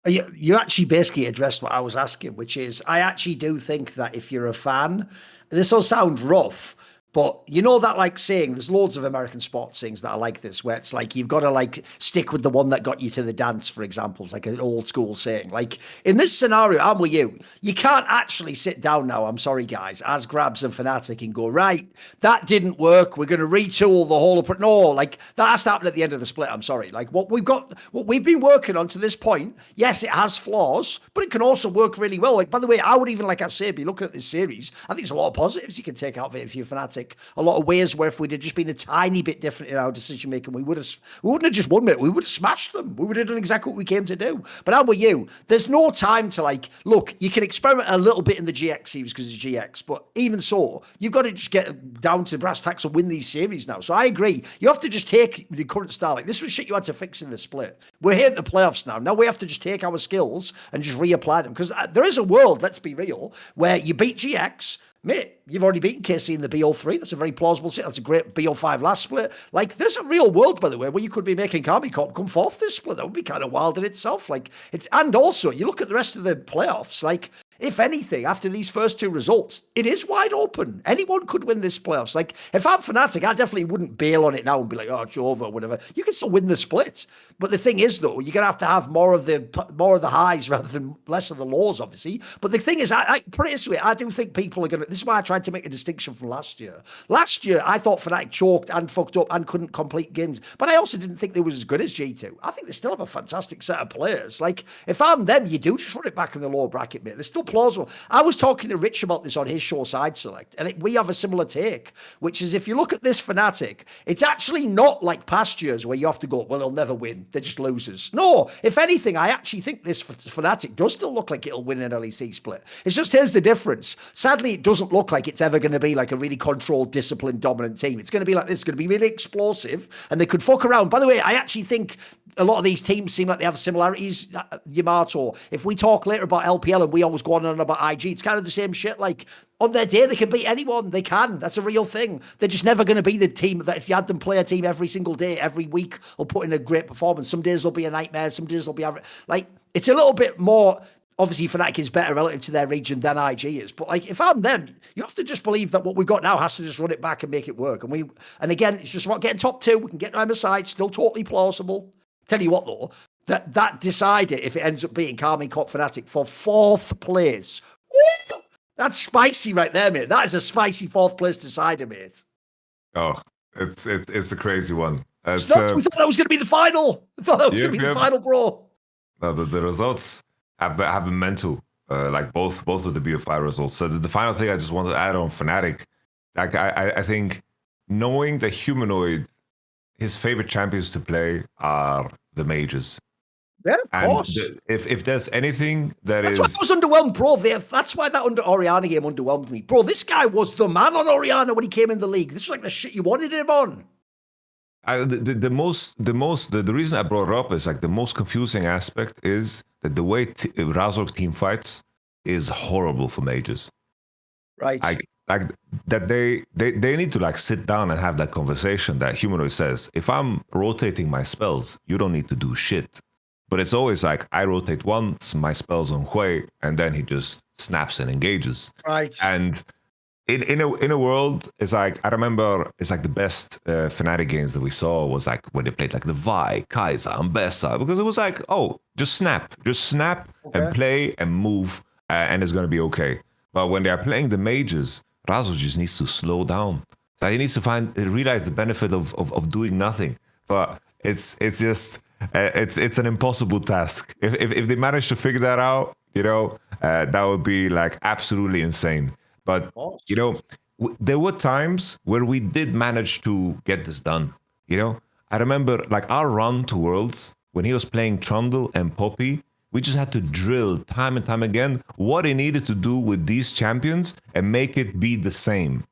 You actually basically addressed what I was asking, which is I actually do think that if you're a fan, this will sound rough, but you know that like saying, there's loads of American sports things that are like this, where it's like, you've got to like stick with the one that got you to the dance, for example. It's like an old school saying. Like in this scenario, I'm with you. You can't actually sit down now, I'm sorry guys, as Grabs and Fnatic and go, right, that didn't work, we're going to retool the whole of... No, like that has to happen at the end of the split, I'm sorry. Like what we've been working on to this point, yes, it has flaws, but it can also work really well. Like, by the way, I would even, like I say, be looking at this series, I think there's a lot of positives you can take out of it if you're Fnatic. A lot of ways where if we'd have just been a tiny bit different in our decision making, we wouldn't have just won it. We would have smashed them. We would have done exactly what we came to do. But I'm with you. There's no time to like, look, you can experiment a little bit in the GX series because it's GX, but even so, you've got to just get down to brass tacks and win these series now. So I agree. You have to just take the current style. Like this was shit you had to fix in the split. We're here at the playoffs now. Now we have to just take our skills and just reapply them, because there is a world, let's be real, where you beat GX. Mate, you've already beaten KC in the BO3. That's a very plausible set. That's a great BO5 last split. Like, there's a real world, by the way, where you could be making Kami Corp come fourth this split. That would be kind of wild in itself. Like, and also, you look at the rest of the playoffs, like, if anything, after these first two results, it is wide open. Anyone could win this playoffs. Like, if I'm Fnatic, I definitely wouldn't bail on it now and be like, oh, it's over or whatever. You can still win the split. But the thing is, though, you're going to have more of the highs rather than less of the lows, obviously. But the thing is, I put it this way, I do think people are going to... This is why I tried to make a distinction from last year. Last year, I thought Fnatic choked and fucked up and couldn't complete games. But I also didn't think they were as good as G2. I think they still have a fantastic set of players. Like, if I'm them, you do just run it back in the lower bracket, mate. They're still plausible. I was talking to Rich about this on his show Side Select, and we have a similar take, which is if you look at this Fnatic, it's actually not like past years where you have to go, well, they'll never win. They're just losers. No, if anything, I actually think this Fnatic does still look like it'll win an LEC split. It's just, here's the difference. Sadly, it doesn't look like it's ever going to be like a really controlled, disciplined, dominant team. It's going to be like this. It's going to be really explosive, and they could fuck around. By the way, I actually think a lot of these teams seem like they have similarities. Yamato, if we talk later about LPL and we always go on and on about IG, it's kind of the same shit. Like, on their day, they can beat anyone. They can. That's a real thing. They're just never going to be the team that if you had them play a team every single day, every week, will put in a great performance. Some days they'll be a nightmare. Some days they'll be average. Like, it's a little bit more Obviously, Fnatic is better relative to their region than IG is. But like, if I'm them, you have to just believe that what we've got now has to just run it back and make it work. And again, it's just about getting top 2. We can get around the side, still totally plausible. Tell you what though, that decider, if it ends up beating Karmine Corp Fnatic for 4th place. Woo! That's spicy right there, mate. That is a spicy 4th place decider, mate. Oh, it's a crazy one. We thought that was going to be the final. I thought that was going to be the final, bro. No, the results have been mental. Like both of the BFI results. So the final thing I just want to add on Fnatic, like I think knowing that Humanoid, his favorite champions to play are the mages. Yeah, of course. If there's anything that's why I was underwhelmed, bro. That's why that Orianna game underwhelmed me, bro. This guy was the man on Orianna when he came in the league. This was like the shit you wanted him on. The reason I brought it up is like the most confusing aspect is that the way Razork team fights is horrible for mages. Right. Like that they need to like sit down and have that conversation that Humanoid says, if I'm rotating my spells, you don't need to do shit. But it's always like, I rotate once, my spell's on Hui, and then he just snaps and engages. Right. And in a world, it's like, I remember, it's like the best Fnatic games that we saw was like when they played like the Vi, Kaiser, and Bessa, because it was like, oh, just snap and play and move, and it's going to be okay. But when they are playing the mages, Razor just needs to slow down. So he needs to realize the benefit of doing nothing. But it's just... it's an impossible task. If they manage to figure that out, that would be like absolutely insane. But there were times where we did manage to get this done. I remember like our run to Worlds when he was playing Trundle and Poppy. We just had to drill time and time again what he needed to do with these champions and make it be the same.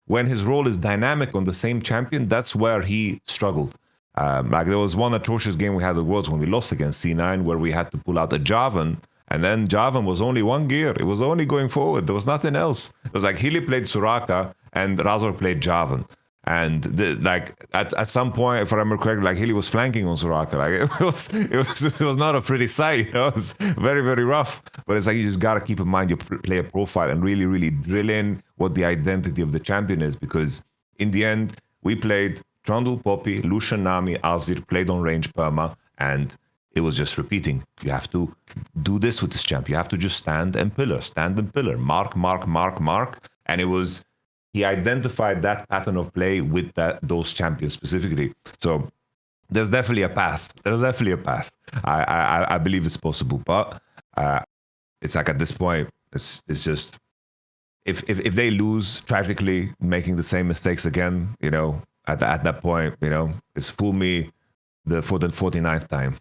When his role is dynamic on the same champion, that's where he struggled. Like there was one atrocious game we had at Worlds when we lost against C9 where we had to pull out a Jarvan, and then Jarvan was only one gear. It was only going forward. There was nothing else. It was like Healy played Soraka and Razor played Jarvan. And at some point, if I remember correctly, like Healy was flanking on Soraka. Like it was not a pretty sight. It was very, very rough. But it's like you just gotta keep in mind your player profile and really, really drill in what the identity of the champion is, because in the end we played Trundle, Poppy, Lucian, Nami, Azir, played on range perma, and it was just repeating. You have to do this with this champ. You have to just stand and pillar, mark, mark, mark, mark. And he identified that pattern of play with those champions specifically. So there's definitely a path. I believe it's possible, but it's like at this point, it's just if they lose tragically, making the same mistakes again, at that point, it's fool me for the 49th time.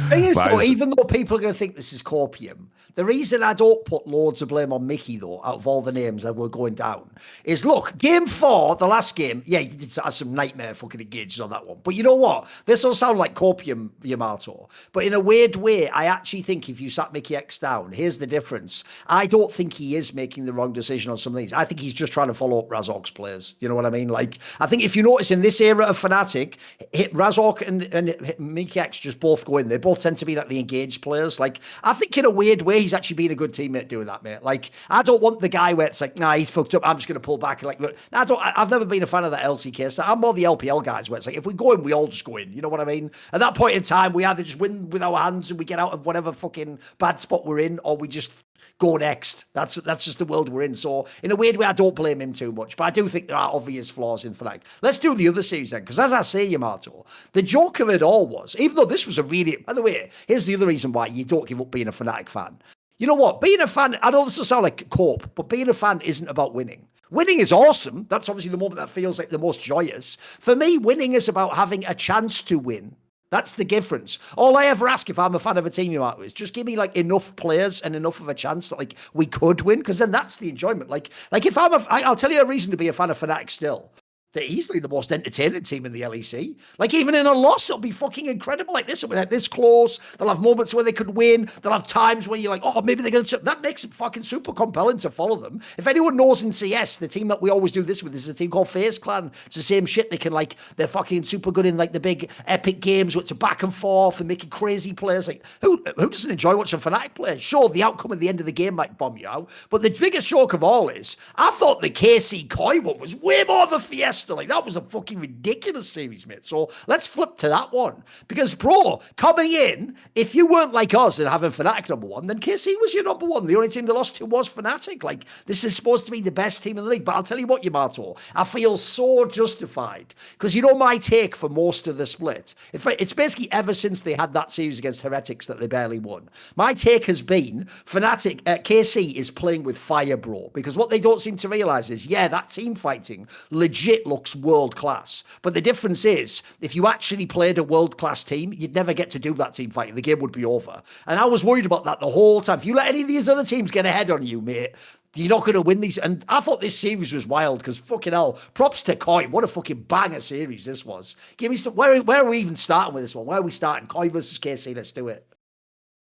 Thing is, though, even though people are going to think this is Corpium, the reason I don't put loads of blame on Mickey, though, out of all the names that were going down, is look, game 4, the last game, yeah, he did have some nightmare fucking engages on that one. But you know what? This will sound like Corpium Yamato. But in a weird way, I actually think if you sat Mickey X down, here's the difference. I don't think he is making the wrong decision on some of these. I think he's just trying to follow up Razork's players. You know what I mean? Like, I think if you notice in this era of Fnatic, Razork and Mickey X just both go in. They both tend to be like the engaged players. Like, I think in a weird way, he's actually been a good teammate doing that, mate. Like, I don't want the guy where it's like, nah, he's fucked up, I'm just going to pull back. And like, I've never been a fan of that LCK stuff. I'm more the LPL guys where it's like, if we go in, we all just go in. You know what I mean? At that point in time, we either just win with our hands and we get out of whatever fucking bad spot we're in, or we just go next. That's just the world we're in. So in a weird way, I don't blame him too much, but I do think there are obvious flaws in Fnatic. Let's do the other series then, because as I say, Yamato, the joke of it all was, even though this was a really, by the way, here's the other reason why you don't give up being a Fnatic fan. You know what? Being a fan, I know this will sound like cope, but being a fan isn't about winning. Winning is awesome. That's obviously the moment that feels like the most joyous. For me, winning is about having a chance to win. That's the difference. All I ever ask if I'm a fan of a team is just give me like enough players and enough of a chance that like we could win, because then that's the enjoyment. Like if I'll tell you a reason to be a fan of Fnatic still. they're easily the most entertaining team in the LEC. Like, even in a loss, it'll be fucking incredible. Like, this will be this close. They'll have moments where they could win. They'll have times where you're like, oh, maybe they're going to... That makes it fucking super compelling to follow them. If anyone knows in CS, the team that we always do this with is a team called FaZe Clan. It's the same shit. They can, like, they're fucking super good in, like, the big epic games where it's a back and forth and making crazy players. Like, who doesn't enjoy watching Fnatic play? Sure, the outcome at the end of the game might bomb you out, but the biggest joke of all is, I thought the KC Koi one was way more of a fiesta. Like, that was a fucking ridiculous series, mate. So let's flip to that one. Because, bro, coming in, if you weren't like us and having Fnatic number one, then KC was your number one. The only team they lost to was Fnatic. Like, this is supposed to be the best team in the league. But I'll tell you what, Yamato, I feel so justified. Because you know my take for most of the split? It's basically ever since they had that series against Heretics that they barely won. My take has been Fnatic, KC is playing with fire, bro. Because what they don't seem to realize is, yeah, that team fighting legit looks world class. But the difference is, if you actually played a world class team, you'd never get to do that team fighting. The game would be over. And I was worried about that the whole time. If you let any of these other teams get ahead on you, mate, you're not going to win these. And I thought this series was wild because fucking hell, props to Koi. What a fucking banger series this was. Give me some. Where are we even starting with this one? Where are we starting? Koi versus KC. Let's do it.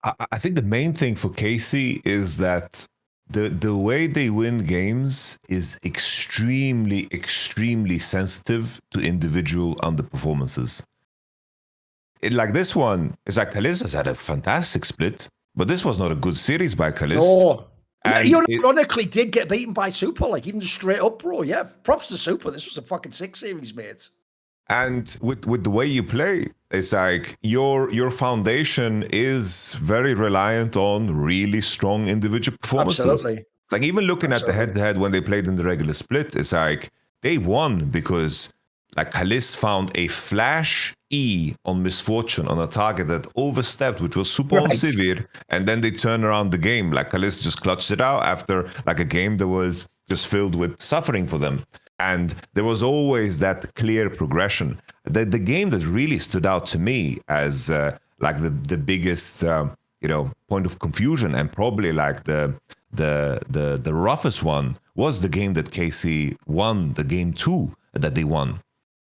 I think the main thing for KC is that the way they win games is extremely sensitive to individual underperformances. Like this one, it's like Kalista's had a fantastic split, but this was not a good series by Kalista. Oh, he ironically did get beaten by Super, like even just straight up, bro. Yeah, props to Super. This was a fucking sick series, mate. And with the way you play, it's like your foundation is very reliant on really strong individual performances. Absolutely. It's like even looking at the head-to-head when they played in the regular split, it's like they won because like Kalist found a flash E on Misfortune on a target that overstepped, which was super severe, and then they turn around the game. Like Kalist just clutched it out after like a game that was just filled with suffering for them. And there was always that clear progression. The game that really stood out to me as like the biggest point of confusion and probably like the roughest one was the game that KC won, the game 2 that they won.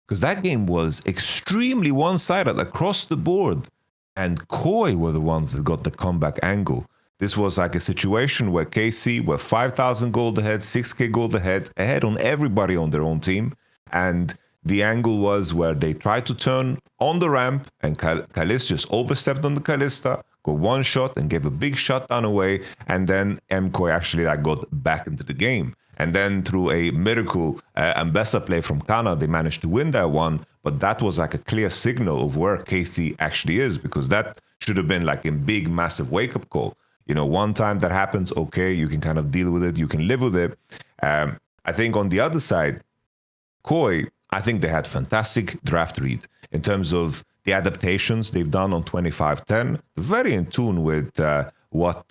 Because that game was extremely one-sided across the board. And Koi were the ones that got the comeback angle. This was like a situation where KC were 5,000 gold ahead, 6K gold ahead on everybody on their own team. And the angle was where they tried to turn on the ramp and Kalista just overstepped on the Kalista, got one shot and gave a big shutdown away. And then MKOI actually like got back into the game. And then through a miracle Ambessa play from Kana, they managed to win that one. But that was like a clear signal of where KC actually is, because that should have been like a big, massive wake-up call. You know, one time that happens, okay, you can kind of deal with it, you can live with it. I think on the other side, Koi, I think they had fantastic draft read in terms of the adaptations they've done on 25-10, very in tune with what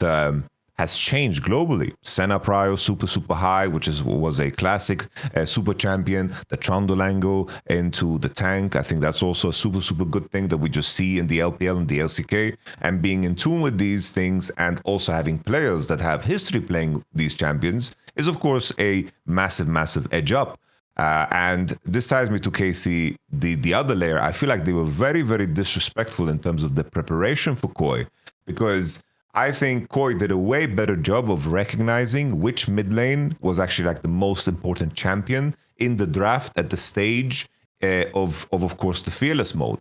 has changed globally. Senna Prio, super high, which was a classic super champion. The Trundle angle into the tank. I think that's also a super good thing that we just see in the LPL and the LCK. And being in tune with these things and also having players that have history playing these champions is, of course, a massive edge up. And this ties me to KC, the other layer. I feel like they were very disrespectful in terms of the preparation for Koi, because I think Koi did a way better job of recognizing which mid lane was actually like the most important champion in the draft at the stage of course, the Fearless mode.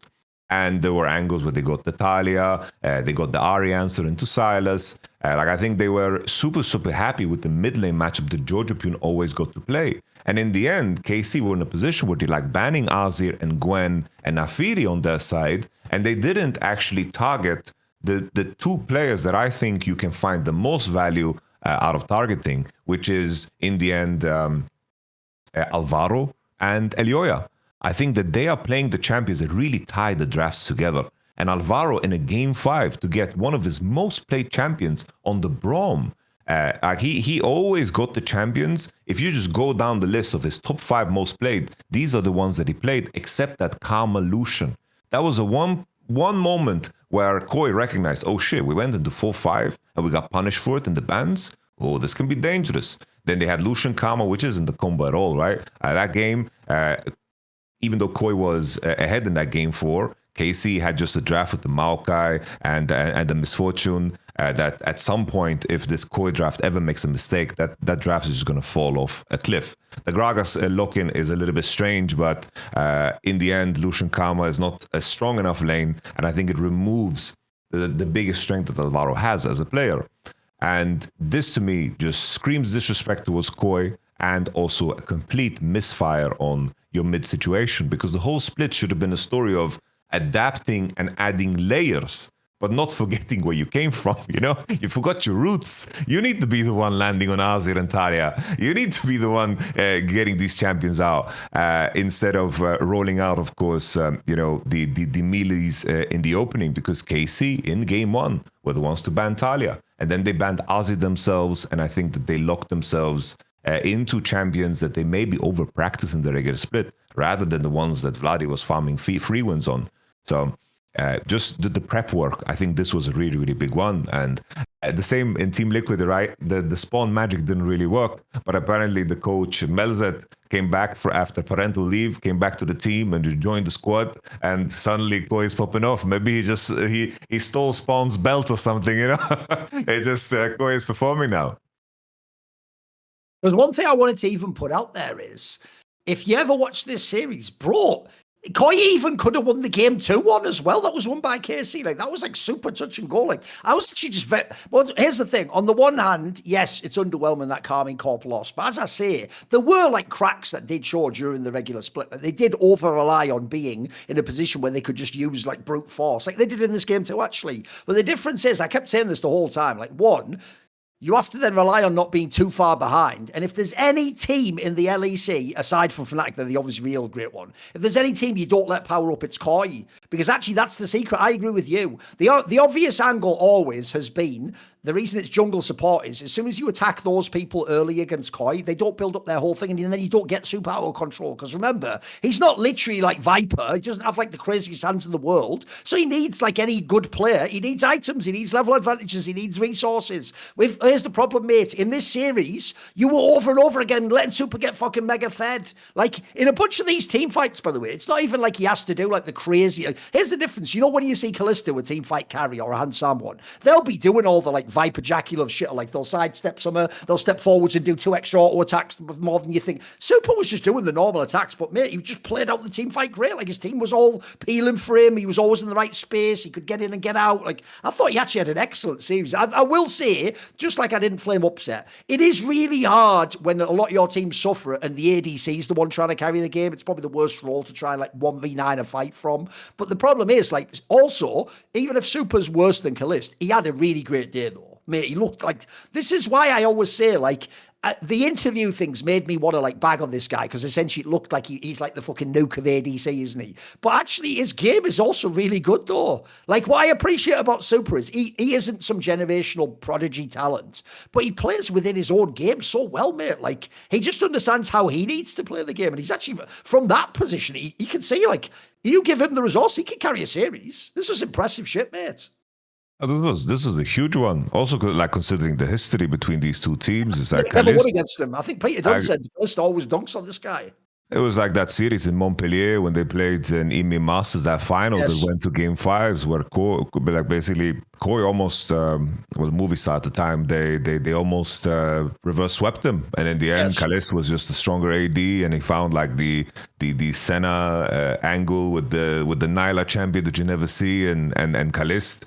And there were angles where they got the Talia, they got the Ahri answer into Silas. Like I think they were super happy with the mid lane matchup that Georgiapune always got to play. And in the end, KC were in a position where they like banning Azir and Gwen and Nafiri on their side, and they didn't actually target the two players that I think you can find the most value out of targeting, which is in the end Alvaro and Elioya. I think that they are playing the champions that really tie the drafts together. And Alvaro in a game 5 to get one of his most played champions on the Braum. Like he always got the champions. If you just go down the list of his top 5 most played, these are the ones that he played, except that Karma Lucian. That was a one moment where Koi recognized, oh shit, we went into 4-5 and we got punished for it in the bans. Oh, this can be dangerous. Then they had Lucian Karma, which isn't the combo at all, right? That game, even though Koi was ahead in that game 4, KC had just a draft with the Maokai and the misfortune that at some point, if this Koi draft ever makes a mistake, that draft is just going to fall off a cliff. The Gragas lock-in is a little bit strange, but in the end, Lucian Kama is not a strong enough lane, and I think it removes the biggest strength that Alvaro has as a player. And this, to me, just screams disrespect towards Koi and also a complete misfire on your mid situation, because the whole split should have been a story of adapting and adding layers, but not forgetting where you came from. You know, you forgot your roots. You need to be the one landing on Azir and Talia. You need to be the one getting these champions out instead of rolling out, of course, the melees in the opening, because KC in game 1 were the ones to ban Talia. And then they banned Azir themselves. And I think that they locked themselves into champions that they maybe over-practice in the regular split rather than the ones that Vladi was farming free wins on. So just the prep work, I think this was a really, really big one. And the same in Team Liquid, right? The spawn magic didn't really work, but apparently the coach Melzet came back after parental leave, came back to the team and joined the squad, and suddenly Koi is popping off. Maybe he stole Spawn's belt or something, you know? It's just Koi is performing now. There's one thing I wanted to even put out there is, if you ever watch this series, bro, Koi even could have won the game 2-1 as well. That was won by KC. Like, that was like super touch and go. Like, I was actually just well, here's the thing. On the one hand, yes, it's underwhelming that Carmine Corp lost. But as I say, there were like cracks that did show during the regular split. Like, they did over rely on being in a position where they could just use like brute force. Like they did in this game too, actually. But the difference is, I kept saying this the whole time. Like, one, you have to then rely on not being too far behind. And if there's any team in the LEC, aside from Fnatic, they're the obvious real great one. If there's any team you don't let power up, it's Koi. Because actually, that's the secret. I agree with you. The obvious angle always has been, the reason it's jungle support is, as soon as you attack those people early against Koi, they don't build up their whole thing, and then you don't get super power control. Because remember, he's not literally like Viper. He doesn't have like the craziest hands in the world. So he needs, like any good player, he needs items, he needs level advantages, he needs resources. Here's the problem, mate. In this series, you were over and over again letting Super get fucking mega fed. Like, in a bunch of these team fights, by the way, it's not even like he has to do like the crazy. Here's the difference. You know, when you see Kalista, a team fight carry or a Hansam one, they'll be doing all the like Viper Jaculov shit. Like, they'll sidestep somewhere, they'll step forwards and do 2 extra auto attacks more than you think. Super was just doing the normal attacks, but mate, he just played out the team fight great. Like, his team was all peeling for him. He was always in the right space. He could get in and get out. Like, I thought he actually had an excellent series. I will say, just like I didn't flame upset, it is really hard when a lot of your teams suffer and the ADC is the one trying to carry the game. It's probably the worst role to try and like 1v9 a fight from. But the problem is, like, also, even if Super's worse than Kalist, he had a really great day though. Mate, he looked like, this is why I always say, like, the interview things made me want to like bag on this guy, because essentially it looked like he's like the fucking nuke of ADC, isn't he? But actually his game is also really good though. Like, what I appreciate about Super is he isn't some generational prodigy talent, but he plays within his own game so well, mate. Like, he just understands how he needs to play the game, and he's actually, from that position, he can see, like, you give him the resource, he can carry a series. This was impressive shit, mate. This is a huge one. Also, like, considering the history between these two teams, it's like never won against him. I think Peter Dunn said Kalista always dunks on this guy. It was like that series in Montpellier when they played in EMEA Masters, that final that went to game 5s, where Koi almost, Movistar at the time, they almost reverse swept them, and in the end, Kalist was just a stronger AD, and he found like the Senna angle with the Nyla champion that you never see, and Kalist,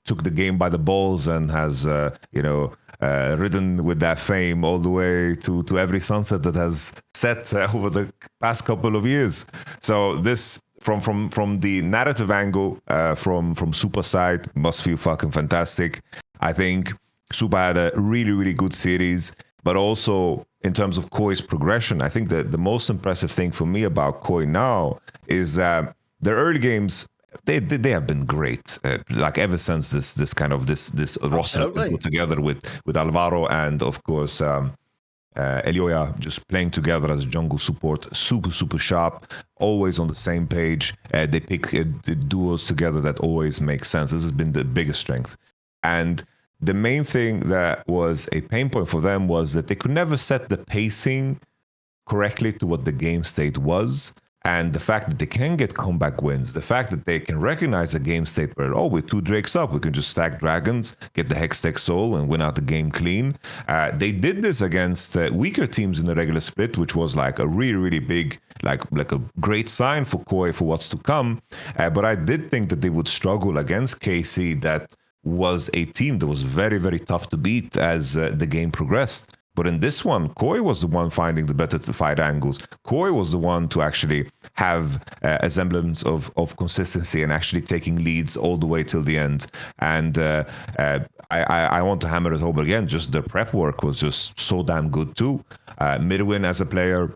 took the game by the balls and has ridden with that fame all the way to every sunset that has set over the past couple of years. So this, from the narrative angle, from Super side, must feel fucking fantastic. I think Super had a really, really good series, but also in terms of Koi's progression, I think that the most impressive thing for me about Koi now is their early games. They have been great, like ever since this roster has been put together with Alvaro and of course Elioya just playing together as jungle support, super sharp, always on the same page. They pick the duos together that always makes sense. This has been the biggest strength, and the main thing that was a pain point for them was that they could never set the pacing correctly to what the game state was. And the fact that they can get comeback wins, the fact that they can recognize a game state where, oh, with 2 Drakes up, we can just stack dragons, get the Hextech Soul, and win out the game clean. They did this against weaker teams in the regular split, which was like a really, really big, like a great sign for KOI for what's to come. But I did think that they would struggle against KC. That was a team that was very, very tough to beat as the game progressed. But in this one, KOI was the one finding the better fight angles. KOI was the one to actually have a semblance of consistency and actually taking leads all the way till the end. And I want to hammer it home again. Just the prep work was just so damn good too. Midwin as a player,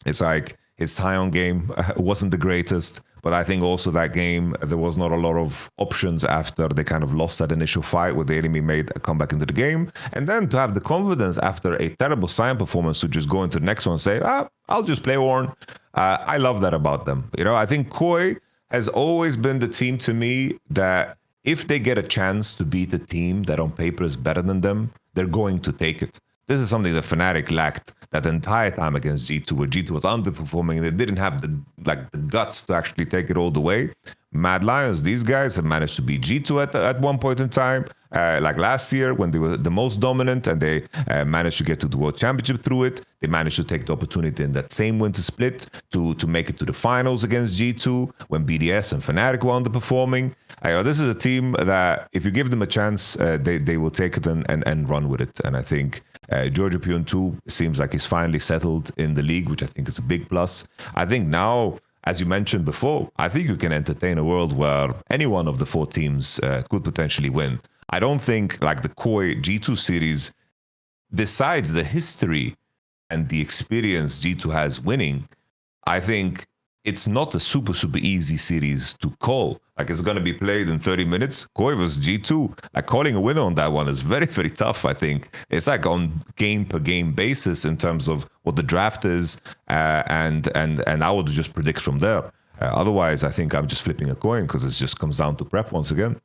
it's like his high-on game wasn't the greatest. But I think also that game, there was not a lot of options after they kind of lost that initial fight where the enemy made a comeback into the game. And then to have the confidence after a terrible Sion performance to just go into the next one and say, I'll just play Ornn. I love that about them. You know, I think KOI has always been the team to me that if they get a chance to beat a team that on paper is better than them, they're going to take it. This is something that Fnatic lacked that entire time against G2, where G2 was underperforming and they didn't have the guts to actually take it all the way. Mad Lions, these guys have managed to beat G2 at one point in time, like last year when they were the most dominant and they managed to get to the World Championship through it. They managed to take the opportunity in that same winter split to make it to the finals against G2 when BDS and Fnatic were underperforming. This is a team that if you give them a chance, they will take it and run with it. And I think Giorgio Pion 2 seems like he's finally settled in the league, which I think is a big plus. I think now, as you mentioned before, I think you can entertain a world where any one of the 4 teams could potentially win. I don't think like the KOI G2 series, besides the history and the experience G2 has winning, I think it's not a super easy series to call. Like it's going to be played in 30 minutes. KOI versus G2, like calling a winner on that one is very, very tough, I think. It's like on game per game basis in terms of what the draft is. And I would just predict from there. Otherwise, I think I'm just flipping a coin because it just comes down to prep once again.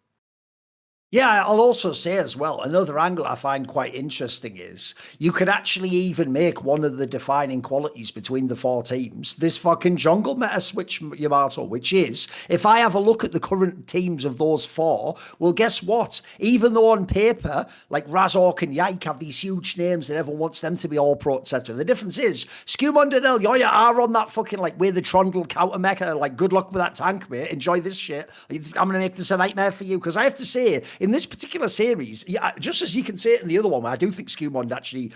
Yeah, I'll also say as well, another angle I find quite interesting is you could actually even make one of the defining qualities between the 4 teams this fucking jungle meta switch, Yamato, which is, if I have a look at the current teams of those 4, well, guess what? Even though on paper, like Razork and Yike have these huge names and everyone wants them to be all-pro, etc., the difference is Skumund and Elyoya are on that fucking, like, we're the Trundle counter mecha, like, good luck with that tank, mate, enjoy this shit. I'm going to make this a nightmare for you, because I have to say, in this particular series, yeah, just as you can say it in the other one, I do think Skumond actually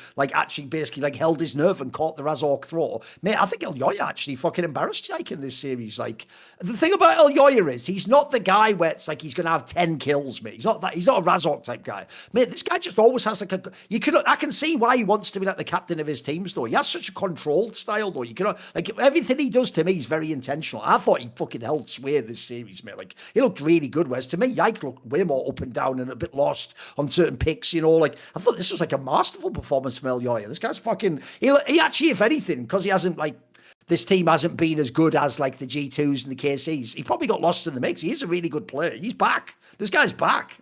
basically held his nerve and caught the Razork throw. Mate, I think Elyoya actually fucking embarrassed Jake in this series. Like, the thing about Elyoya is he's not the guy where it's like he's going to have 10 kills, mate. He's not that. He's not a Razork type guy. Mate, this guy just always has like I can see why he wants to be like the captain of his teams, though. He has such a controlled style, though. You cannot, like, everything he does to me is very intentional. I thought he fucking held sway this series, mate. Like, he looked really good, whereas to me, Yike looked way more up and down and a bit lost on certain picks, you know. Like, I thought this was like a masterful performance from Elyoya. This guy's fucking, he actually, if anything, because he hasn't, like, this team hasn't been as good as like the G2s and the KCs, he probably got lost in the mix. He is a really good player. He's back. This guy's back.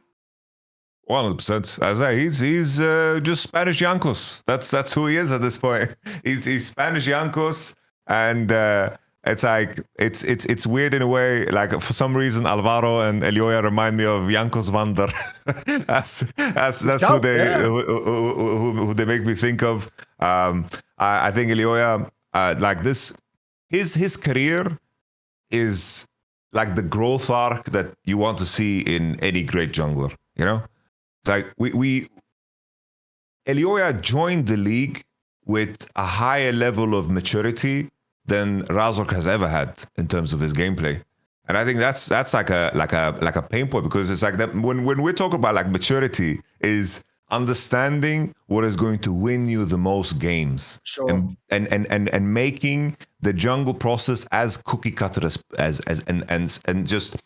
100%. As he's just Spanish Yankos. That's who he is at this point. He's Spanish Yankos, and it's like it's weird in a way. Like, for some reason, Alvaro and Elyoya remind me of Yankos Vander. that's who they make me think of. I think Elyoya, like this, his career is like the growth arc that you want to see in any great jungler. You know, it's like Elyoya joined the league with a higher level of maturity than Razork has ever had in terms of his gameplay. And I think that's like a pain point, because it's like that when we talk about like maturity is understanding what is going to win you the most games. Sure. and making the jungle process as cookie cutter as and just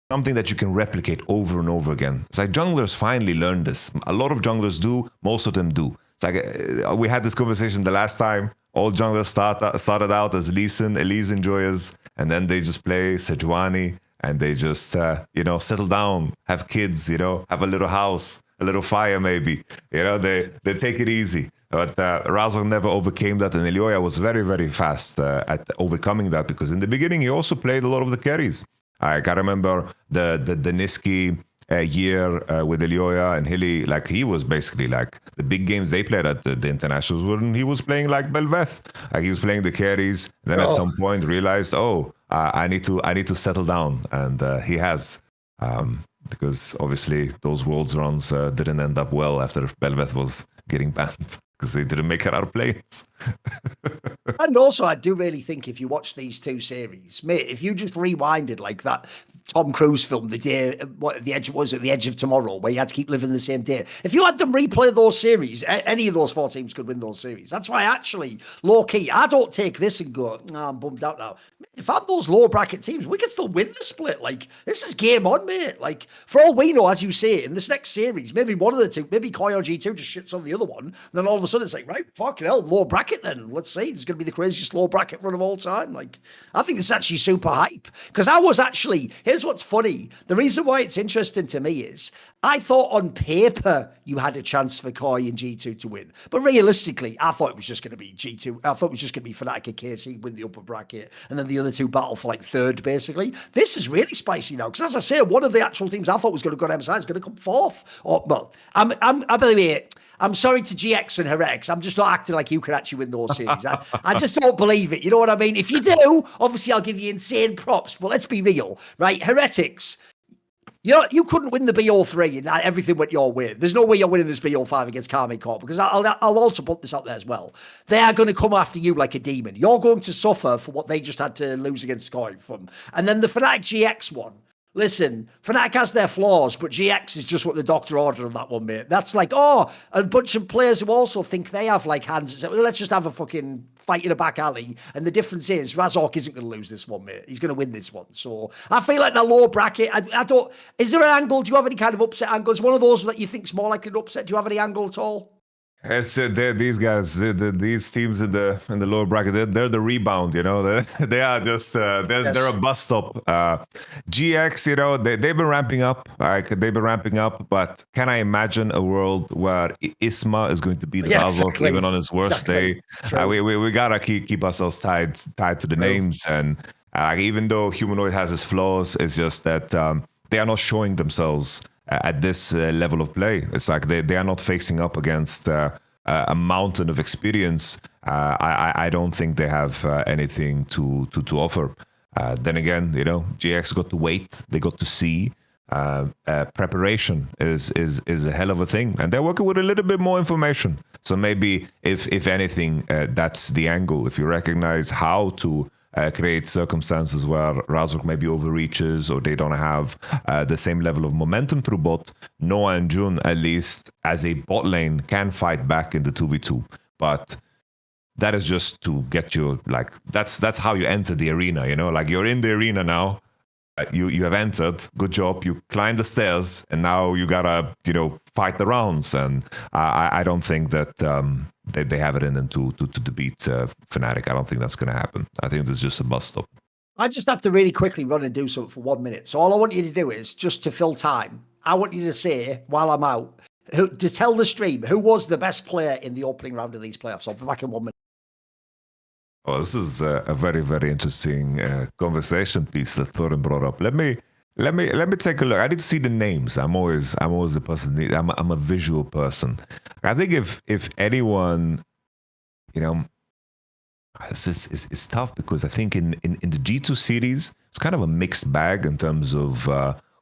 something that you can replicate over and over again. It's like junglers finally learned this. A lot of junglers do, most of them do. It's like we had this conversation the last time. All junglers started out as Lee Sin, Elise enjoyers, and then they just play Sejuani, and they just settle down, have kids, have a little house, a little fire maybe. You know, they take it easy. But Razor never overcame that, and Ilioya was very, very fast at overcoming that, because in the beginning he also played a lot of the carries. I remember the Niski year with Ilioya and Hilly. Like, he was basically like the big games they played at the internationals when he was playing like Belveth. Like, he was playing the carries. Then at some point realized, I need to settle down, and he has. Because obviously those Worlds runs didn't end up well after Belveth was getting banned, because they didn't make it out of plays. And also, I do really think if you watch these two series, mate, if you just rewinded like that Tom Cruise film, The Edge of Tomorrow, where you had to keep living the same day. If you had them replay those series, any of those 4 teams could win those series. That's why, actually, low key, I don't take this and go, I'm bummed out now. If I'm those low bracket teams, we can still win the split. Like, this is game on, mate. Like, for all we know, as you say, in this next series, maybe one of the two, maybe KOI or G2 just shits on the other one. And then all of a sudden it's like, right, fucking hell, low bracket then. Let's see. It's going to be the craziest low bracket run of all time. Like, I think this is actually super hype. Because I was actually, here's what's funny. The reason why it's interesting to me is I thought on paper you had a chance for KOI and G2 to win. But realistically, I thought it was just going to be G2. I thought it was just going to be Fnatic and KC win the upper bracket. And then the other two battle for like third, basically. This is really spicy now. Because as I say, one of the actual teams I thought was going to go to MSI is going to come fourth. Or, well, I'm sorry to GX and Heretics. I'm just not acting like you can actually win those series. I just don't believe it. You know what I mean? If you do, obviously I'll give you insane props. But let's be real, right? Heretics, you couldn't win the BO3 and everything went your way. There's no way you're winning this BO5 against Karmine Corp, because I'll also put this out there as well. They are going to come after you like a demon. You're going to suffer for what they just had to lose against Sky from. And then the Fnatic GX one. Listen, Fnatic has their flaws, but GX is just what the doctor ordered on that one, mate. That's like, a bunch of players who also think they have like hands. So let's just have a fucking fight in a back alley. And the difference is Razork isn't going to lose this one, mate. He's going to win this one. So I feel like the low bracket, I don't, is there an angle? Do you have any kind of upset angle? Is one of those that you think is more likely to upset? Do you have any angle at all? It's these guys, these teams in the lower bracket. They're the rebound, you know. They are just they're a bus stop. GX, you know, they've been ramping up. But can I imagine a world where Isma is going to be the Razork even on his worst day? We gotta keep ourselves tied to the names, and even though Humanoid has his flaws, it's just that they are not showing themselves at this level of play. It's like they are not facing up against a mountain of experience. I don't think they have anything to offer. Then again, you know, GX got to wait. They got to see. Preparation is a hell of a thing, and they're working with a little bit more information. So maybe if anything, that's the angle. If you recognize how to create circumstances where Razork maybe overreaches, or they don't have the same level of momentum through bot, Noah and Jun, at least as a bot lane, can fight back in the 2v2. But that is just to get you, like, that's how you enter the arena, you know? Like, you're in the arena now, you have entered, good job, you climbed the stairs, and now you gotta, you know, fight the rounds. And I don't think that they have it in them to beat Fnatic. I don't think that's going to happen. I think there's just a bus stop. I just have to really quickly run and do something for 1 minute. So all I want you to do is, just to fill time, I want you to say, while I'm out, to tell the stream, who was the best player in the opening round of these playoffs. I'll be back in 1 minute. Oh, this is a very, very interesting conversation piece that Thorin brought up. Let me take a look. I didn't see the names. I'm always the person. I'm a visual person. I think if anyone, you know, it's tough, because I think in the G2 series, it's kind of a mixed bag in terms of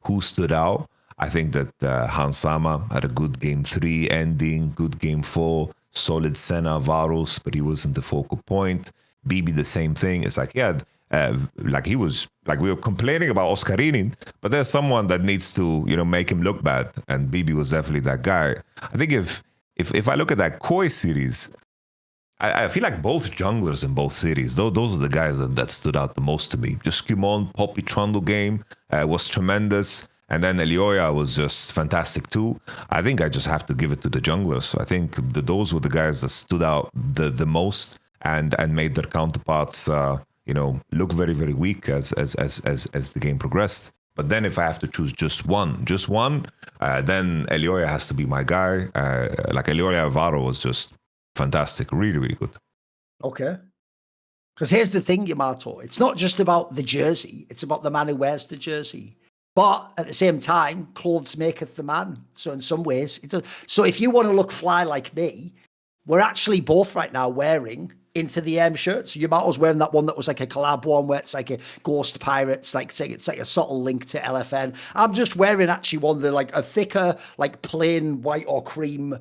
who stood out. I think that Hans Sama had a good game 3 ending, good game 4, solid Senna, Varus, but he wasn't the focal point. BB, the same thing. It's like, like he was, like, we were complaining about Oscarinin, but there's someone that needs to, you know, make him look bad, and BB was definitely that guy. I think if I look at that KOI series, I feel like both junglers in both series, those are the guys that stood out the most to me. Just Kumon, Poppy Trundle game was tremendous, and then Ilioya was just fantastic too. I think I just have to give it to the junglers. I think those were the guys that stood out the most, and made their counterparts, you know, look very, very weak as the game progressed. But then if I have to choose just one, then Elioya has to be my guy. Like Elioya Alvaro was just fantastic, really, really good. Okay. Because here's the thing, Yamato. It's not just about the jersey. It's about the man who wears the jersey. But at the same time, clothes maketh the man. So in some ways, it does. So if you want to look fly like me, we're actually both right now wearing Into the M shirts. So Yamato's wearing that one that was like a collab one where it's like a Ghost Pirates, like it's like a subtle link to LFN. I'm just wearing actually one that like a thicker, like plain white or cream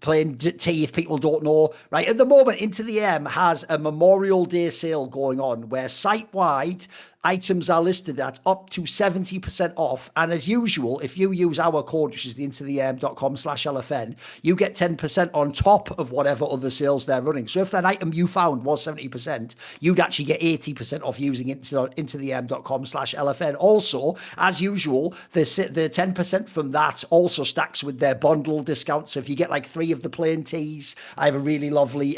plain tea, if people don't know, right? At the moment, Into the M has a Memorial Day sale going on where site-wide items are listed at up to 70% off. And as usual, if you use our code, which is the intotheM.com/LFN, you get 10% on top of whatever other sales they're running. So if that item you found was 70%, you'd actually get 80% off using it intotheM.com/LFN. Also, as usual, the 10% from that also stacks with their bundle discount. So if you get like 3 of the plain tees, I have a really lovely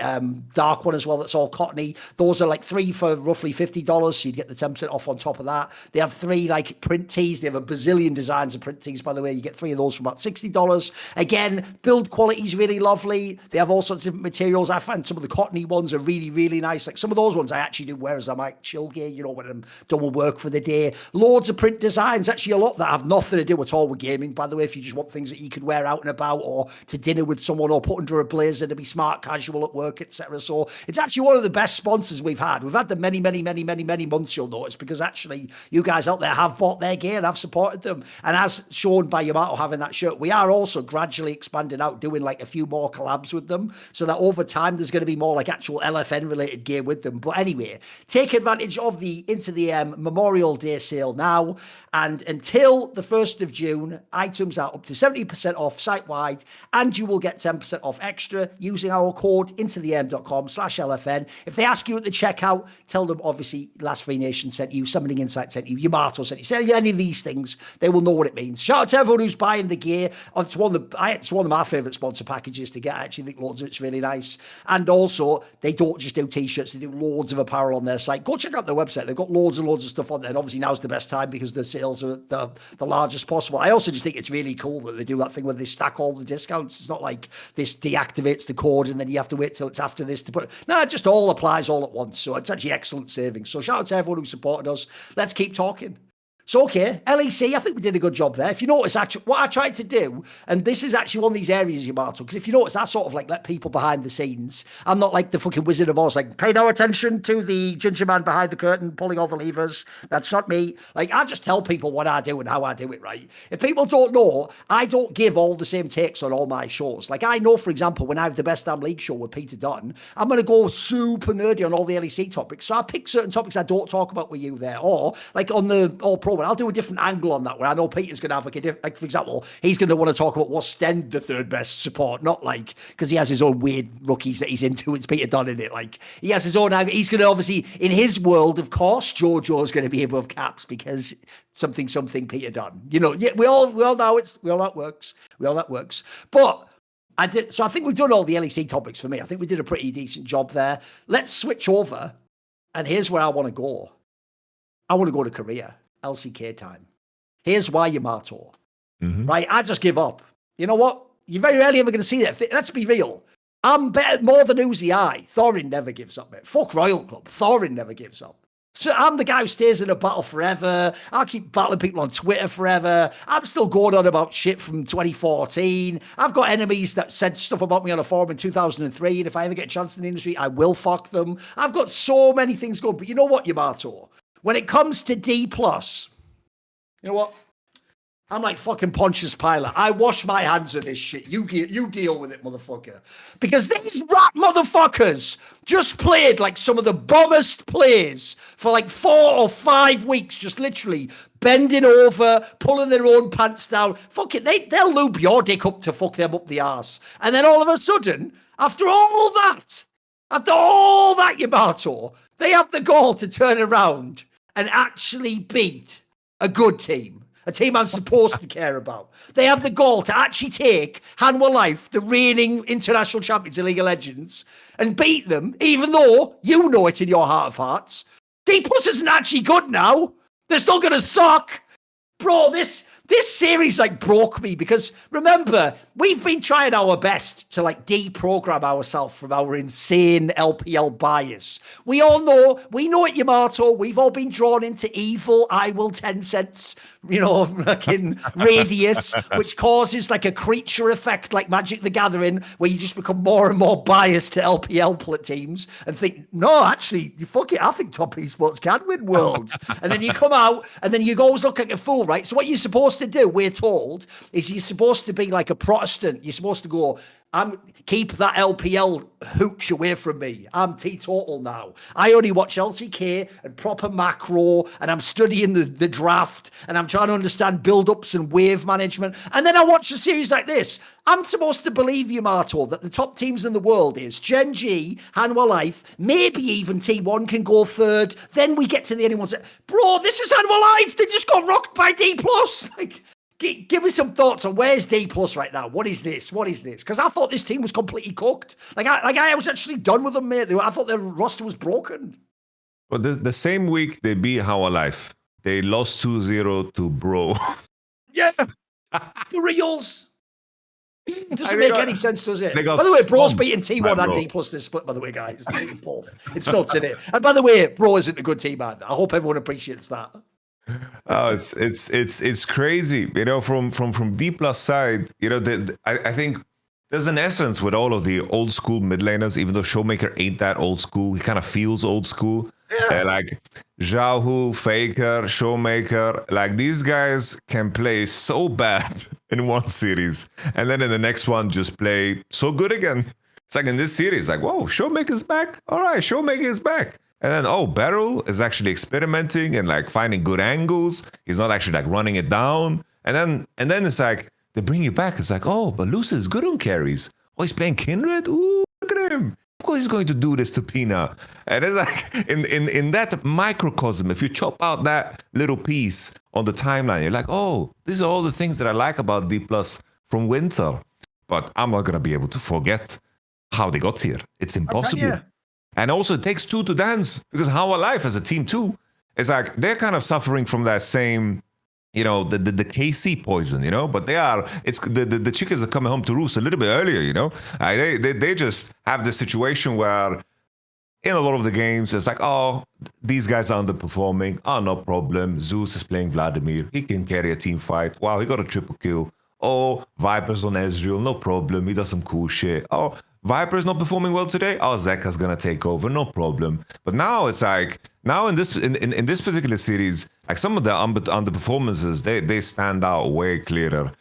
dark one as well that's all cottony. Those are like 3 for roughly $50, so you'd get the 10% off on top of that. They have 3 like print tees. They have a bazillion designs of print tees, by the way. You get 3 of those for about $60. Again, build quality is really lovely. They have all sorts of different materials. I find some of the cottony ones are really, really nice. Like some of those ones I actually do wear as I might chill gear, you know, when I'm done with work for the day. Loads of print designs, actually a lot that have nothing to do at all with gaming, by the way, if you just want things that you could wear out and about or to dinner with someone or put under a blazer to be smart casual at work, etc. So it's actually one of the best sponsors we've had. We've had them many months, you'll notice, because actually you guys out there have bought their gear and have supported them. And as shown by Yamato having that shirt, we are also gradually expanding out, doing like a few more collabs with them, so that over time there's going to be more like actual LFN related gear with them. But anyway, take advantage of the Into the M Memorial Day sale now, and until the 1st of June, items are up to 70% off site-wide, and you will get 10% off extra using our code intotheM.com/LFN. If they ask you at the checkout, tell them obviously Last Free Nation sent you, Summoning Insight sent you, Yamato sent you. Say any of these things, they will know what it means. Shout out to everyone who's buying the gear. It's one of my favourite sponsor packages to get. I actually think loads of it's really nice. And also, they don't just do t-shirts, they do loads of apparel on their site. Go check out their website. They've got loads and loads of stuff on there. And obviously now's the best time because the sales are the largest possible. I also just think it's really cool that they do that thing where they stack all the discounts. It's not like this deactivates the code and then you have to wait till it's after this to put it. No, it just all applies all at once. So it's actually excellent savings. So shout out to everyone who supported us. Let's keep talking. So, okay, LEC, I think we did a good job there. If you notice, actually, what I tried to do, and this is actually one of these areas, Yamato, because if you notice, I sort of like let people behind the scenes. I'm not like the fucking Wizard of Oz, like, pay no attention to the ginger man behind the curtain pulling all the levers. That's not me. Like, I just tell people what I do and how I do it, right? If people don't know, I don't give all the same takes on all my shows. Like, I know, for example, when I have the Best Damn League show with Peter Dunn, I'm going to go super nerdy on all the LEC topics. So I pick certain topics I don't talk about with you there. Or, like, on the All-Pro, I'll do a different angle on that where I know Peter's going to have like for example, he's going to want to talk about what's Stend the third best support, not like because he has his own weird rookies that he's into. It's Peter Dunn in it. Like he has his own angle. He's going to obviously in his world, of course, Jojo's going to be above Caps because something Peter Dunn. You know, yeah, we all know that works. But I think we've done all the LEC topics for me. I think we did a pretty decent job there. Let's switch over, and here's where I want to go. I want to go to Korea. LCK time. Here's why, Yamato. Right? I just give up. You know what? You're very rarely ever going to see that. Let's be real. I'm better more than Uzi. Thorin never gives up, mate. Fuck Royal Club. Thorin never gives up. So I'm the guy who stays in a battle forever. I'll keep battling people on Twitter forever. I'm still going on about shit from 2014. I've got enemies that said stuff about me on a forum in 2003. And if I ever get a chance in the industry, I will fuck them. I've got so many things going. But you know what, Yamato? When it comes to Dplus, you know what? I'm like fucking Pontius Pilate. I wash my hands of this shit. You deal with it, motherfucker. Because these rat motherfuckers just played like some of the bombest plays for like 4 or 5 weeks, just literally bending over, pulling their own pants down. Fuck it, they'll lube your dick up to fuck them up the arse. And then all of a sudden, after all that, Yamato, they have the gall to turn around and actually beat a good team, a team I'm supposed to care about. They have the goal to actually take Hanwha Life, the reigning international champions in League of Legends, and beat them, even though you know it in your heart of hearts. Dplus isn't actually good now. They're still going to suck. bro, this series like broke me because remember, we've been trying our best to like deprogram ourselves from our insane LPL bias. We know at Yamato, we've all been drawn into evil, I will 10 cents, fucking radius, which causes like a creature effect like Magic the Gathering, where you just become more and more biased to LPL teams and think, no, actually, I think top esports can win worlds. And then you come out and then you always look like a fool, right? So what you're supposed to do, we're told, is you're supposed to be like a Protestant. You're supposed to go, keep that LPL hooch away from me. I'm teetotal now. I only watch LCK and proper macro, and I'm studying the draft, and I'm trying to understand build-ups and wave management. And then I watch a series like this. I'm supposed to believe, Yamato, that the top teams in the world is GenG, Hanwha Life, maybe even T1 can go third. Then we get to the anyone's. Bro, this is Hanwha Life. They just got rocked by Dplus. Like, give me some thoughts on where's Dplus right now. What is this? Because I thought this team was completely cooked. I was actually done with them, mate. I thought their roster was broken. Well, the same week they beat Hanwha Life, they lost 2-0 to Bro. Yeah, for reals. It doesn't make any sense, does it? By got the way, Bro's stomped beating T1 by and Bro. Dplus this split, by the way, guys. Both. It's nuts, isn't it? And by the way, Bro isn't a good team, man. I hope everyone appreciates that. Oh, it's crazy, from Dplus side. I think there's an essence with all of the old school mid laners. Even though Showmaker ain't that old school, he kind of feels old school. Yeah. Like Xiaohu, Faker, Showmaker, like these guys can play so bad in one series, and then in the next one just play so good again. It's like in this series, like, whoa, Showmaker's back. All right, Showmaker is back. And then, Beryl is actually experimenting and like finding good angles. He's not actually like running it down. And then it's like, they bring you back. It's like, but Lucy is good on carries. Oh, he's playing Kindred? Ooh, look at him. Of course he's going to do this to Pina. And it's like, in that microcosm, if you chop out that little piece on the timeline, you're like, these are all the things that I like about Dplus from Winter. But I'm not going to be able to forget how they got here. It's impossible. Okay, yeah. And also, it takes two to dance, because Hanwha Life as a team too, it's like they're kind of suffering from that same, the KC poison, But the chickens are coming home to roost a little bit earlier, They just have this situation where in a lot of the games it's like, these guys are underperforming. No problem. Zeus is playing Vladimir. He can carry a team fight. Wow, he got a triple kill. Viper's on Ezreal. No problem. He does some cool shit. Viper is not performing well today. Zeka's gonna take over, no problem. But now it's like, in this particular series, like some of the underperformances, they stand out way clearer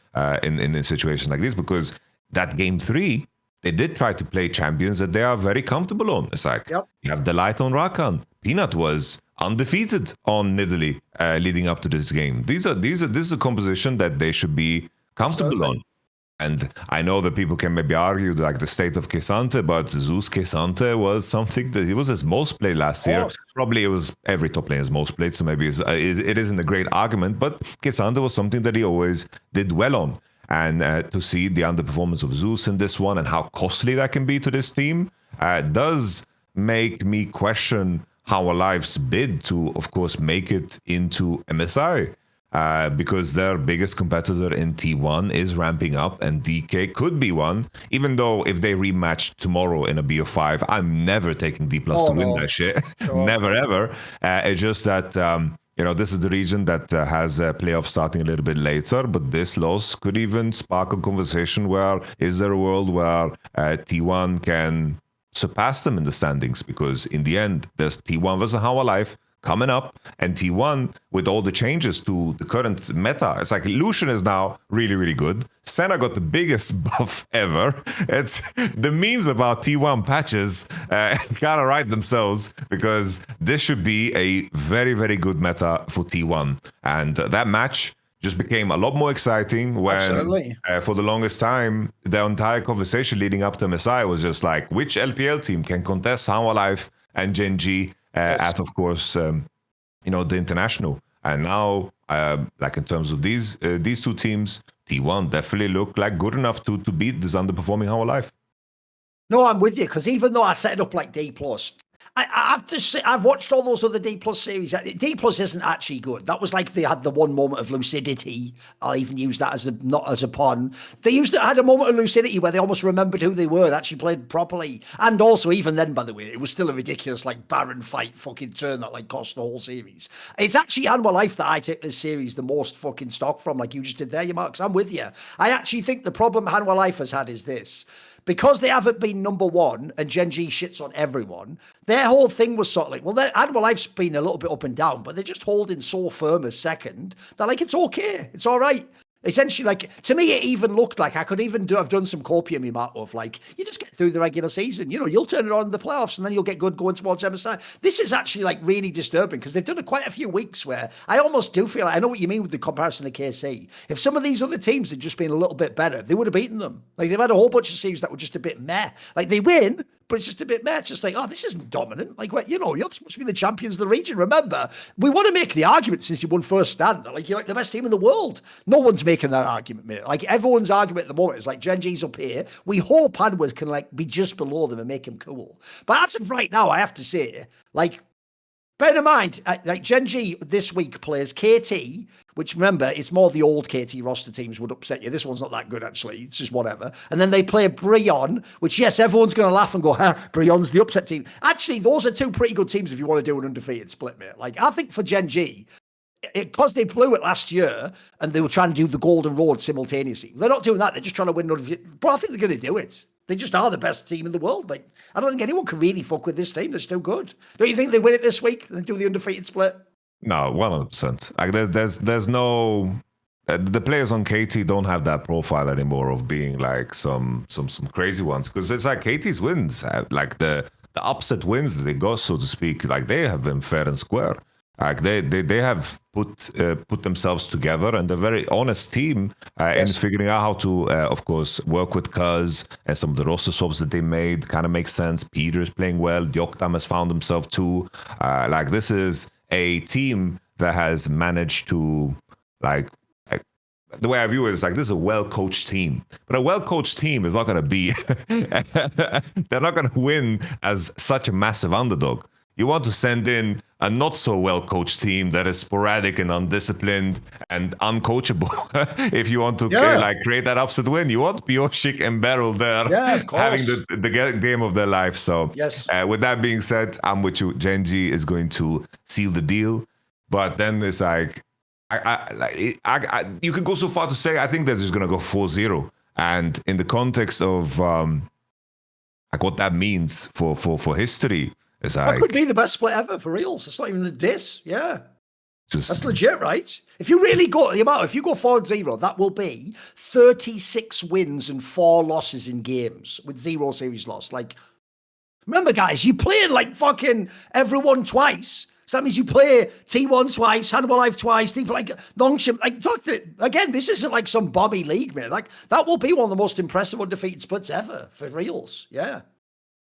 in situations like this, because that game 3, they did try to play champions that they are very comfortable on. It's like, You have Delight on Rakan. Peanut was undefeated on Nidalee leading up to this game. This is a composition that they should be comfortable on. And I know that people can maybe argue like the state of K'Sante, but Zeus K'Sante was something that it was his most played last year. Probably it was every top player's most played, so maybe it isn't a great argument, but K'Sante was something that he always did well on. And to see the underperformance of Zeus in this one and how costly that can be to this team does make me question Hanwha Life's bid to, of course, make it into MSI. Because their biggest competitor in T1 is ramping up, and DK could be one. Even though if they rematch tomorrow in a BO5, I'm never taking Dplus to win that shit. Sure. Never, ever. It's just that, this is the region that has playoffs starting a little bit later, but this loss could even spark a conversation where is there a world where T1 can surpass them in the standings? Because in the end, there's T1 versus Hanwha Life coming up, and T1 with all the changes to the current meta. It's like Lucian is now really, really good. Senna got the biggest buff ever. It's the memes about T1 patches kind of write themselves, because this should be a very, very good meta for T1. And that match just became a lot more exciting when, for the longest time, the entire conversation leading up to MSI was just like, which LPL team can contest Hanwha Life and GenG at, of course, the international. And now, like in terms of these two teams, T1 definitely look like good enough to beat this underperforming Hanwha Life. No, I'm with you, because even though I set it up like Dplus, I have to say, I've watched all those other Dplus series. Dplus isn't actually good. That was like they had the one moment of lucidity. I'll even use that as not as a pun. They had a moment of lucidity where they almost remembered who they were and actually played properly. And also, even then, by the way, it was still a ridiculous, like, barren fight fucking turn that, like, cost the whole series. It's actually Hanwha Life that I take this series the most fucking stock from, like you just did there, Marks. I'm with you. I actually think the problem Hanwha Life has had is this. Because they haven't been number one and GenG shits on everyone, their whole thing was sort of like, well, Hanwha Life's been a little bit up and down, but they're just holding so firm as second. They're like, it's okay. It's all right. Essentially, like, to me, it even looked like I could even have done some copium amount of, like, you just get through the regular season. You know, you'll turn it on in the playoffs and then you'll get good going towards MSI. This is actually, like, really disturbing because they've done it quite a few weeks where I almost do feel like, I know what you mean with the comparison to KC. If some of these other teams had just been a little bit better, they would have beaten them. Like, they've had a whole bunch of series that were just a bit meh. Like, they win, but it's just a bit meh. It's just like, oh, this isn't dominant. Like, what, you know, you're supposed to be the champions of the region. Remember, we want to make the argument since you won first stand. Like, you're like the best team in the world. No one's making that argument, mate. Like, everyone's argument at the moment is like, GenG's up here. We hope Hanwha can, like, be just below them and make him cool. But as of right now, I have to say, like, bear in mind, like, GenG this week plays KT, which, remember, it's more the old KT roster teams would upset you. This one's not that good, actually. It's just whatever. And then they play Brion, which, yes, everyone's going to laugh and go, Brion's the upset team. Actually, those are two pretty good teams if you want to do an undefeated split, mate. Like, I think for GenG, because they blew it last year and they were trying to do the Golden Road simultaneously. They're not doing that. They're just trying to win. But I think they're going to do it. They just are the best team in the world. Like, I don't think anyone can really fuck with this team. They're still good. Don't you think they win it this week and do the undefeated split? No, 100%. Like, there's no. The players on KT don't have that profile anymore of being like some crazy ones, because it's like KT's wins, like the upset wins that they got, so to speak, like they have been fair and square. Like they have put themselves together, and they're a very honest team in figuring out how to, of course, work with Cuz, and some of the roster swaps that they made kind of makes sense. Peter is playing well. Jakob has found himself too. Like, this is a team that has managed to, like the way I view it is like, this is a well-coached team. But a well-coached team is not going to be, they're not going to win as such a massive underdog. You want to send in a not so well-coached team that is sporadic and undisciplined and uncoachable. If you want to create that upset win, you want Pioshik and Beryl there having the game of their life. So with that being said, I'm with you. GenG is going to seal the deal. But then it's like, you could go so far to say I think they're just going to go 4-0. And in the context of like what that means for history, it's like, that could be the best split ever for reals. It's not even a diss. Yeah. That's legit, right? If you really go the amount, if you go 4-0, that will be 36 wins and 4 losses in games with 0 series loss. Like, remember, guys, you played like fucking everyone twice. So that means you play T1 twice, Hanwha Life twice, like Nongshim. Like, talk to, again, this isn't like some Bobby league, man. Like, that will be one of the most impressive undefeated splits ever for reals. Yeah.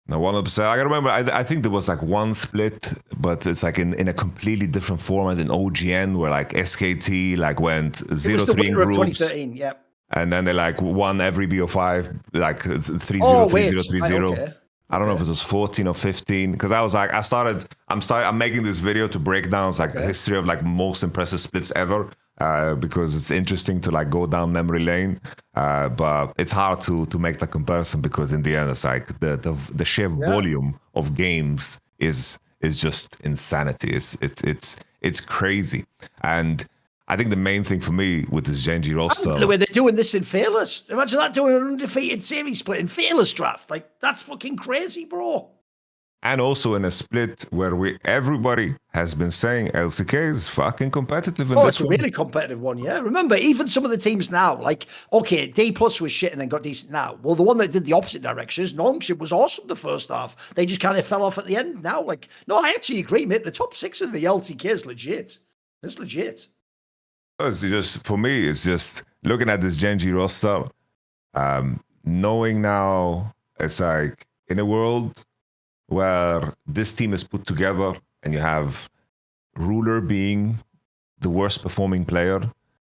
No, 100%. I remember, I think there was like one split, but it's like in a completely different format in OGN, where like SKT like went 0-3 in groups. 2013, yeah. And then they like won every BO5, like 3-0, 3-0, 3-0. Okay. I don't know if it was 14 or 15, because I was like, I'm making this video to break down like the history of like most impressive splits ever, because it's interesting to like go down memory lane, but it's hard to make that comparison, because in the end it's like the sheer volume of games is just insanity. It's crazy. And I think the main thing for me with this GenG roster, the way they're doing this in Fearless. Imagine that, doing an undefeated series split in Fearless draft. Like, that's fucking crazy, bro. And also in a split where everybody has been saying LCK is fucking competitive. It's a really competitive one, yeah. Remember, even some of the teams now, like, okay, Dplus was shit and then got decent now. Well, the one that did the opposite direction is Nongshim was awesome the first half. They just kind of fell off at the end now. Like, no, I actually agree, mate. The top 6 of the LTK is legit. It's legit. It's just, for me, it's just looking at this GenG roster, knowing now it's like in a world where this team is put together and you have Ruler being the worst performing player,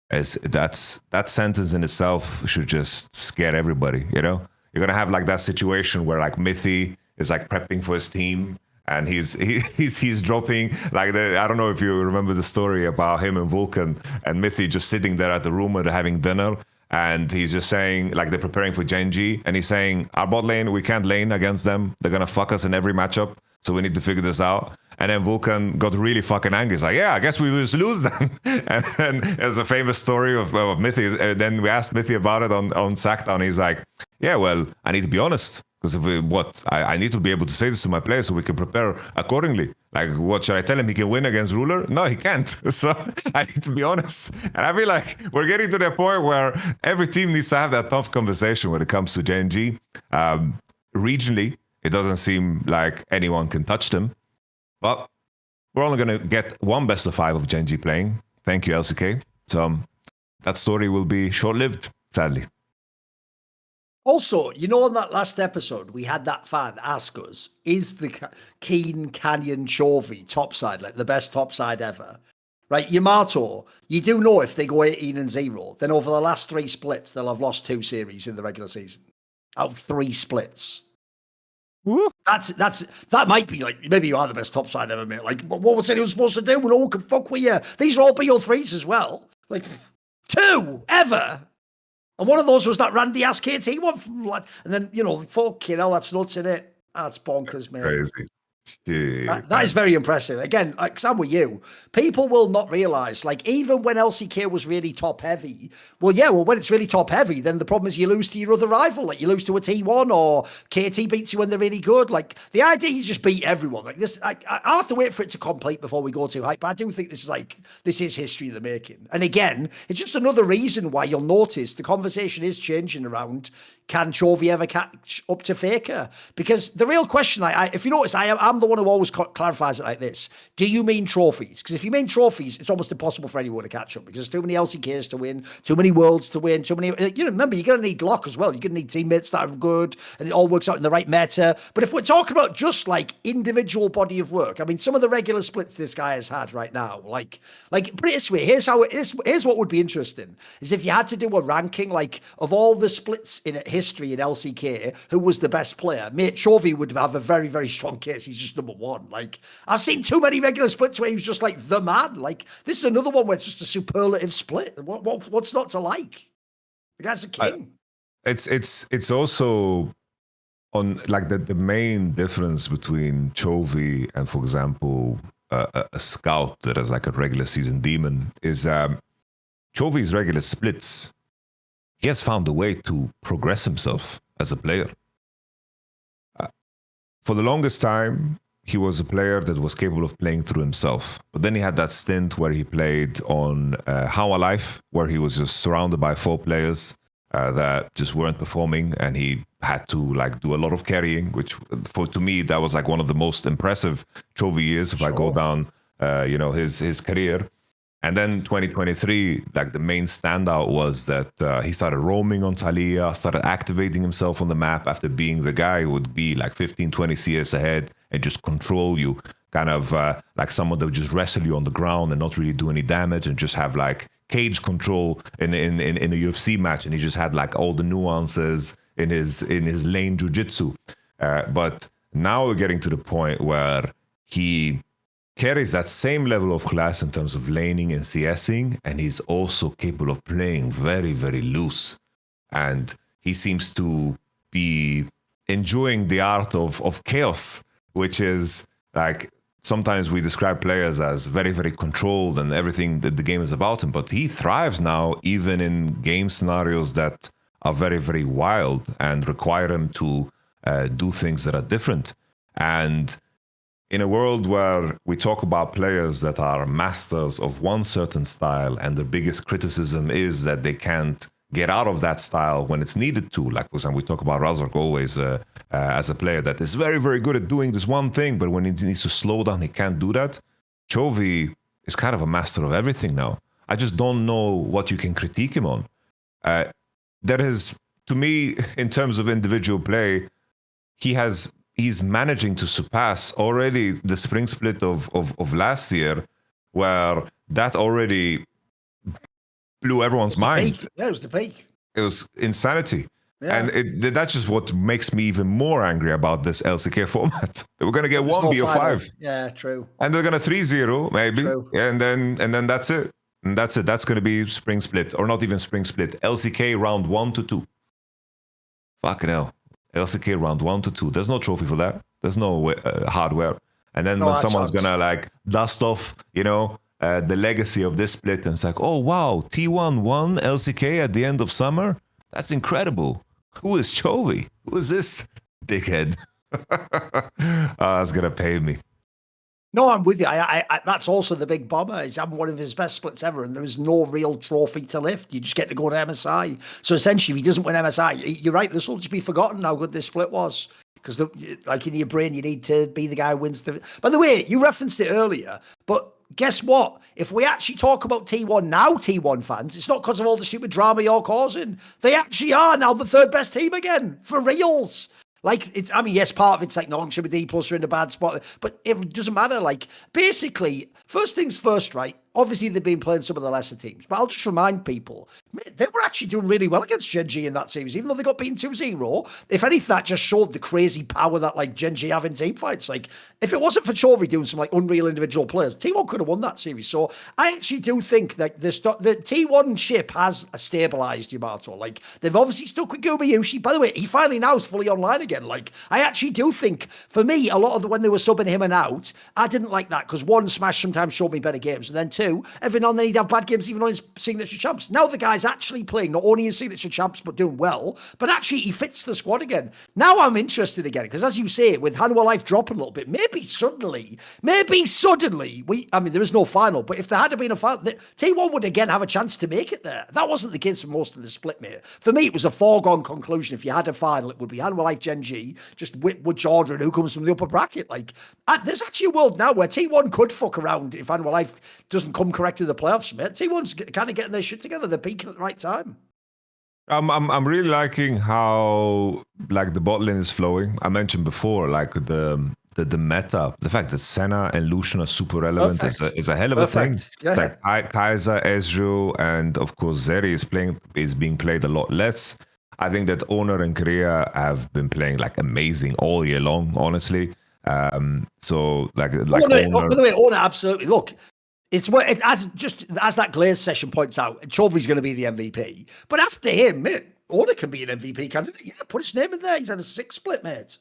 that sentence in itself should just scare everybody, you know? You're going to have like that situation where like Mythy is like prepping for his team, and he's dropping like I don't know if you remember the story about him and Vulcan and Mythi just sitting there at the room where they're having dinner, and he's just saying like they're preparing for GenG, and he's saying our bot lane, we can't lane against them, they're gonna fuck us in every matchup, so we need to figure this out. And then Vulcan got really fucking angry. He's like, yeah, I guess we just lose then. And then there's a famous story of Mythi. And then we asked Mythi about it on Sackdown. He's like, yeah, well, I need to be honest. Because I need to be able to say this to my players so we can prepare accordingly. Like, what should I tell him? He can win against Ruler? No, he can't. So I need to be honest. And I feel like we're getting to the point where every team needs to have that tough conversation when it comes to GenG. Regionally, it doesn't seem like anyone can touch them. But we're only going to get one best of 5 of GenG playing. Thank you, LCK. So that story will be short-lived, sadly. Also, you know, on that last episode, we had that fan ask us, is the Keen Canyon Chovy topside, like the best topside ever? Right, Yamato, you do know if they go 18-0, then over the last 3 splits, they'll have lost 2 series in the regular season. Out of 3 splits. Woo. That might be like, maybe you are the best topside ever, mate. Like, what was it he was supposed to do? No one can fuck with you. These are all BO3s as well. Like, 2 ever. And one of those was that Randy ass KT one. And then, you know, fucking hell, that's nuts in it. That's bonkers, mate. Crazy. That is very impressive. Again, like Sam with you, people will not realize, like, even when LCK was really top heavy, when it's really top heavy, then the problem is you lose to your other rival, like you lose to a T1 or KT beats you when they're really good. Like, the idea you just beat everyone like this, I have to wait for it to complete before we go too high, but I do think this is history in the making. And again, it's just another reason why you'll notice the conversation is changing around, can Chovy ever catch up to Faker? Because the real question, if you notice, I'm the one who always clarifies it like this. Do you mean trophies? Because if you mean trophies, it's almost impossible for anyone to catch up because there's too many LCKs to win, too many worlds to win, too many. Remember, you're going to need luck as well. You're going to need teammates that are good and it all works out in the right meta. But if we're talking about just like individual body of work, I mean, some of the regular splits this guy has had right now, like put it this way, here's what would be interesting is if you had to do a ranking like of all the splits in history in LCK, who was the best player? Mate, Chovy would have a very, very strong case. He's just number 1. Like, I've seen too many regular splits where he was just like the man. Like, this is another one where it's just a superlative split. What's not to like? The guy's a king. It's also on like the main difference between Chovy and, for example, a scout that is like a regular season demon is Chovy's regular splits. He has found a way to progress himself as a player. For the longest time, he was a player that was capable of playing through himself. But then he had that stint where he played on How Alive, where he was just surrounded by 4 players that just weren't performing, and he had to like do a lot of carrying, which to me, that was like one of the most impressive Chovy years if I go down his career. And then 2023, like the main standout was that he started roaming on Talia, started activating himself on the map after being the guy who would be like 15, 20 CS ahead and just control you, kind of like someone that would just wrestle you on the ground and not really do any damage and just have like cage control in a UFC match. And he just had like all the nuances in his lane jiu-jitsu. But now we're getting to the point where he carries that same level of class in terms of laning and CSing, and he's also capable of playing very, very loose. And he seems to be enjoying the art of chaos, which is like, sometimes we describe players as very, very controlled and everything that the game is about him, but he thrives now even in game scenarios that are very, very wild and require him to do things that are different. And in a world where we talk about players that are masters of one certain style and the biggest criticism is that they can't get out of that style when it's needed to, like for example, we talk about Razork always as a player that is very, very good at doing this one thing, but when he needs to slow down, he can't do that. Chovy is kind of a master of everything now. I just don't know what you can critique him on. That is, to me, in terms of individual play, he's managing to surpass already the spring split of last year, where that already blew everyone's mind. Yeah, it was the peak. It was insanity. And that's just what makes me even more angry about this LCK format. We're going to get one BO5. Yeah, true. And they're going to 3-0, maybe. True. Yeah, and then that's it. And that's it. That's going to be spring split. Or not even spring split. LCK round 1 to 2. Fucking hell. LCK round 1 to 2. There's no trophy for that. There's no hardware. And then when someone's going to like dust off, the legacy of this split, and it's like, oh, wow, T1 won LCK at the end of summer? That's incredible. Who is Chovy? Who is this dickhead? That's going to pay me. No, I'm with you. I that's also the big bomber. He's having one of his best splits ever, and there is no real trophy to lift. You just get to go to MSI. So essentially, if he doesn't win MSI, you're right, this will just be forgotten how good this split was. Because, like in your brain, you need to be the guy who wins the... By the way, you referenced it earlier, but guess what? If we actually talk about T1 now, T1 fans, it's not because of all the stupid drama you're causing. They actually are now the third best team again, for reals. Like, yes, part of it's like, no, should be Dplus are in a bad spot, but it doesn't matter. Like, basically, first things first, right? Obviously, they've been playing some of the lesser teams, but I'll just remind people, they were actually doing really well against GenG in that series, even though they got beaten 2-0. If anything, that just showed the crazy power that, like, GenG have in team fights. Like, if it wasn't for Chovy doing some, like, unreal individual players, T1 could have won that series. So I actually do think that the T1 ship has stabilized Yamato. Like, they've obviously stuck with Gumayushi. By the way, he finally now is fully online again. Like, I actually do think, for me, a lot of when they were subbing him and out, I didn't like that, because one, Smash sometimes showed me better games, and then two, every now and then he'd have bad games even on his signature champs. Now the guy's actually playing not only his signature champs but doing well, but actually he fits the squad again. Now I'm interested again, because as you say, with Hanwha Life dropping a little bit, maybe suddenly, there is no final, but if there had been a final, T1 would again have a chance to make it there. That wasn't the case for most of the split, mate. For me, it was a foregone conclusion. If you had a final, it would be Hanwha Life GenG, just which order and who comes from the upper bracket. Like, there's actually a world now where T1 could fuck around if Hanwha Life doesn't come correct in the playoffs, mate. T1's kind of getting their shit together. They're peaking at the right time. I'm really liking how, like, the bot lane is flowing. I mentioned before, like, the meta, the fact that Senna and Lucian are super relevant is a hell of a thing. Yeah. It's like Kaiser, Ezreal, and of course Zeri is being played a lot less. I think that Honor and Korea have been playing like amazing all year long, honestly. So like Honor, by the way, Honor, absolutely. Look, it's as that Glaze session points out, Chovy's going to be the MVP. But after him, Honor can be an MVP candidate. Yeah, put his name in there. He's had a 6 split, mate.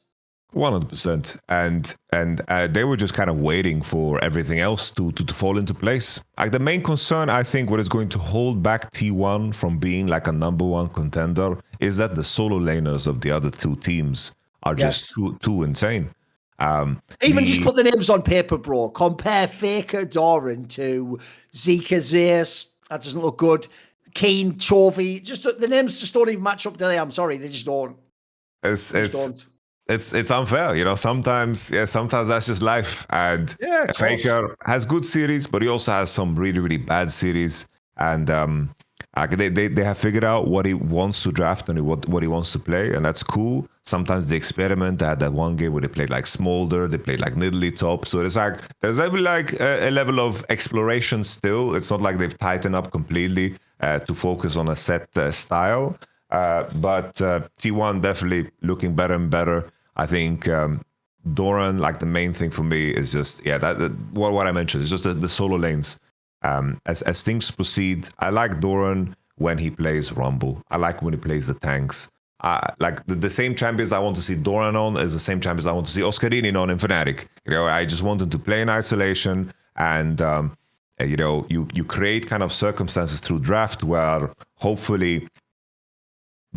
100%. And they were just kind of waiting for everything else to fall into place. Like, the main concern, I think, what is going to hold back T1 from being like a #1 contender is that the solo laners of the other two teams are just too insane. Just put the names on paper, bro. Compare Faker Thorin to Zika Zeus. That doesn't look good. Keen, Chovy. Just the names just don't even match up today. I'm sorry, they just don't. It's unfair, sometimes that's just life. And Faker has good series, but he also has some really, really bad series. And they have figured out what he wants to draft and what he wants to play, and that's cool. Sometimes they experiment. They had that one game where they played like Smolder, they played like Nidalee top. So there's like a level of exploration still. It's not like they've tightened up completely to focus on a set style. But T1 definitely looking better and better. I think Doran, like, the main thing for me is just what I mentioned is just the solo lanes. As things proceed, I like Doran when he plays Rumble. I like when he plays the tanks. Like the same champions I want to see Doran on is the same champions I want to see Oscarini on in Fnatic. I just want him to play in isolation, and you create kind of circumstances through draft where hopefully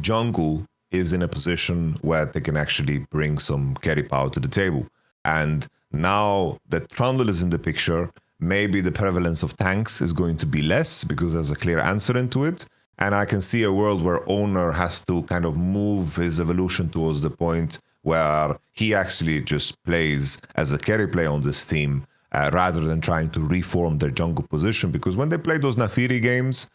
jungle is in a position where they can actually bring some carry power to the table. And now that Trundle is in the picture, maybe the prevalence of tanks is going to be less because there's a clear answer into it. And I can see a world where Owner has to kind of move his evolution towards the point where he actually just plays as a carry player on this team rather than trying to reform their jungle position. Because when they play those Nafiri games,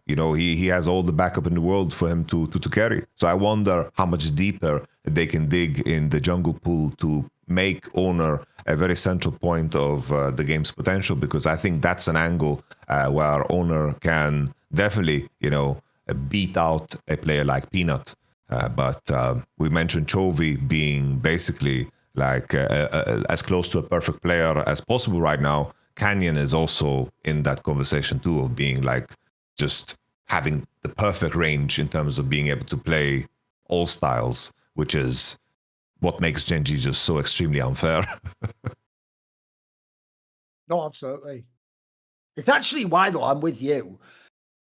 he has all the backup in the world for him to carry. So I wonder how much deeper they can dig in the jungle pool to make Owner a very central point of the game's potential, because I think that's an angle where Owner can definitely, beat out a player like Peanut. But we mentioned Chovy being basically like as close to a perfect player as possible right now. Canyon is also in that conversation too, of being like just having the perfect range in terms of being able to play all styles, which is what makes GenG just so extremely unfair. No, absolutely. It's actually why, though, I'm with you.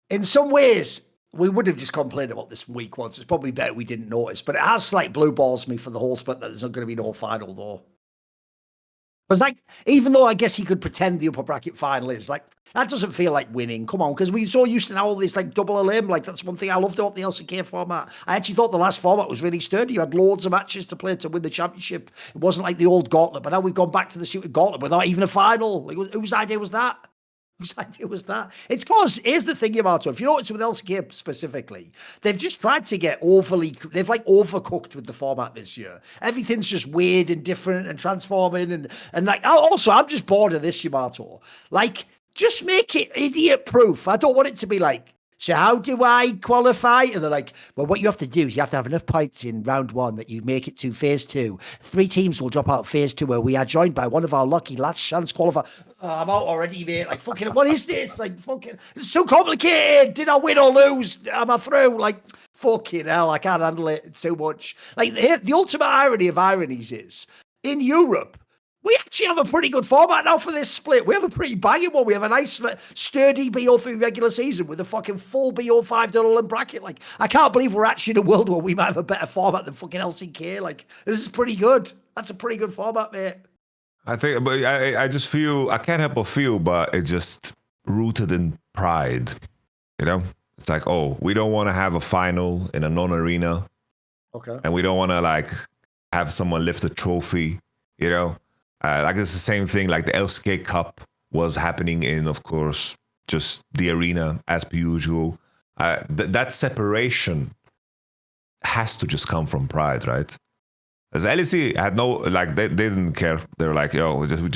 In some ways, we would have just complained about this week once. It's probably better we didn't notice, but it has like blue balls me for the whole split that there's not going to be no final, though. Because, like, even though I guess he could pretend the upper bracket final is, like, that doesn't feel like winning. Come on, because we're so used to now all this, like, double elim. Like, that's one thing I loved about the LCK format. I actually thought the last format was really sturdy. You had loads of matches to play to win the championship. It wasn't like the old gauntlet, but now we've gone back to the stupid gauntlet without even a final. Like, whose idea was that? Whose idea was that? It's because, here's the thing, Yamato. If you notice with LCK specifically, they've just tried to get they've like overcooked with the format this year. Everything's just weird and different and transforming. And like, also, I'm just bored of this, Yamato. Like, just make it idiot proof. I don't want it to be like, so how do I qualify? And they're like, well, what you have to do is you have to have enough points in round 1 that you make it to phase 2. 3 teams will drop out of phase 2 where we are joined by one of our lucky last chance qualifier. Oh, I'm out already, mate. Like, fucking, what is this? Like, fucking, it's too complicated. Did I win or lose? Am I through? Like, fucking hell, I can't handle it. It's too much. Like, the ultimate irony of ironies is, in Europe, we actually have a pretty good format now for this split. We have a pretty banging one. We have a nice, sturdy BO3 regular season with a fucking full BO5 double and bracket. Like, I can't believe we're actually in a world where we might have a better format than fucking LCK. Like, this is pretty good. That's a pretty good format, mate. I think, but I just feel, I can't help but feel, but it's just rooted in pride. You know? It's like, oh, we don't want to have a final in a non-arena. Okay. And we don't want to, like, have someone lift a trophy, you know? Like, it's the same thing, like the LCK Cup was happening in, of course, just the arena as per usual. That separation has to just come from pride, right? As LEC had no, like, they didn't care. They were like, yo, we're going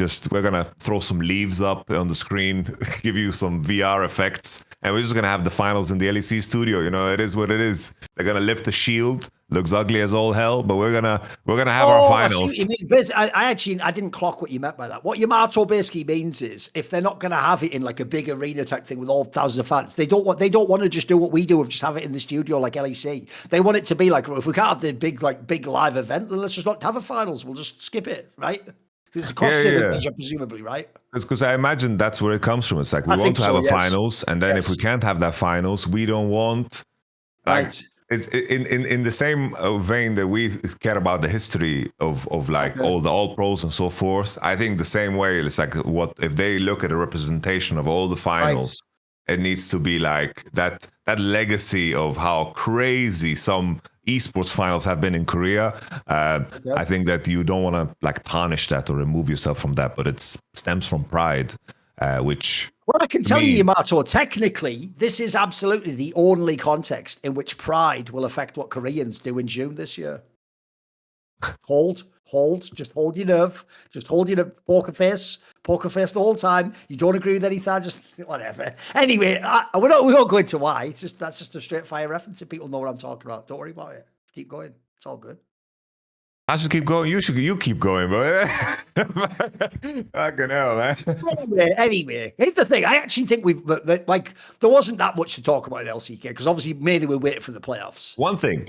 to throw some leaves up on the screen, give you some VR effects, and we're just going to have the finals in the LEC studio. You know, it is what it is. They're going to lift the shield. Looks ugly as all hell, but we're gonna have our finals. I see what you mean. I didn't clock what you meant by that. What Yamato basically means is, if they're not gonna have it in like a big arena type thing with all thousands of fans, they don't want to just do what we do of just have it in the studio like LEC. They want it to be like, if we can't have the big live event, then let's just not have a finals. We'll just skip it, right? It's a cost saving measure, presumably, right? It's because I imagine that's where it comes from. It's like, we want to have a finals, and then if we can't have that finals, we don't want, like, right. It's in the same vein that we care about the history of like all the All-Pros and so forth. I think the same way, it's like, what if they look at a representation of all the finals, it needs to be like that legacy of how crazy some esports finals have been in Korea. I think that you don't want to like tarnish that or remove yourself from that, but it stems from pride, which... Well, I can tell you, Yamato, technically, this is absolutely the only context in which pride will affect what Koreans do in June this year. Hold, just hold your nerve. Just hold your poker face the whole time. You don't agree with anything, just whatever. Anyway, we won't go into why. That's just a straight fire reference, and people know what I'm talking about. Don't worry about it. Keep going. It's all good. I should keep going. You keep going, bro. Fucking hell, man. Anyway, here's the thing. I actually think there wasn't that much to talk about in LCK, because obviously mainly we're waiting for the playoffs. One thing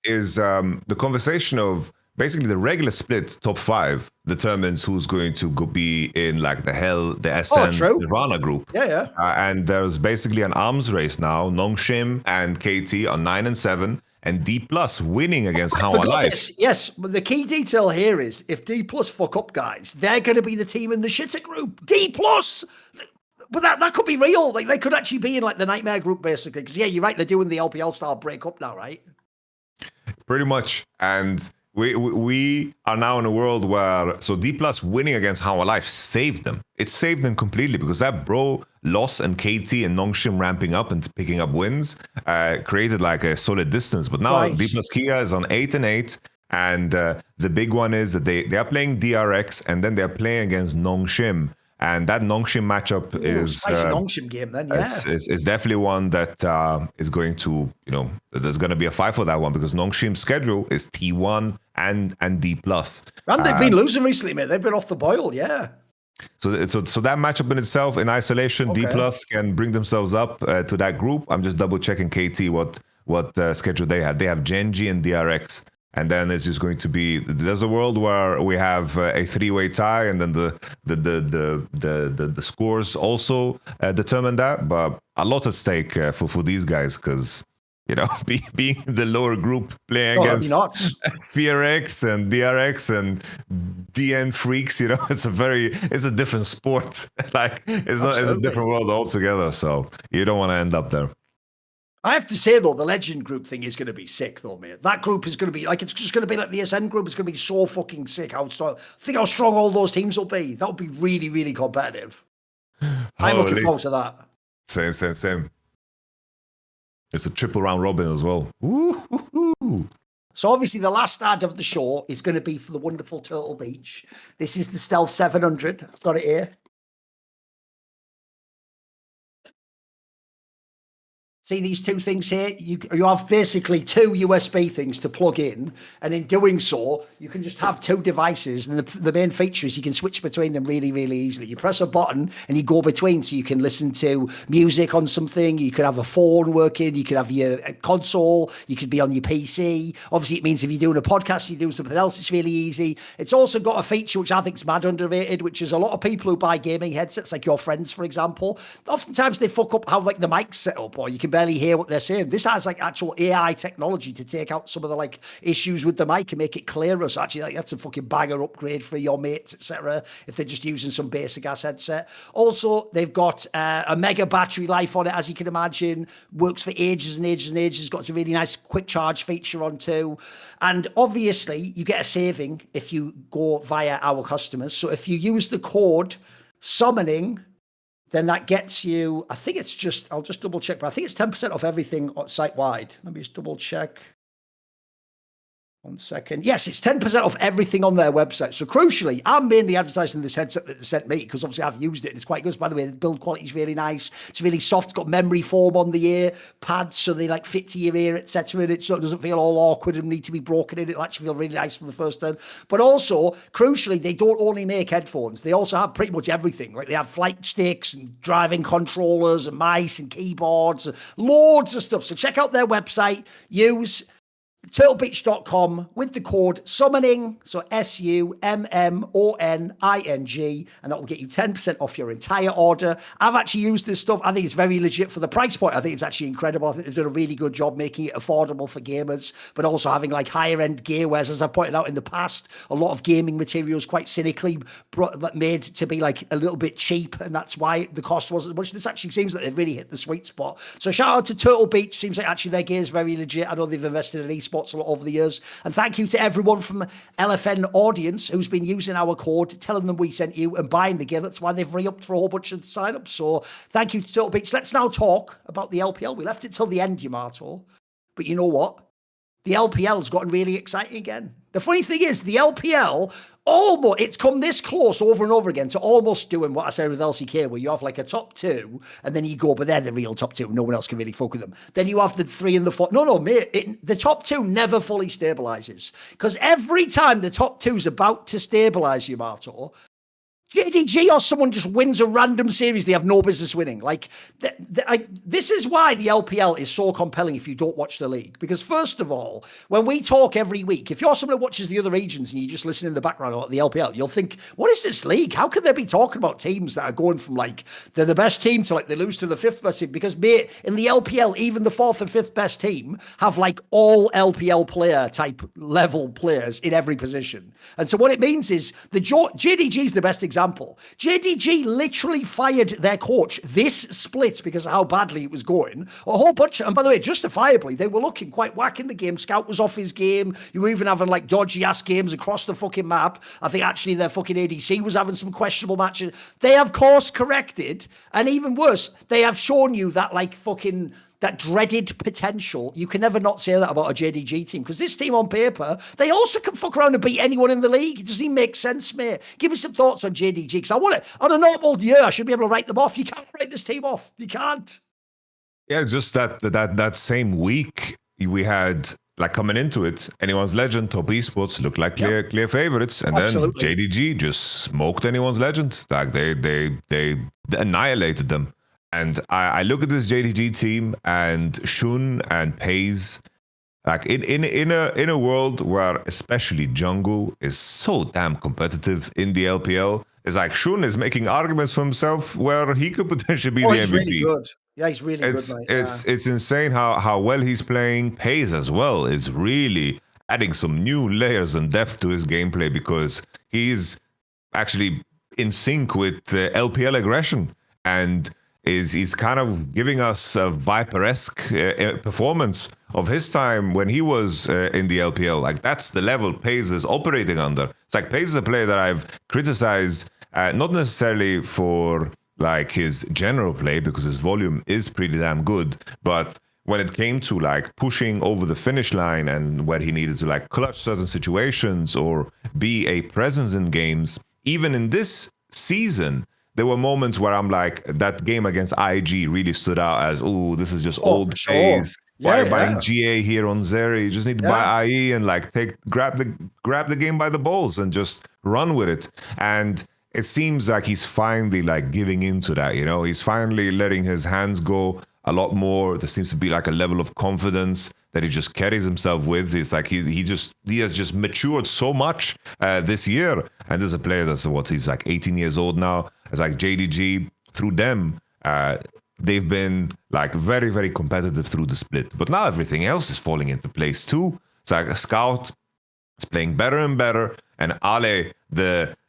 is the conversation of basically the regular split top 5 determines who's going to be in like the SN Nirvana group. Yeah. And there's basically an arms race now. Nongshim and KT are 9 and 7. And Dplus winning against How Alive. Yes, but the key detail here is, if Dplus fuck up, guys, they're going to be the team in the shitter group. Dplus! But that could be real. Like, they could actually be in like the nightmare group, basically. Because you're right, they're doing the LPL style breakup now, right? Pretty much. And we are now in a world where, so Dplus winning against How Alive saved them. It saved them completely, because that bro loss and KT and Nongshim ramping up and picking up wins created like a solid distance. But now Dplus Kia is on 8 and 8. And the big one is that they are playing DRX, and then they're playing against Nongshim. And that Nongshim matchup is spicy Nongshim game then, yeah. It's definitely one that is going to, there's going to be a fight for that one because Nongshim's schedule is T1 and Dplus. And they've been losing recently, mate. They've been off the boil, yeah. So that matchup in itself, in isolation, Dplus can bring themselves up to that group. I'm just double checking KT what schedule they have. They have GenG and DRX. And then it's just going to be, there's a world where we have a three-way tie, and then the scores also determine that. But a lot at stake for these guys, because being the lower group playing against FearX and DRX and DN Freaks, it's a different sport. Like it's a different world altogether. So you don't want to end up there. I have to say, though, the Legend group thing is going to be sick, though, mate. That group is going to be, it's just going to be like the SN group. It's going to be so fucking sick. Think how strong all those teams will be. That would be really, really competitive. I'm looking forward to that. Same. It's a triple round robin as well. Woo-hoo-hoo. So obviously the last ad of the show is going to be for the wonderful Turtle Beach. This is the Stealth 700. I've got it here. See these two things here? You have basically two USB things to plug in, and in doing so, you can just have two devices. And the main feature is you can switch between them really, really easily. You press a button and you go between, so you can listen to music on something. You could have a phone working. You could have your console. You could be on your PC. Obviously, it means if you're doing a podcast, you're doing something else, it's really easy. It's also got a feature which I think is mad underrated, which is a lot of people who buy gaming headsets, like your friends, for example, oftentimes they fuck up how the mic's set up, or you can barely hear what they're saying. This has actual AI technology to take out some of the issues with the mic and make it clearer. So actually that's a fucking banger upgrade for your mates, etc., if they're just using some basic ass headset. Also, they've got a mega battery life on it, as you can imagine. Works for ages and ages and ages. Got a really nice quick charge feature on too. And obviously you get a saving if you go via our customers. So if you use the code summoning, then that gets you, I think it's just, I'll just double check, but I think it's 10% off everything site-wide. Let me just double check. 1 second. Yes, it's 10% off everything on their website. So crucially, I'm mainly advertising this headset that they sent me because obviously I've used it and it's quite good. By the way, the build quality is really nice. It's really soft. It's got memory foam on the ear pads, so they fit to your ear, etc. And it so it doesn't feel all awkward and need to be broken in. It'll actually feel really nice from the first turn. But also, crucially, they don't only make headphones. They also have pretty much everything. They have flight sticks and driving controllers and mice and keyboards, and loads of stuff. So check out their website. Use turtlebeach.com with the code summoning, so SUMMONING, and that will get you 10% off your entire order. I've actually used this stuff. I think it's very legit for the price point. I think it's actually incredible. I think they've done a really good job making it affordable for gamers, but also having higher end gear, whereas as I pointed out in the past, a lot of gaming materials quite cynically made to be a little bit cheap, and that's why the cost wasn't much. This actually seems like they've really hit the sweet spot. So shout out to Turtle Beach. Seems like actually their gear is very legit. I know they've invested in esports a lot over the years. And thank you to everyone from LFN audience who's been using our code, telling them we sent you and buying the gear. That's why they've re-upped for a whole bunch of sign-ups. So thank you to Turtle Beach. Let's now talk about the LPL. We left it till the end, Yamato. But you know what? The LPL has gotten really exciting again. The funny thing is, the LPL, it's come this close over and over again to almost doing what I said with LCK, where you have a top two, and then you go, but they're the real top two. No one else can really fuck with them. Then you have the 3 and the 4. No, mate, the top two never fully stabilizes. Because every time the top two's about to stabilize, Yamato, JDG or someone just wins a random series they have no business winning. This is why the LPL is so compelling if you don't watch the league. Because first of all, when we talk every week, if you're someone who watches the other regions and you just listen in the background about the LPL, you'll think, what is this league? How could they be talking about teams that are going from they're the best team to they lose to the 5th best team? Because mate, in the LPL, even the 4th and 5th best team have all LPL player type level players in every position. And so what it means is JDG is the best example. JDG literally fired their coach this split because of how badly it was going. A whole bunch, and by the way, justifiably, they were looking quite whack in the game. Scout was off his game. You were even having dodgy ass games across the fucking map. I think actually their fucking ADC was having some questionable matches. They have course corrected, and even worse, they have shown you that fucking that dreaded potential. You can never not say that about a JDG team, because this team on paper, they also can fuck around and beat anyone in the league. It doesn't even make sense, mate. Give me some thoughts on JDG, because I want it on a normal year. I should be able to write them off. You can't write this team off. You can't. Yeah, it's just that same week we had, like, coming into it, Anyone's Legend, Top Esports looked like clear favorites, and Absolutely. then JDG just smoked Anyone's Legend. Like they annihilated them. And I look at this JDG team and Shun and Pays, like in a world where especially jungle is so damn competitive in the LPL. It's like Shun is making arguments for himself where he could potentially be the MVP. He's really good. Yeah, he's really good, mate. It's insane how well he's playing. Pays as well is really adding some new layers and depth to his gameplay, because he's actually in sync with LPL aggression, and he's kind of giving us a Viper-esque performance of his time when he was in the LPL. Like, that's the level Pays is operating under. It's like Pays is a player that I've criticized, not necessarily for like his general play, because his volume is pretty damn good, but when it came to like pushing over the finish line and where he needed to like clutch certain situations or be a presence in games, even in this season, there were moments where I'm like, that game against IG really stood out as, oh, this is just old days. Why are you buying GA here on Zeri? You just need to buy IE and like grab the game by the balls and just run with it. And it seems like he's finally like giving into that, you know? He's finally letting his hands go a lot more. There seems to be like a level of confidence that he just carries himself with. It's like he has just matured so much this year. And there's a player that's he's like 18 years old now. It's like JDG, through them, they've been like very, very competitive through the split. But now everything else is falling into place too. It's like a Scout is playing better and better, and Ale,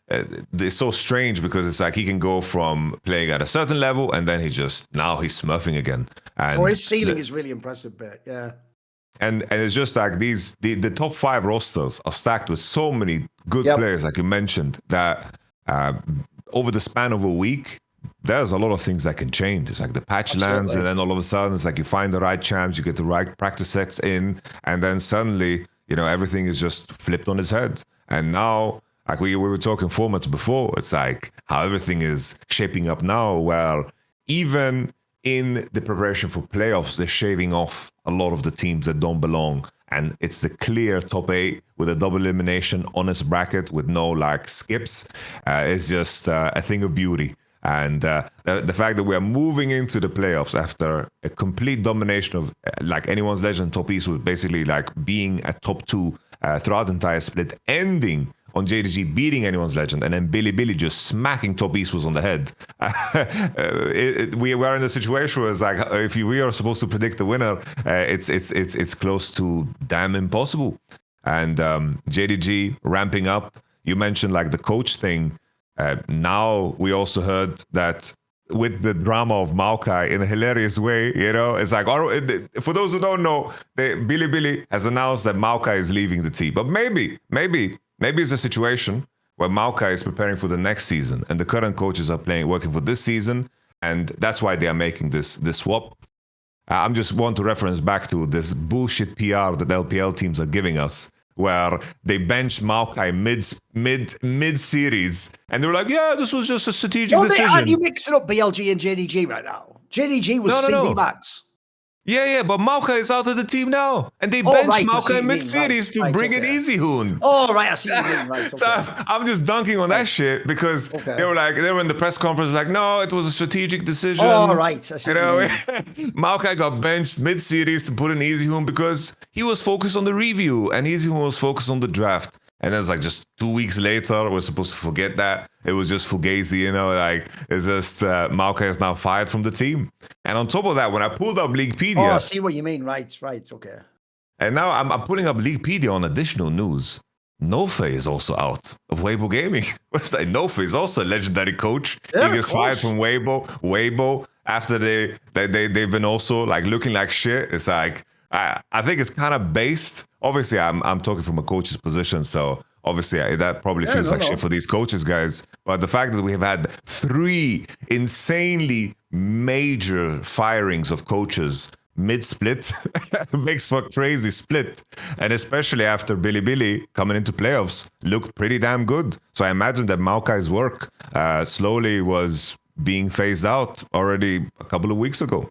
it's so strange because it's like he can go from playing at a certain level and then he's smurfing again. And his ceiling is really impressive, but yeah. And it's just like the top 5 rosters are stacked with so many good players, like you mentioned, that over the span of a week, there's a lot of things that can change. It's like the patch lands, and then all of a sudden it's like you find the right champs, you get the right practice sets in, and then suddenly, you know, everything is just flipped on its head. And now, like we were talking formats before, it's like how everything is shaping up now, where even in the preparation for playoffs, they're shaving off a lot of the teams that don't belong. And it's the clear top 8 with a double elimination, honest bracket with no like skips. It's just a thing of beauty. And the fact that we are moving into the playoffs after a complete domination of like Anyone's Legend Top East, with basically like being at top 2 throughout the entire split, ending on JDG beating Anyone's Legend, and then Billy just smacking Top East was on the head. We were in a situation where it's like, if we are supposed to predict the winner, it's close to damn impossible. And JDG ramping up. You mentioned like the coach thing. Now we also heard that with the drama of Maokai in a hilarious way, you know, it's like, for those who don't know, Billy has announced that Maokai is leaving the team. But maybe it's a situation where Maokai is preparing for the next season and the current coaches are working for this season, and that's why they are making this swap. I'm just want to reference back to this bullshit PR that LPL teams are giving us, where they benched Maokai mid series, and they were like, "Yeah, this was just a strategic decision." Aren't you mixing up BLG and JDG right now? JDG was CV Max. Yeah, but Maokai is out of the team now. And they benched Maokai mid-series to bring in Easy Hoon. Oh, right, I see what you mean. Right, okay. So I'm just dunking on that shit because they were in the press conference like, no, it was a strategic decision. Oh, right, I see what you mean. Maokai got benched mid-series to put in Easy Hoon because he was focused on the review and Easy Hoon was focused on the draft. And then it's like just 2 weeks later, we're supposed to forget that. It was just Fugazi, you know, like it's just Maokai is now fired from the team. And on top of that, when I pulled up Leaguepedia. Oh, I see what you mean. Right, okay. And now I'm pulling up Leaguepedia on additional news. Nofe is also out of Weibo Gaming. What's that? Nofe is also a legendary coach. Yeah, he gets fired from Weibo after they've been also like looking like shit. It's like, I think it's kind of based. Obviously, I'm talking from a coach's position, so obviously that probably feels like shit for these coaches, guys. But the fact that we have had 3 insanely major firings of coaches mid-split makes for a crazy split. And especially after Billy coming into playoffs looked pretty damn good. So I imagine that Maokai's work slowly was being phased out already a couple of weeks ago.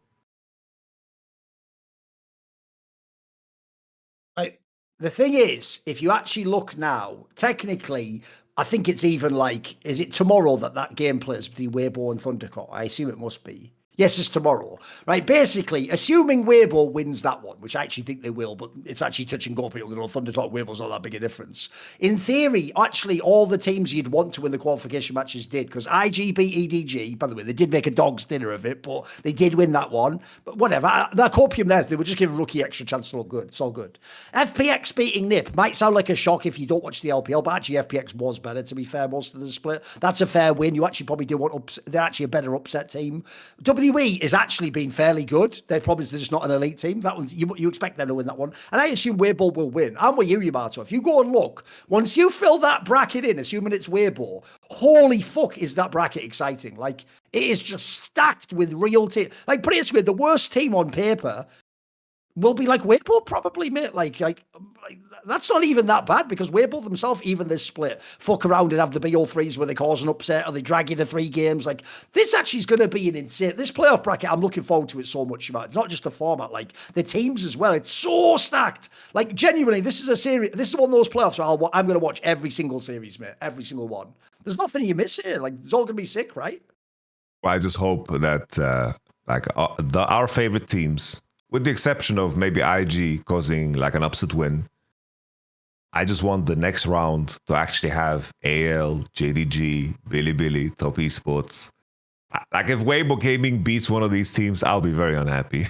The thing is, if you actually look now, technically, I think it's even like, is it tomorrow that game plays between Weibo and Thundercut? I assume it must be. Yes, it's tomorrow, right? Basically, assuming Weibo wins that one, which I actually think they will, but it's actually touch and go. People know Thundertalk, Weibo's not that big a difference. In theory, actually, all the teams you'd want to win the qualification matches did, because IG beat EDG. By the way, they did make a dog's dinner of it, but they did win that one. But whatever, that copium there, they were just giving Rookie extra chance to look good. It's all good. FPX beating NiP might sound like a shock if you don't watch the LPL, but actually FPX was better, to be fair, most of the split. That's a fair win. You actually probably do want they're actually a better upset team. WWE is actually been fairly good. They're just not an elite team. That one, you expect them to win that one. And I assume Weibo will win. I'm with you, Yamato. If you go and look, once you fill that bracket in, assuming it's Weibo, holy fuck is that bracket exciting. Like, it is just stacked with real team. Like, put it this way, the worst team on paper will be like Weibo probably, mate. Like that's not even that bad because Weibo themselves, even this split, fuck around and have the BO3s where they cause an upset or they drag you to 3 games. Like, this actually is going to be an insane. This playoff bracket, I'm looking forward to it so much. Not just the format, like the teams as well. It's so stacked. Like, genuinely, this is a series. This is one of those playoffs where I'm going to watch every single series, mate. Every single one. There's nothing you miss here. Like, it's all going to be sick, right? Well, I just hope that our favorite teams, with the exception of maybe IG causing like an upset win, I just want the next round to actually have AL, JDG, Billy, Top Esports. Like, if Weibo Gaming beats one of these teams, I'll be very unhappy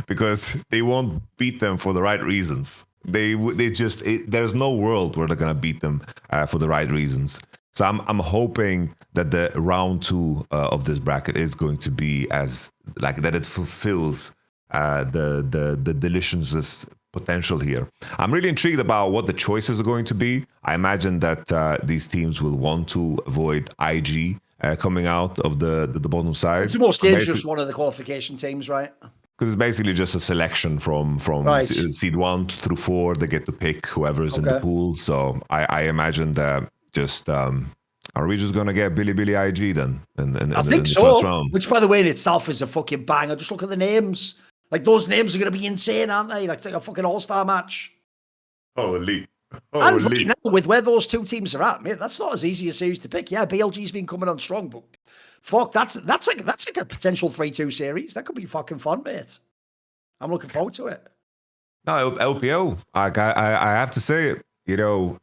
because they won't beat them for the right reasons. There's no world where they're gonna beat them for the right reasons. So I'm hoping that the round 2 of this bracket is going to be as like that it fulfills the delicious potential here. I'm really intrigued about what the choices are going to be. I imagine that these teams will want to avoid IG coming out of the bottom side. It's the most dangerous one of the qualification teams, right? Because it's basically just a selection from right. Seed 1 through 4. They get to pick whoever's in the pool. So I imagine that just are we just going to get Billy IG then in the first round? Which, by the way, in itself is a fucking banger. Just look at the names. Like, those names are going to be insane, aren't they? Like, it's like a fucking all-star match. Holy. And right now, with where those two teams are at, mate, that's not as easy a series to pick. Yeah, BLG's been coming on strong, but fuck, that's like a potential 3-2 series. That could be fucking fun, mate. I'm looking forward to it. No, LPO. I have to say it. You know,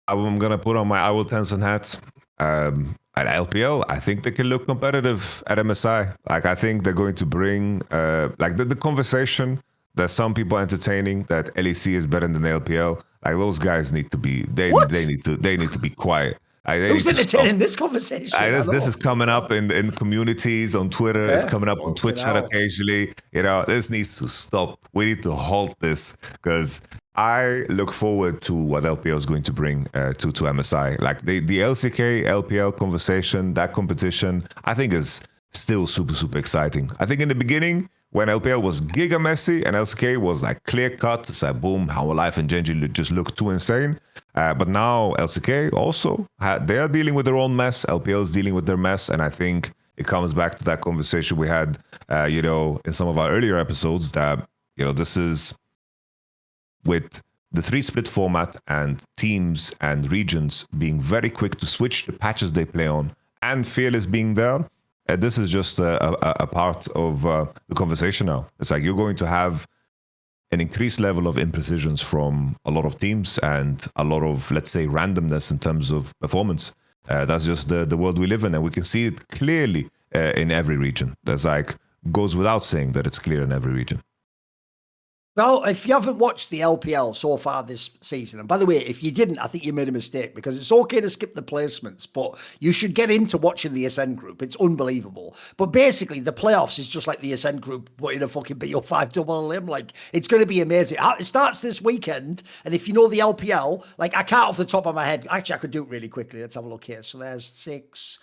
I'm gonna put on my I Will Tencent hat. At LPL, I think they can look competitive at MSI. Like, I think they're going to bring like the conversation that some people are entertaining that LEC is better than LPL. Like, those guys need to be they need to be quiet. Who's entertaining this conversation? This is coming up in communities on Twitter. Yeah. It's coming up on Twitch chat occasionally. You know, this needs to stop. We need to halt this because I look forward to what LPL is going to bring to MSI. Like, the LCK LPL conversation, that competition, I think is still super exciting. I think in the beginning, when LPL was giga messy and LCK was like clear cut, it's like boom, How Life and GenG just look too insane. But now LCK also, they are dealing with their own mess. LPL is dealing with their mess. And I think it comes back to that conversation we had, in some of our earlier episodes that, this is with the 3-split format and teams and regions being very quick to switch the patches they play on and Fearless being there. This is just a part of the conversation now. It's like you're going to have an increased level of imprecisions from a lot of teams and a lot of, let's say, randomness in terms of performance. That's just the world we live in, and we can see it clearly in every region. That's like goes without saying that it's clear in every region. Well, if you haven't watched the LPL so far this season, and by the way, if you didn't, I think you made a mistake because it's okay to skip the placements, but you should get into watching the Ascend group. It's unbelievable. But basically, the playoffs is just like the Ascend group, but in a fucking BO5 double limb. Like, it's going to be amazing. It starts this weekend, and if you know the LPL, like, I can't off the top of my head. Actually, I could do it really quickly. Let's have a look here. So there's 6,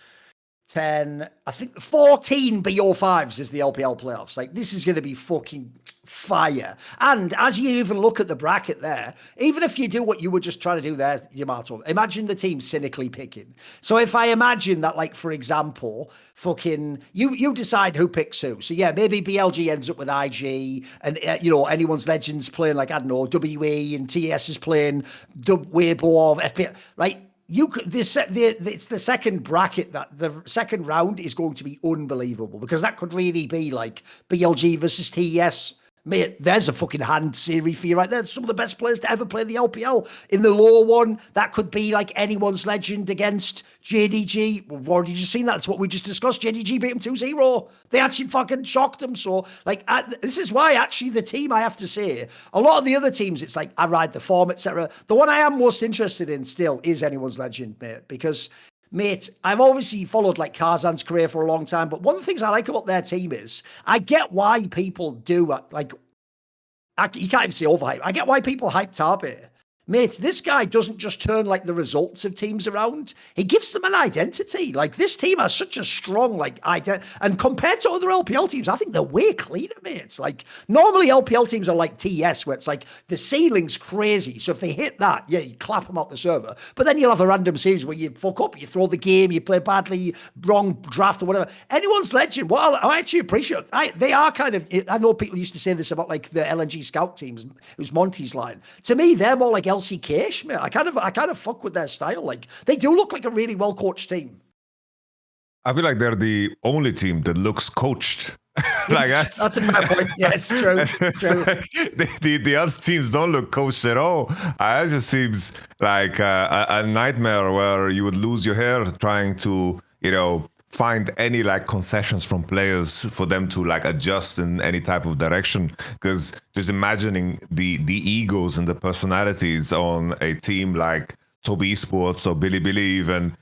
10, I think 14 BO5s is the LPL playoffs. Like, this is going to be fucking fire. And as you even look at the bracket there, even if you do what you were just trying to do there, Yamato, imagine the team cynically picking. So if I imagine that, like, for example, fucking, you decide who picks who. So yeah, maybe BLG ends up with IG and, anyone's legends playing, like, I don't know, WE and TS is playing Weibo or FP, right? It's the second bracket that the second round is going to be unbelievable because that could really be like BLG versus TES. Mate, there's a fucking hand series for you right there. Some of the best players to ever play the LPL. In the lower one, that could be like anyone's legend against JDG. We've already just seen that. That's what we just discussed. JDG beat him 2-0. They actually fucking shocked them. So, like, this is why actually the team, I have to say, a lot of the other teams, it's like, I ride the form, etc. The one I am most interested in still is anyone's legend, mate, because... Mate, I've obviously followed like Karzan's career for a long time, but one of the things I like about their team is I get why people do you can't even say overhype. I get why people hype Tarbe. Mate, this guy doesn't just turn like the results of teams around. He gives them an identity. Like this team has such a strong like identity. And compared to other LPL teams, I think they're way cleaner, mate. It's like normally LPL teams are like TS where it's like the ceiling's crazy. So if they hit that, yeah, you clap them out the server. But then you'll have a random series where you fuck up, you throw the game, you play badly, wrong draft or whatever. Anyone's legend. What I actually appreciate, they are kind of, I know people used to say this about like the LNG scout teams. It was Monty's line. To me, they're more like LCK, mate. I kind of fuck with their style. Like they do look like a really well coached team. I feel like they're the only team that looks coached. Like that's a fair point. Yes, true. True. Like the other teams don't look coached at all. It just seems like a nightmare where you would lose your hair trying to, find any like concessions from players for them to like adjust in any type of direction. Because just imagining the egos and the personalities on a team like Toby Esports or Billy even,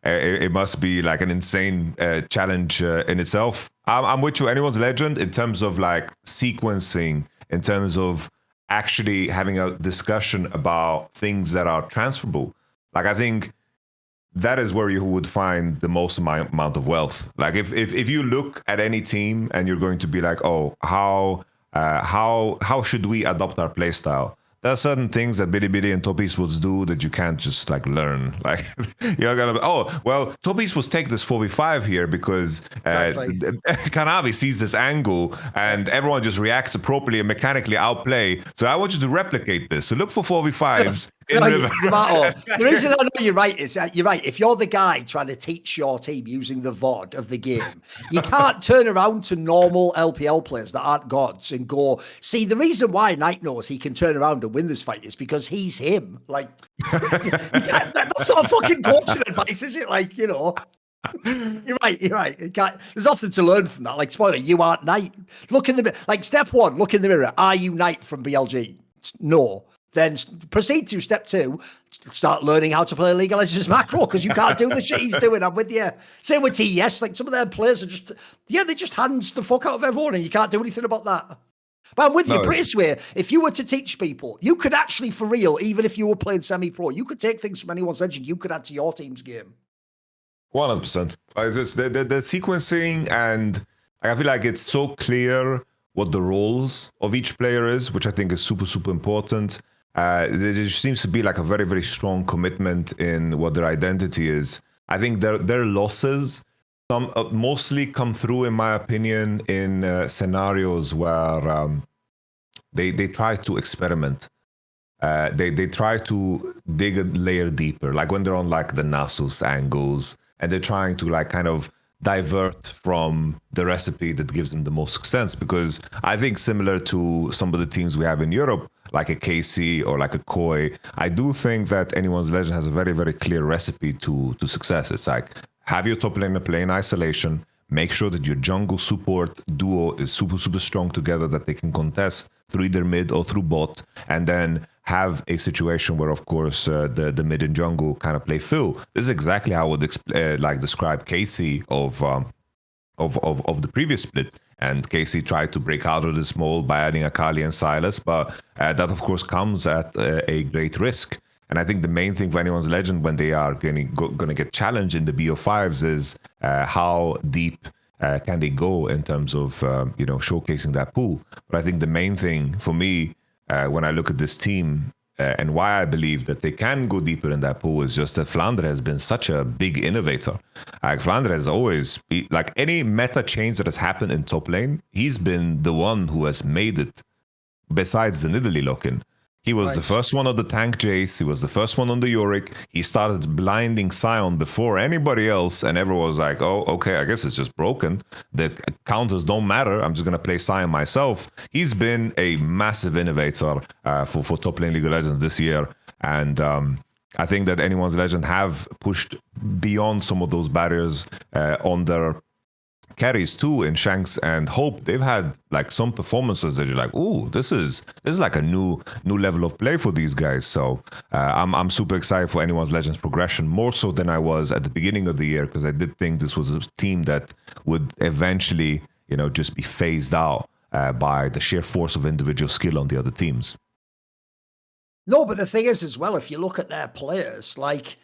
it must be like an insane challenge in itself. I'm with you, anyone's legend, in terms of like sequencing, in terms of actually having a discussion about things that are transferable. Like I think that is where you would find the most amount of wealth. Like if you look at any team and you're going to be like, oh, how should we adopt our play style? There are certain things that Billy and Top Esports do that you can't just like learn. Like you're gonna, Top Esports take this 4v5 here because Kanavi sees this angle and everyone just reacts appropriately and mechanically outplay. So I want you to replicate this. So look for 4v5s. The reason I know you're right is that you're right. If you're the guy trying to teach your team using the VOD of the game, you can't turn around to normal LPL players that aren't gods and go, see, the reason why Knight knows he can turn around and win this fight is because he's him. Like, that's not fucking coaching advice, is it? Like, You're right. There's nothing to learn from that. Like, spoiler, you aren't Knight. Look in the mirror. Like, step one, look in the mirror. Are you Knight from BLG? No. Then proceed to step two, start learning how to play League of Legends macro because you can't do the shit he's doing. I'm with you. Same with TES. Like some of their players are they just hands the fuck out of everyone and you can't do anything about that. But I'm with you. Put it this way, if you were to teach people, you could actually, for real, even if you were playing semi-pro, you could take things from anyone's legend you could add to your team's game. 100%. It's just the sequencing, and I feel like it's so clear what the roles of each player is, which I think is super, super important. There seems to be like a very, very strong commitment in what their identity is. I think their losses mostly come through, in my opinion, in scenarios where they try to experiment. They try to dig a layer deeper, like when they're on like the Nasus angles and they're trying to like kind of divert from the recipe that gives them the most success. Because I think similar to some of the teams we have in Europe, like a KC or like a KOI, I do think that anyone's legend has a very, very clear recipe to success. It's like, have your top laner play in isolation, make sure that your jungle support duo is super, super strong together, that they can contest through either mid or through bot, and then have a situation where, of course, the mid and jungle kind of play fill. This is exactly how I would describe KC of the previous split. And KC tried to break out of this mold by adding Akali and Silas, but that, of course, comes at a great risk. And I think the main thing for anyone's legend when they are going to get challenged in the BO5s is how deep can they go in terms of showcasing that pool. But I think the main thing for me when I look at this team and why I believe that they can go deeper in that pool is just that Flandre has been such a big innovator. Flandre has always, like any meta change that has happened in top lane, he's been the one who has made it besides the Nidalee lock-in. He was the first one on the tank Jace. He was the first one on the Yorick. He started blinding Sion before anybody else, and everyone was like, oh, okay, I guess it's just broken. The counters don't matter. I'm just going to play Sion myself. He's been a massive innovator for top lane League of Legends this year, and I think that anyone's legend have pushed beyond some of those barriers on their carries too. In Shanks and Hope, they've had like some performances that you're like, ooh, this is like a new level of play for these guys. So I'm super excited for anyone's legends progression, more so than I was at the beginning of the year, because I did think this was a team that would eventually, just be phased out by the sheer force of individual skill on the other teams. No, but the thing is as well, if you look at their players, like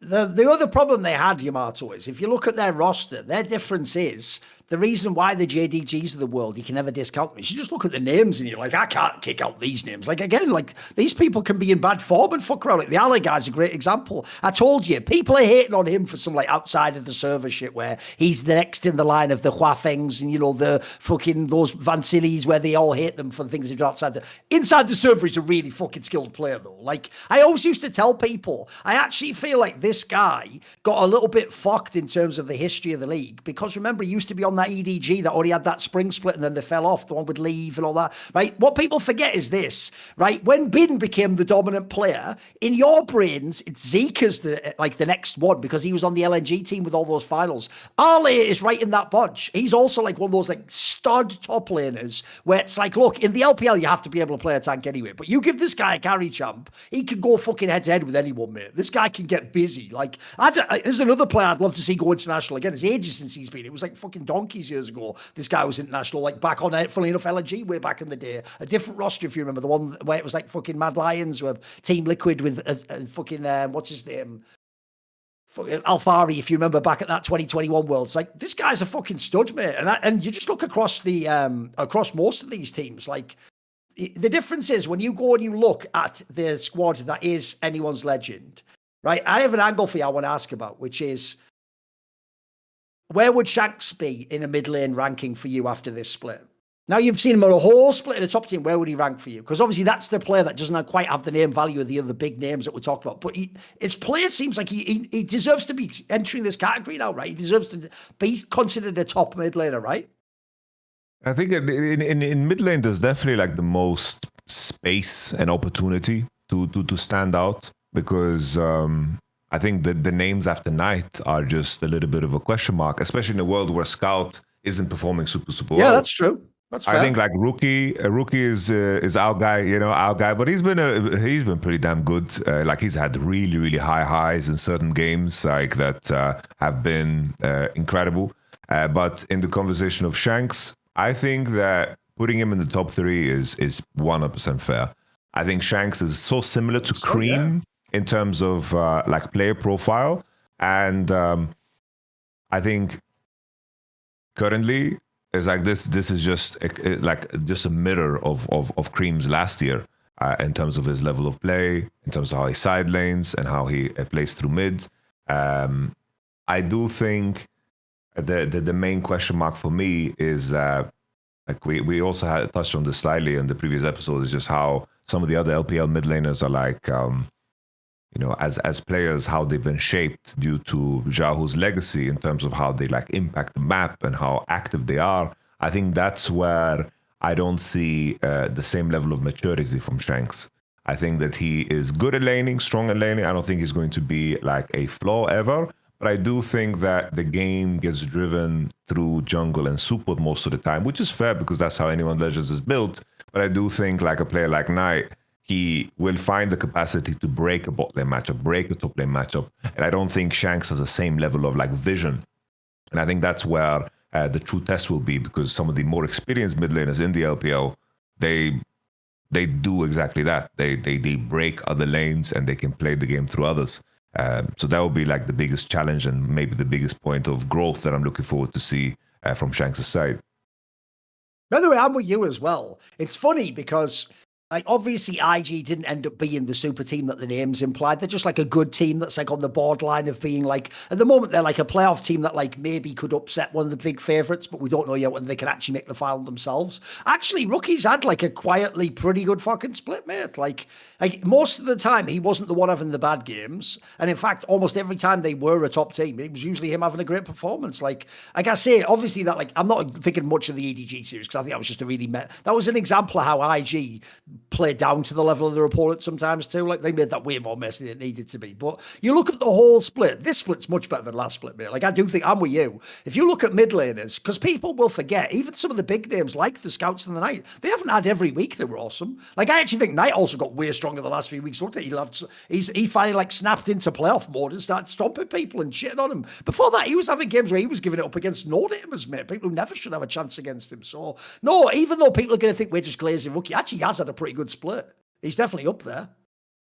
the other problem they had, Yamato, is if you look at their roster, their difference is the reason why the JDGs of the world, you can never discount them, is you just look at the names and you're like, I can't kick out these names. Like, again, like these people can be in bad form and fuck around. Like the Ally guy's a great example. I told you, people are hating on him for some like outside of the server shit where he's the next in the line of the Huafengs and, the fucking those Vansillis where they all hate them for the things they do outside. Inside the server, he's a really fucking skilled player though. Like, I always used to tell people, I actually feel like this guy got a little bit fucked in terms of the history of the league, because remember, he used to be on that EDG that already had that spring split and then they fell off, the one would leave and all that, right? What people forget is this, right? When Bin became the dominant player, in your brains, it's Zika's the next one, because he was on the LNG team with all those finals. Arle is right in that bunch. He's also like one of those like stud top laners where it's like, look, in the LPL, you have to be able to play a tank anyway, but you give this guy a carry champ, he can go fucking head to head with anyone, mate. This guy can get busy. Like, there's another player I'd love to see go international again. It's ages since he's been. It was like fucking donkeys years ago. This guy was international, like back on, funnily enough, LNG way back in the day. A different roster, if you remember, the one where it was like fucking Mad Lions or Team Liquid with fucking, what's his name? Alfari, if you remember back at that 2021 Worlds. Like, this guy's a fucking stud, mate. And you just look across the, across most of these teams, like, the difference is when you go and you look at the squad that is anyone's legend, right? I have an angle for you I want to ask about, which is, where would Shanks be in a mid lane ranking for you after this split? Now you've seen him on a whole split in a top team. Where would he rank for you? Because obviously that's the player that doesn't quite have the name value of the other big names that we talked about. But his play seems like he deserves to be entering this category now, right? He deserves to be considered a top mid laner, right? I think in mid lane, there's definitely like the most space and opportunity to stand out, because I think that the names after Knight are just a little bit of a question mark, especially in a world where Scout isn't performing super well. Yeah, that's true. That's fair. I think like Rookie is our guy, but he's been pretty damn good. Like, he's had really, really high highs in certain games, like that have been incredible. But in the conversation of Shanks, I think that putting him in the top 3 is 100% fair. I think Shanks is so similar to Cream in terms of like player profile, and I think currently is like this is just a mirror of Cream's last year in terms of his level of play, in terms of how he side lanes and how he plays through mids. I do think the main question mark for me is like we also had touched on this slightly in the previous episode, is just how some of the other LPL mid laners are like as players, how they've been shaped due to Jahu's legacy in terms of how they like impact the map and how active they are. I think that's where I don't see the same level of maturity from Shanks. I think that he is good at laning, strong at laning. I don't think he's going to be like a flaw ever, but I do think that the game gets driven through jungle and support most of the time, which is fair because that's how anyone Legends is built. But I do think like a player like Knight, he will find the capacity to break a bot lane matchup, break a top lane matchup. And I don't think Shanks has the same level of like vision. And I think that's where the true test will be, because some of the more experienced mid laners in the LPL, they they do exactly that. They break other lanes and they can play the game through others. So that will be like the biggest challenge and maybe the biggest point of growth that I'm looking forward to see from Shanks' side. By the way, I'm with you as well. It's funny because, like, obviously IG didn't end up being the super team that the names implied. They're just like a good team that's like on the borderline of being like, at the moment, they're like a playoff team that like maybe could upset one of the big favorites, but we don't know yet whether they can actually make the final themselves. Actually, Rookie's had like a quietly pretty good fucking split, mate. Like most of the time, he wasn't the one having the bad games. And in fact, almost every time they were a top team, it was usually him having a great performance. Like I say, obviously that like, I'm not thinking much of the EDG series because I think that was just a really, that was an example of how IG play down to the level of their opponent sometimes too. Like they made that way more messy than it needed to be. But you look at the whole split, this split's much better than last split, mate. Like I do think I'm with you. If you look at mid laners, because people will forget, even some of the big names like the Scouts in the Night, they haven't had every week they were awesome. Like I actually think Knight also got way stronger the last few weeks. Looked at he finally like snapped into playoff mode and started stomping people and shitting on him. Before that, he was having games where he was giving it up against no-namers, mate. People who never should have a chance against him. So no, even though people are going to think we're just glazing Rookie, actually has had a pretty good split. He's definitely up there.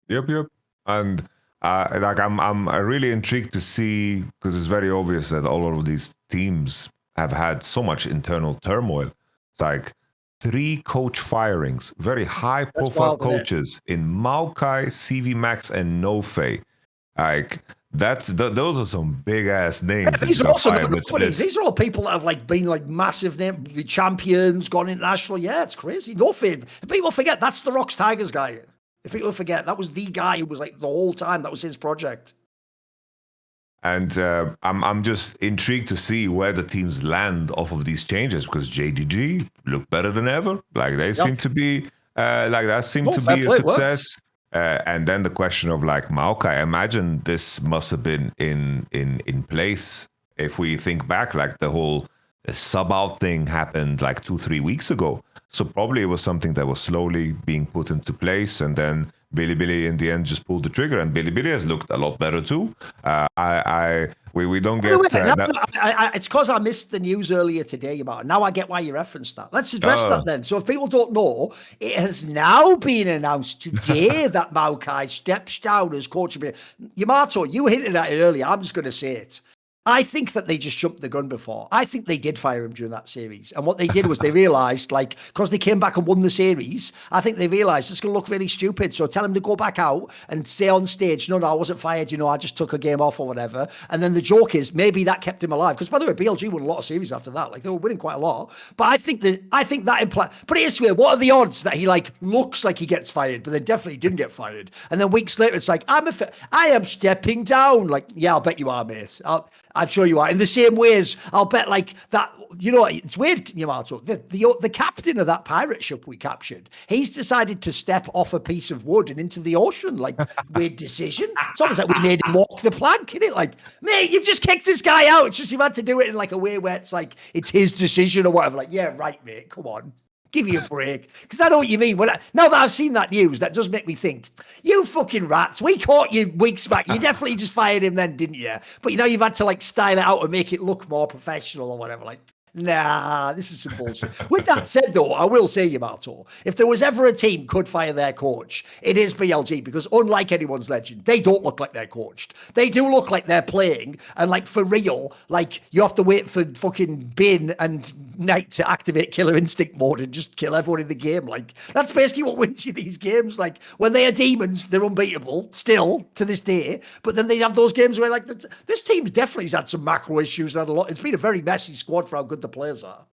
Yep. And like I'm really intrigued to see, because it's very obvious that all of these teams have had so much internal turmoil. It's like 3 coach firings, very high profile coaches in Maokai, CV Max, and NoFe. Like those are some big ass names. Yeah, these are also not nobodies. These are all people that have like been like massive name champions, gone international. Yeah, it's crazy. NoFe. People forget that's the Rocks Tigers guy. If people forget, that was the guy who was like the whole time. That was his project. And I'm just intrigued to see where the teams land off of these changes, because JDG look better than ever. Like they seem to be like that seemed to be a success. And then the question of like Maokai, I imagine this must have been in place. If we think back, like the whole sub out thing happened like 2-3 weeks ago. So probably it was something that was slowly being put into place, and then Billy in the end just pulled the trigger, and Billy has looked a lot better too. We don't get that. It's because I missed the news earlier today about it. Now I get why you referenced that. Let's address that then. So if people don't know, it has now been announced today that Maokai steps down as coach. Yamato, you hinted at it earlier. I'm just going to say it. I think that they just jumped the gun before. I think they did fire him during that series. And what they did was they realized, like, because they came back and won the series, I think they realized it's going to look really stupid. So tell him to go back out and stay on stage. No, I wasn't fired. I just took a game off or whatever. And then the joke is maybe that kept him alive. Because by the way, BLG won a lot of series after that. Like they were winning quite a lot. But I think that implies, but it is weird. What are the odds that he like looks like he gets fired, but then definitely didn't get fired? And then weeks later, it's like, I am stepping down. Like, yeah, I'll bet you are, mate. I'm sure you are. In the same ways, I'll bet like that. It's weird, Yamato. The captain of that pirate ship we captured, he's decided to step off a piece of wood and into the ocean. Like, weird decision. It's almost like we made him walk the plank, isn't it? Like, mate, you've just kicked this guy out. It's just you've had to do it in like a way where it's like it's his decision or whatever. Like, yeah, right, mate. Come on. Give me a break. Because I know what you mean. Now that I've seen that news, that does make me think, you fucking rats, we caught you weeks back. You definitely just fired him then, didn't you? But you've had to like style it out and make it look more professional or whatever. Like, nah, this is some bullshit. With that said, though, I will say, Yamato, if there was ever a team could fire their coach, it is BLG, because unlike anyone's legend, they don't look like they're coached. They do look like they're playing, and like for real, like you have to wait for fucking Bin and Knight to activate Killer Instinct mode and just kill everyone in the game. Like that's basically what wins you these games. Like when they are demons, they're unbeatable still to this day. But then they have those games where like this team definitely has had some macro issues and a lot. It's been a very messy squad for how good the players are.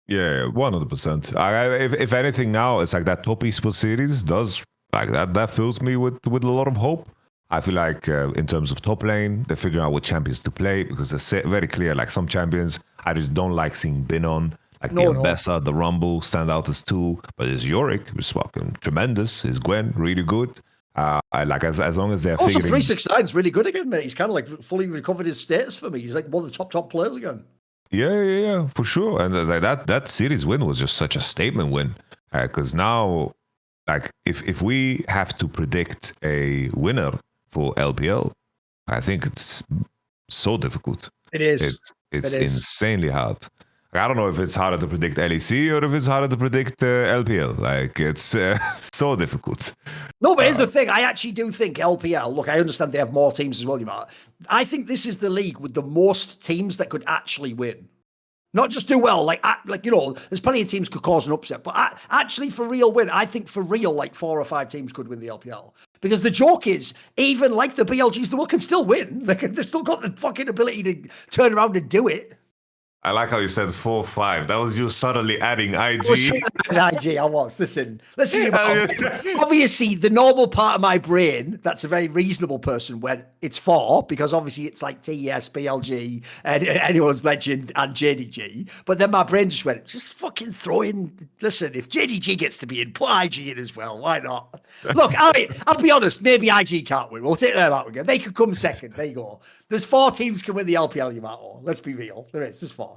Yeah, 100%. If anything, now it's like that top esports series does like that fills me with a lot of hope. I feel like in terms of top lane, they're figuring out what champions to play, because it's very clear. Like some champions, I just don't like seeing Bin on. Like the Ambessa, the Rumble stand out as two, but it's Yorick, who's fucking tremendous. Is Gwen really good? I like as long as they're also figuring. 369's really good again, mate. He's kind of like fully recovered his status for me. He's like one of the top players again. Yeah, for sure. And that series win was just such a statement win, because now, like, if we have to predict a winner for LPL, I think it's so difficult. It is. It's insanely hard. I don't know if it's harder to predict LEC or if it's harder to predict LPL. Like, it's so difficult. No, but here's the thing. I actually do think LPL, look, I understand they have more teams as well, you know. I think this is the league with the most teams that could actually win. Not just do well, like you know, there's plenty of teams could cause an upset, but actually for real win, I think for real, like 4 or 5 teams could win the LPL. Because the joke is, even like the BLGs, the world can still win. They've still got the fucking ability to turn around and do it. I like how you said 4-5. That was you suddenly adding IG. I was. Listen. Obviously, the normal part of my brain, that's a very reasonable person, when it's 4, because obviously it's like TES, BLG, and anyone's legend and JDG. But then my brain just went, just fucking throw in. Listen, if JDG gets to be in, put IG in as well. Why not? Look, I'll be honest. Maybe IG can't win. We'll take them out again. They could come second. There you go. There's 4 teams can win the LPL, Yamato. Let's be real. There's 4.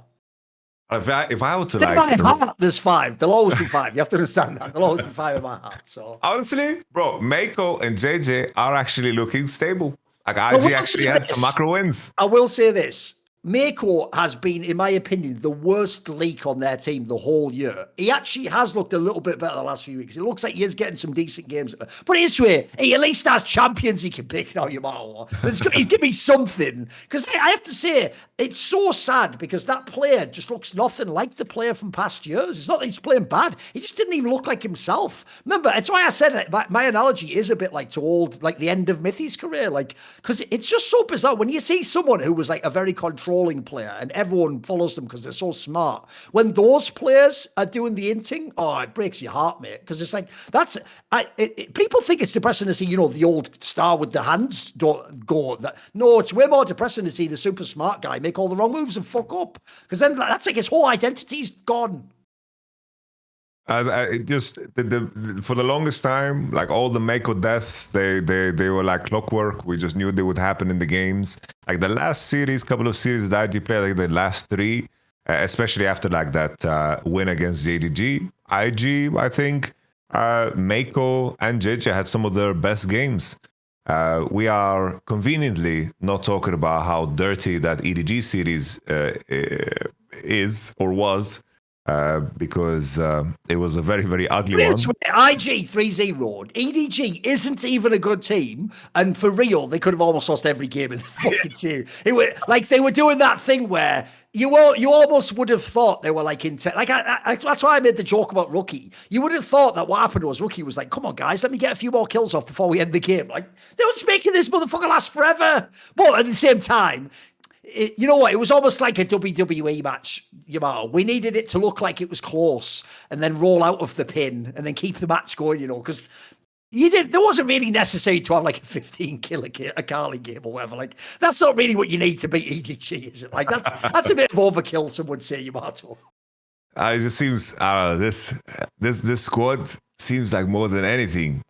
If I were to in my heart, there's 5. There'll always be 5. You have to understand that. There'll always be 5 in my heart. So honestly, bro, Mako and JJ are actually looking stable. Like, IG actually had some macro wins. I will say this. Mako has been, in my opinion, the worst leak on their team the whole year. He actually has looked a little bit better the last few weeks. It looks like he is getting some decent games. But it's way, he at least has champions he can pick now, Yamato. He's giving me something. Because I have to say, it's so sad because that player just looks nothing like the player from past years. It's not that he's playing bad. He just didn't even look like himself. Remember, it's why I said it. My analogy is a bit like to old, like the end of Mithy's career. Like, because it's just so bizarre. When you see someone who was like a very controlling player and everyone follows them because they're so smart, when those players are doing the inting, oh, it breaks your heart, mate, because it's like people think it's depressing to see, you know, the old star with the hands don't go. No, it's way more depressing to see the super smart guy make all the wrong moves and fuck up, because then that's like his whole identity's gone. I just for the longest time, like all the Mako deaths, they were like clockwork. We just knew they would happen in the games. Like the last couple of series that IG played, like the last 3, especially after like that win against JDG, IG, I think, Mako and JJ had some of their best games. We are conveniently not talking about how dirty that EDG series is or was. Because it was a very, very ugly one. IG 3-0. EDG isn't even a good team, and for real, they could have almost lost every game in the fucking series. It was like they were doing that thing where you almost would have thought they were like that's why I made the joke about Rookie. You would have thought that what happened was Rookie was like, "Come on, guys, let me get a few more kills off before we end the game." Like they were just making this motherfucker last forever, but at the same time, you know what? It was almost like a WWE match, Yamato. We needed it to look like it was close and then roll out of the pin and then keep the match going, you know, because there wasn't really necessary to have like a 15 kill Akali game or whatever. Like, that's not really what you need to beat EDG, is it? Like, that's a bit of overkill, some would say, Yamato. It just seems, this squad seems like more than anything.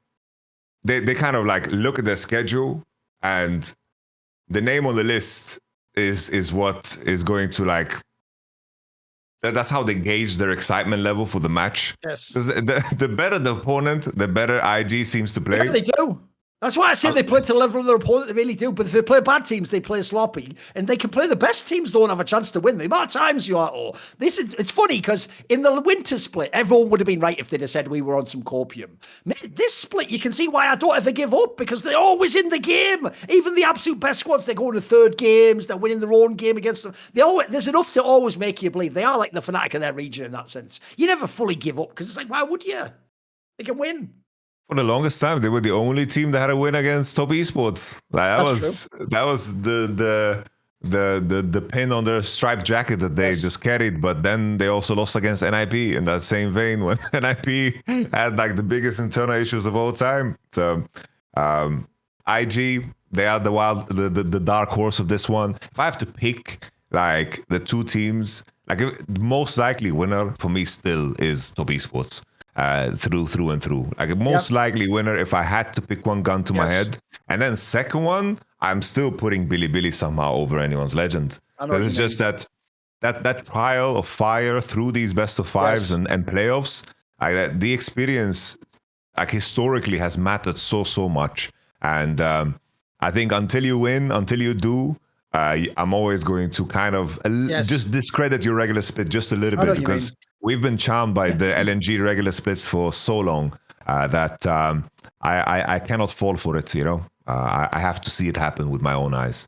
They kind of like look at their schedule and the name on the list is what is going to like. That's how they gauge their excitement level for the match. Yes. The better the opponent, the better IG seems to play. Yeah, they do. That's why I say they play to the level of their opponent. They really do. But if they play bad teams, they play sloppy. And they can play the best teams don't have a chance to win. The amount of times it's funny because in the winter split, everyone would have been right if they'd have said we were on some copium. This split, you can see why I don't ever give up, because they're always in the game. Even the absolute best squads, they're going to third games, they're winning their own game against them. There's enough to always make you believe they are like the Fnatic of their region in that sense. You never fully give up because it's like, why would you? They can win. For the longest time, they were the only team that had a win against top esports. Like that was the pin on their striped jacket that they just carried. But then they also lost against NIP in that same vein when NIP had like the biggest internal issues of all time. So IG, they are the dark horse of this one. If I have to pick like the 2 teams, like the most likely winner for me still is top esports. Through and through. Like a most likely winner if I had to pick one gun to my head. And then second one, I'm still putting Billy somehow over anyone's legend. Because it's just that trial of fire through these best of 5s and playoffs. The experience like historically has mattered so much. And I think until you win, until you do, I'm always going to kind of just discredit your regular split just a little bit, because we've been charmed by the LNG regular splits for so long that I cannot fall for it. I have to see it happen with my own eyes.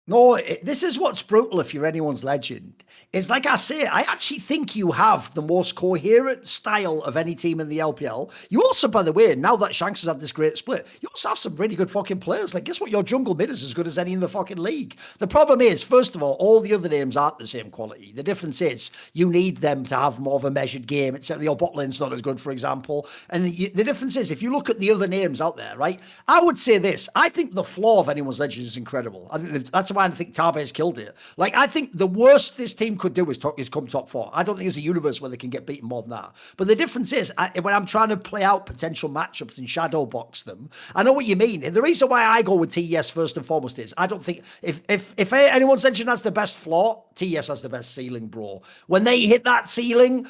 No, this is what's brutal if you're anyone's legend. It's like I say, I actually think you have the most coherent style of any team in the LPL. You also, by the way, now that Shanks has had this great split, you also have some really good fucking players. Like, guess what? Your jungle mid is as good as any in the fucking league. The problem is, first of all the other names aren't the same quality. The difference is you need them to have more of a measured game. Except your bot lane's not as good, for example. And the difference is, if you look at the other names out there, right? I would say this. I think the floor of anyone's legend is incredible. I think that's why I think Tabe's killed it. Like, I think the worst this team could do is come top 4. I don't think there's a universe where they can get beaten more than that. But the difference is, when I'm trying to play out potential matchups and shadow box them, I know what you mean. And the reason why I go with TES first and foremost is, I don't think, if anyone's legend has the best floor, TES has the best ceiling, bro. When they hit that ceiling,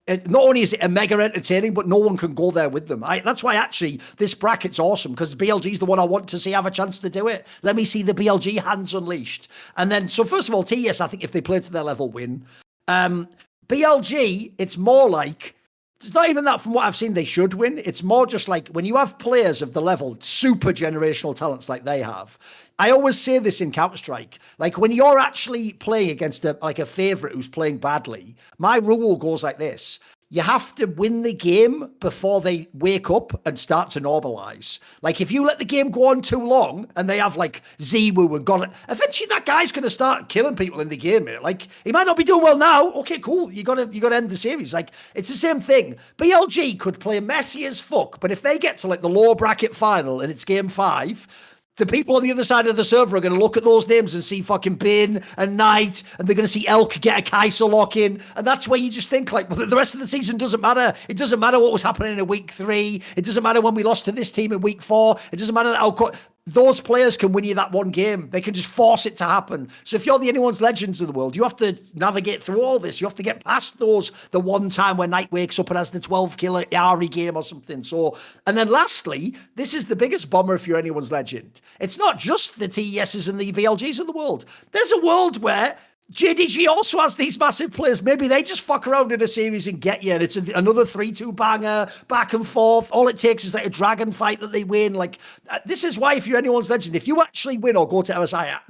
not only is it a mega entertaining, but no one can go there with them. That's why actually this bracket's awesome, because BLG is the one I want to see have a chance to do it. Let me see the BLG hands unleashed. And then, so first of all, TES, I think if they play to their level, win. BLG, it's more like, it's not even that from what I've seen they should win. It's more just like when you have players of the level, super generational talents like they have. I always say this in Counter-Strike. Like, when you're actually playing against a favorite who's playing badly, my rule goes like this. You have to win the game before they wake up and start to normalize. Like, if you let the game go on too long and they have like Ziwu and got it, eventually that guy's going to start killing people in the game, mate. Like, he might not be doing well now. Okay, cool. You got to end the series. Like, it's the same thing. BLG could play messy as fuck, but if they get to like the lower bracket final and it's game 5, the people on the other side of the server are going to look at those names and see fucking Bin and Knight, and they're going to see Elk get a Kai'Sa lock in. And that's where you just think, like, well, the rest of the season doesn't matter. It doesn't matter what was happening in week 3. It doesn't matter when we lost to this team in week 4. It doesn't matter how those players can win you that one game. They can just force it to happen. So if you're the anyone's legends of the world, you have to navigate through all this. You have to get past the one time when Knight wakes up and has the 12 kill Ari game or something. So, and then lastly, this is the biggest bomber if you're anyone's legend. It's not just the TESs and the BLGs of the world. There's a world where JDG also has these massive players. Maybe they just fuck around in a series and get you, and it's another 3-2 banger, back and forth. All it takes is like a dragon fight that they win. Like, this is why, if you're anyone's legend, if you actually win or go to MSI,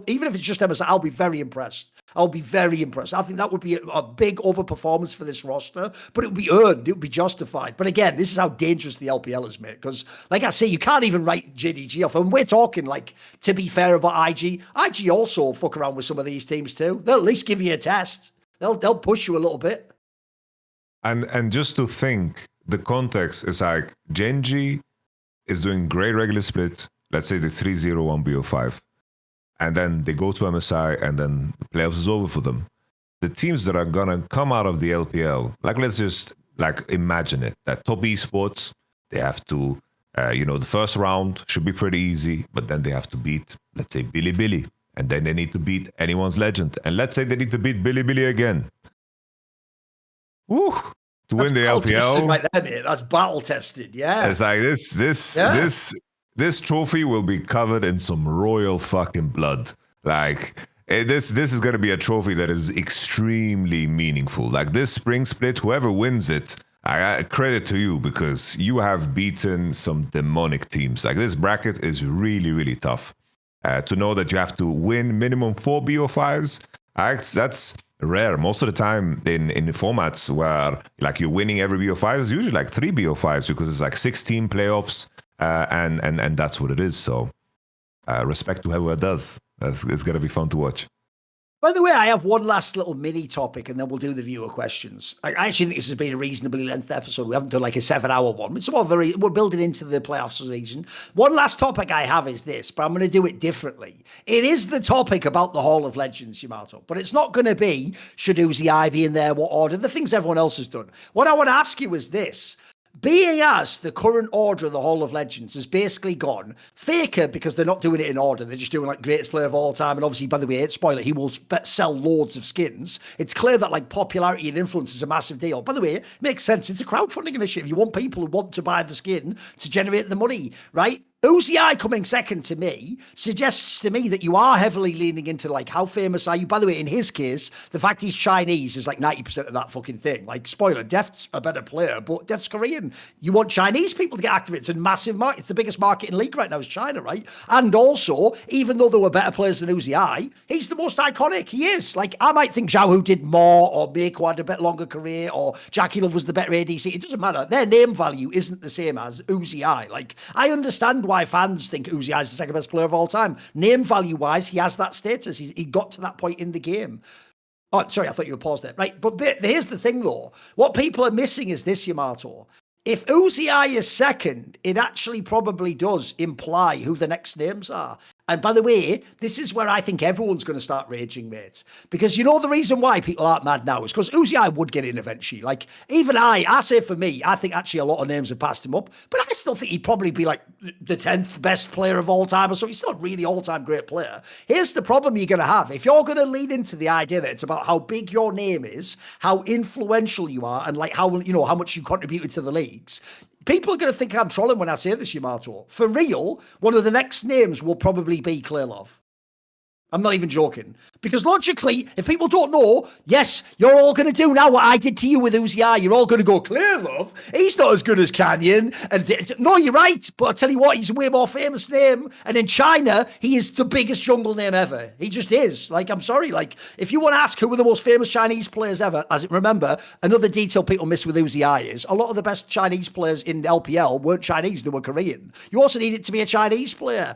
even if it's just MSI, I'll be very impressed. I'll be very impressed. I think that would be a big overperformance for this roster, but it would be earned. It would be justified. But again, this is how dangerous the LPL is, mate. Because, like I say, you can't even write JDG off. And we're talking, like, to be fair about IG. IG also fuck around with some of these teams too. They'll at least give you a test. They'll push you a little bit. And just to think, the context is like GenG is doing great regular split. Let's say the 3-0-1 BO5. And then they go to MSI, and then the playoffs is over for them. The teams that are gonna come out of the LPL, like, let's just like imagine it, that top esports, they have to, the first round should be pretty easy, but then they have to beat, let's say, Billy, and then they need to beat anyone's legend, and let's say they need to beat Billy again. Woo! To win the LPL, right there, mate. That's battle tested. Yeah, it's like this trophy will be covered in some royal fucking blood. Like, this is going to be a trophy that is extremely meaningful. Like, this spring split, whoever wins it, I credit to you, because you have beaten some demonic teams. Like, this bracket is really, really tough. To know that you have to win minimum 4 BO5s, that's rare. Most of the time in formats where, like, you're winning every BO5 is usually like 3 BO5s, because it's like 16 playoffs. And that's what it is. So respect to whoever does. It's going to be fun to watch. By the way, I have one last little mini topic, and then we'll do the viewer questions. I actually think this has been a reasonably lengthy episode. We haven't done like a 7-hour one. It's all we're building into the playoffs region. One last topic I have is this, but I'm going to do it differently. It is the topic about the Hall of Legends, Yamato, but it's not going to be should Uzi I be in there, what order, the things everyone else has done. What I want to ask you is this. Being as the current order of the Hall of Legends has basically gone Faker, because they're not doing it in order. They're just doing like greatest player of all time. And obviously, by the way, spoiler, he will sell loads of skins. It's clear that like popularity and influence is a massive deal. By the way, it makes sense. It's a crowdfunding initiative. You want people who want to buy the skin to generate the money, right? Uzi coming second to me suggests to me that you are heavily leaning into like how famous are you? By the way, in his case, the fact he's Chinese is like 90% of that fucking thing. Like, spoiler, Def's a better player, but Def's Korean. You want Chinese people to get active. It's a massive market. It's the biggest market in league right now is China, right? And also, even though there were better players than Uzi, he's the most iconic. He is. Like, I might think Zhao Hu did more, or MKOI had a bit longer career, or Jackie Love was the better ADC. It doesn't matter. Their name value isn't the same as Uzi. Like, I understand why fans think Uzi is the second best player of all time. Name value wise, he has that status. He got to that point in the game. Oh, sorry, I thought you were paused there. Right, but here's the thing though. What people are missing is this, Yamato. If Uzi is second, it actually probably does imply who the next names are. And by the way, this is where I think everyone's going to start raging, mate. Because you know the reason why people aren't mad now is because Uzi would get in eventually. Like, even I say for me, I think actually a lot of names have passed him up. But I still think he'd probably be like the 10th best player of all time or so. He's still a really all-time great player. Here's the problem you're going to have. If you're going to lean into the idea that it's about how big your name is, how influential you are, and like how, you know, how much you contributed to the leagues, people are going to think I'm trolling when I say this, Yamato. For real, one of the next names will probably be Clearlove. I'm not even joking. Because logically, if people don't know, yes, you're all going to do now what I did to you with Uzi. You're all going to go, Clearlove? He's not as good as Canyon. And no, you're right. But I'll tell you what, he's a way more famous name. And in China, he is the biggest jungle name ever. He just is. Like, I'm sorry. Like, if you want to ask who were the most famous Chinese players ever, remember, another detail people miss with Uzi is a lot of the best Chinese players in LPL weren't Chinese, they were Korean. You also need it to be a Chinese player.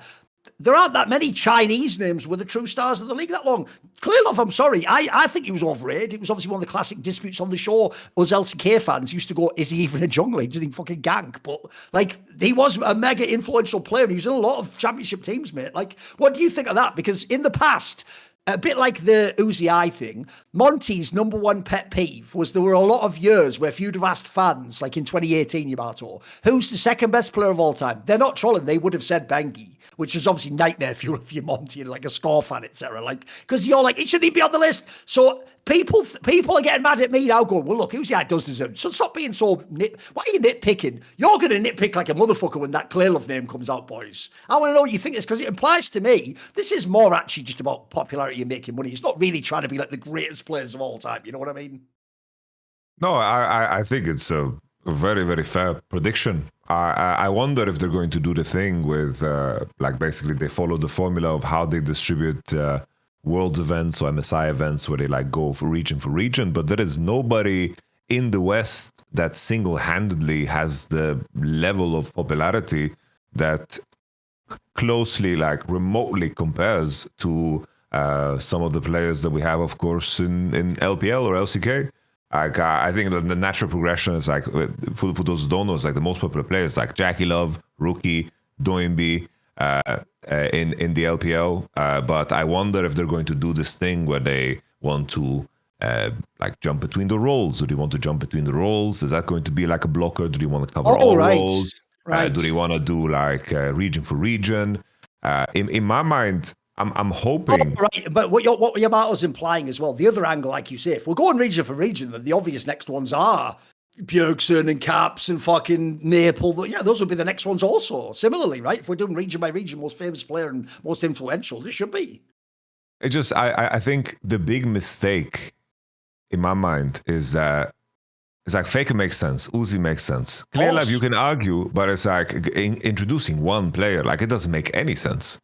There aren't that many Chinese names with the true stars of the league that long. Clearlove, I'm sorry. I think he was overrated. It was obviously one of the classic disputes on the show. Us LCK fans used to go, is he even a jungler? He doesn't even fucking gank. But, like, he was a mega influential player. He was in a lot of championship teams, mate. Like, what do you think of that? Because in the past, a bit like the Uzi thing, Monty's number one pet peeve was there were a lot of years where if you'd have asked fans, like in 2018, Yamato, who's the second best player of all time? They're not trolling. They would have said Bengi, which is obviously nightmare fuel if you're Monty and like a score fan, etc. Like, because you're like, it shouldn't even be on the list. So people are getting mad at me now going, well, look, Uzi does deserve. So stop being so why are you nitpicking? You're going to nitpick like a motherfucker when that Clearlove name comes out, boys. I want to know what you think is because it implies to me this is more actually just about popularity and making money. It's not really trying to be like the greatest players of all time. You know what I mean? No, I think it's a very, very fair prediction. I wonder if they're going to do the thing with, like, basically they follow the formula of how they distribute Worlds events or MSI events where they, like, go for region, but there is nobody in the West that single-handedly has the level of popularity that closely, like, remotely compares to some of the players that we have, of course, in LPL or LCK. Like, I think the natural progression is like, for those who don't know, it's like the most popular players like Jackie Love, Rookie, Doinby in the LPL. But I wonder if they're going to do this thing where they want to like jump between the roles. Do they want to jump between the roles? Is that going to be like a blocker? Do they want to cover all roles? Right. Do they want to do like region for region? In my mind, I'm hoping. Oh, right, but what Yamato's implying as well, the other angle, like you say, if we're going region for region, then the obvious next ones are Bjergsen and Caps and fucking Maple. Yeah, those would be the next ones also. Similarly, right? If we're doing region by region, most famous player and most influential, this should be. It just, I think the big mistake in my mind is that it's like Faker makes sense, Uzi makes sense. Clearlove, you can argue, but it's like introducing one player, like it doesn't make any sense.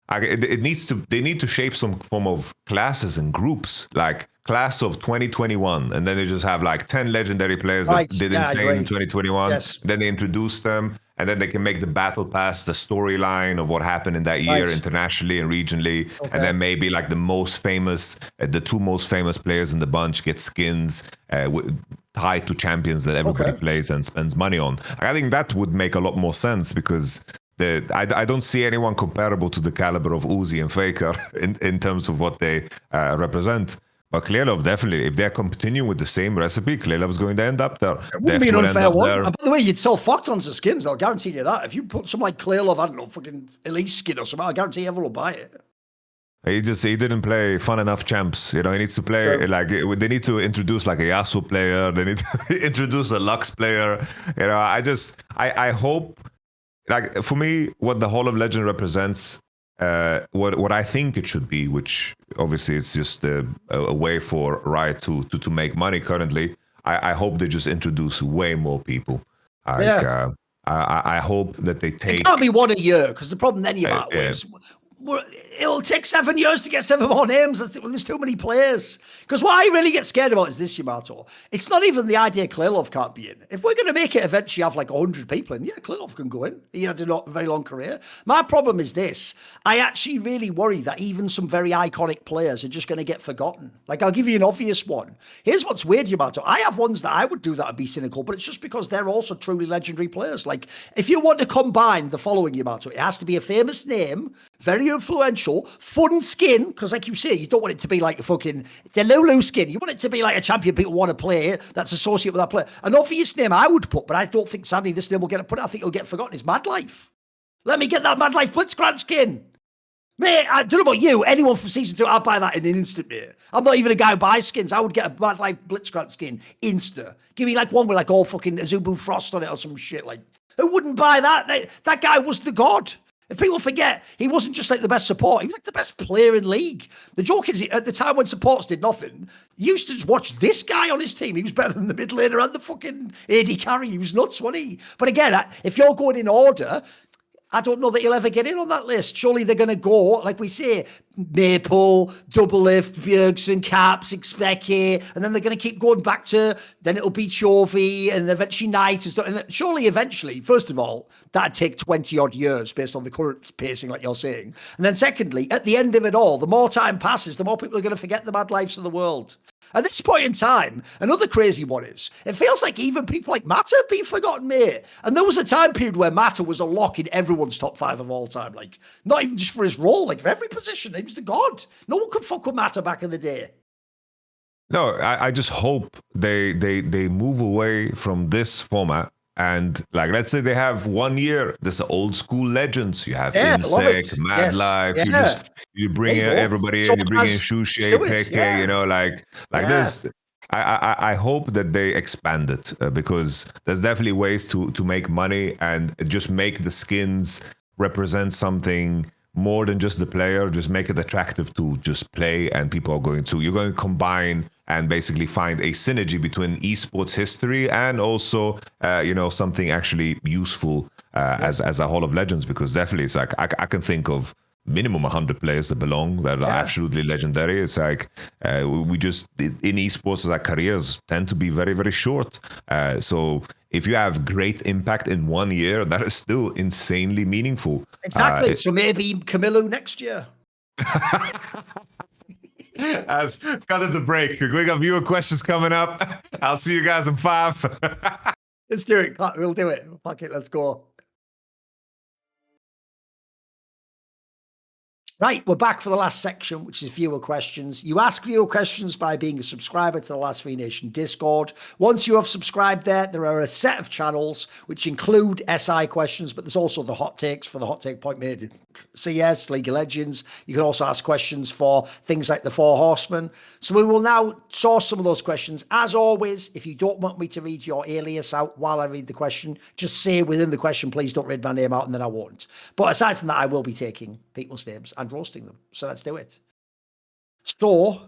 They need to shape some form of classes and groups, like class of 2021, and then they just have like 10 legendary players that did insane in 2021. Yes. Then they introduce them, and then they can make the battle pass the storyline of what happened in that year internationally and regionally, and then maybe like the most famous, the two most famous players in the bunch get skins tied to champions that everybody plays and spends money on. I think that would make a lot more sense because I don't see anyone comparable to the caliber of Uzi and Faker in terms of what they represent. But Clearlove, definitely, if they're continuing with the same recipe, Clearlove is going to end up there. It wouldn't be an unfair one. And by the way, you'd sell fuck tons of skins, I'll guarantee you that. If you put some like Clearlove, I don't know, fucking Elite skin or something, I guarantee everyone will buy it. He didn't play fun enough champs. You know, he needs to play like they need to introduce like a Yasuo player. They need to introduce a Lux player. You know, I hope like for me, what the Hall of Legend represents, what I think it should be, which obviously it's just a way for Riot to make money currently. I hope they just introduce way more people. Like, I hope that they take. It can't be one a year, because the problem then is it'll take 7 years to get 7 more names. There's too many players. Because what I really get scared about is this, Yamato. It's not even the idea Klilov can't be in. If we're going to make it eventually have like 100 people in, yeah, Klilov can go in. He had a very long career. My problem is this. I actually really worry that even some very iconic players are just going to get forgotten. Like, I'll give you an obvious one. Here's what's weird, Yamato. I have ones that I would do that would be cynical, but it's just because they're also truly legendary players. Like, if you want to combine the following, Yamato, it has to be a famous name, very influential, fun skin, because like you say, you don't want it to be like a fucking Delulu skin. You want it to be like a champion people want to play that's associated with that player. An obvious name I would put, but I don't think sadly this name will get put. I think it'll get forgotten. Is Mad Life. Let me get that Mad Life Blitzcrank skin. Mate, I don't know about you. Anyone from season 2, I'd buy that in an instant, mate. I'm not even a guy who buys skins. I would get a Mad Life Blitzcrank skin insta. Give me like one with like all fucking Azubu Frost on it or some shit. Like, who wouldn't buy that? That guy was the god. If people forget, he wasn't just like the best support, he was like the best player in league. The joke is, at the time when supports did nothing, you used to just watch this guy on his team. He was better than the mid laner and the fucking AD carry. He was nuts, wasn't he? But again, if you're going in order, I don't know that he'll ever get in on that list. Surely they're going to go, like we say, Maple, Double Lift, Bjergsen, Caps, Expecke, and then they're going to keep going back to, then it'll be Chovy, and eventually Knight. And surely, eventually, first of all, that'd take 20-odd years based on the current pacing, like you're saying. And then secondly, at the end of it all, the more time passes, the more people are going to forget the Mad Lives of the world. At this point in time, another crazy one is, it feels like even people like Mata have been forgotten, mate. And there was a time period where Mata was a lock in everyone's top 5 of all time. Like, not even just for his role, like for every position. He was the god. No one could fuck with Mata back in the day. No, I just hope they move away from this format. And like, let's say they have 1 year, this old school legends. You have Insect, Mad Life. You bring everybody in. You bring in Shushe, Peke. You know, like this. I hope that they expand it because there's definitely ways to make money and just make the skins represent something more than just the player. Just make it attractive to just play, and people are going to. You're going to combine and basically find a synergy between esports history and also, something actually useful as a Hall of Legends. Because definitely, it's like I can think of minimum 100 players that belong that are absolutely legendary. It's like we just in esports, our careers tend to be very, very short. So if you have great impact in 1 year, that is still insanely meaningful. Exactly. So maybe Camilo next year. As cut it to break. We got viewer questions coming up. I'll see you guys in 5. Let's do it. We'll do it. Fuck it. Let's go. Right, we're back for the last section, which is viewer questions. You ask viewer questions by being a subscriber to the Last Free Nation Discord. Once you have subscribed there are a set of channels which include SI questions, but there's also the hot takes for the hot take point made in CS, League of Legends. You can also ask questions for things like the 4 Horsemen. So we will now source some of those questions. As always, if you don't want me to read your alias out while I read the question, just say within the question, please don't read my name out, and then I won't. But aside from that, I will be taking people's names and roasting them. So let's do it. So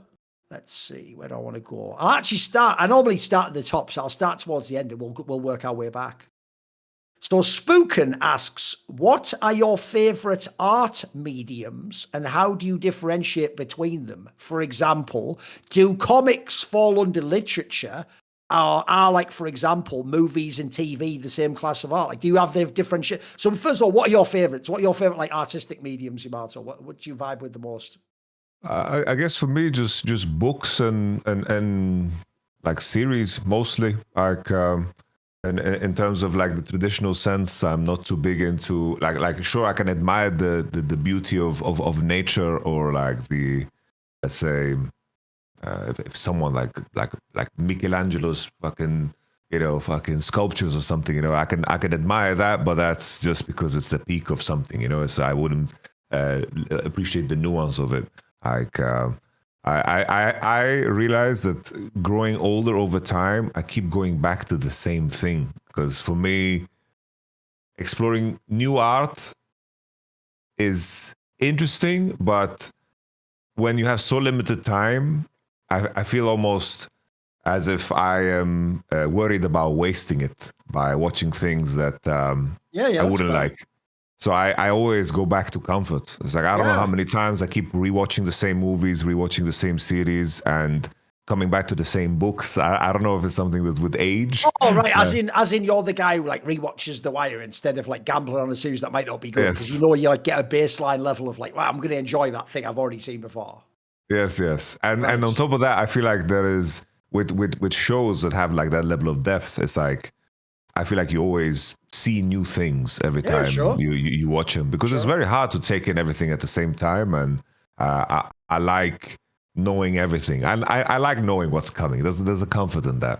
let's see, where do I want to go? I normally start at the top, so I'll start towards the end and we'll work our way back. So Spooken asks, what are your favorite art mediums and how do you differentiate between them? For example, do comics fall under literature? Are like, for example, movies and TV the same class of art? Like, do you have the differentiate? So first of all, what are your favorites? What are your favorite like artistic mediums, Yamato? What do you vibe with the most? I guess for me, just books and like series mostly. Like and in terms of like the traditional sense, I'm not too big into like sure I can admire the beauty of nature, or like the, let's say, if someone like Michelangelo's fucking sculptures or something, I can admire that, but that's just because it's the peak of something, so I wouldn't appreciate the nuance of it. Like I realize that growing older over time, I keep going back to the same thing, because for me exploring new art is interesting, but when you have so limited time, I feel almost as if I am worried about wasting it by watching things that I wouldn't like. So I always go back to comfort. It's like, I don't know how many times I keep rewatching the same movies, rewatching the same series, and coming back to the same books. I don't know if it's something that's with age. Oh, right. As in you're the guy who like rewatches The Wire instead of like gambling on a series that might not be good. Because you know you like get a baseline level of like, wow, I'm going to enjoy that thing I've already seen before. Yes. And on top of that, I feel like there is with shows that have like that level of depth, it's like I feel like you always see new things every time you watch them, because it's very hard to take in everything at the same time. And I like knowing everything. I like knowing what's coming. There's a comfort in that.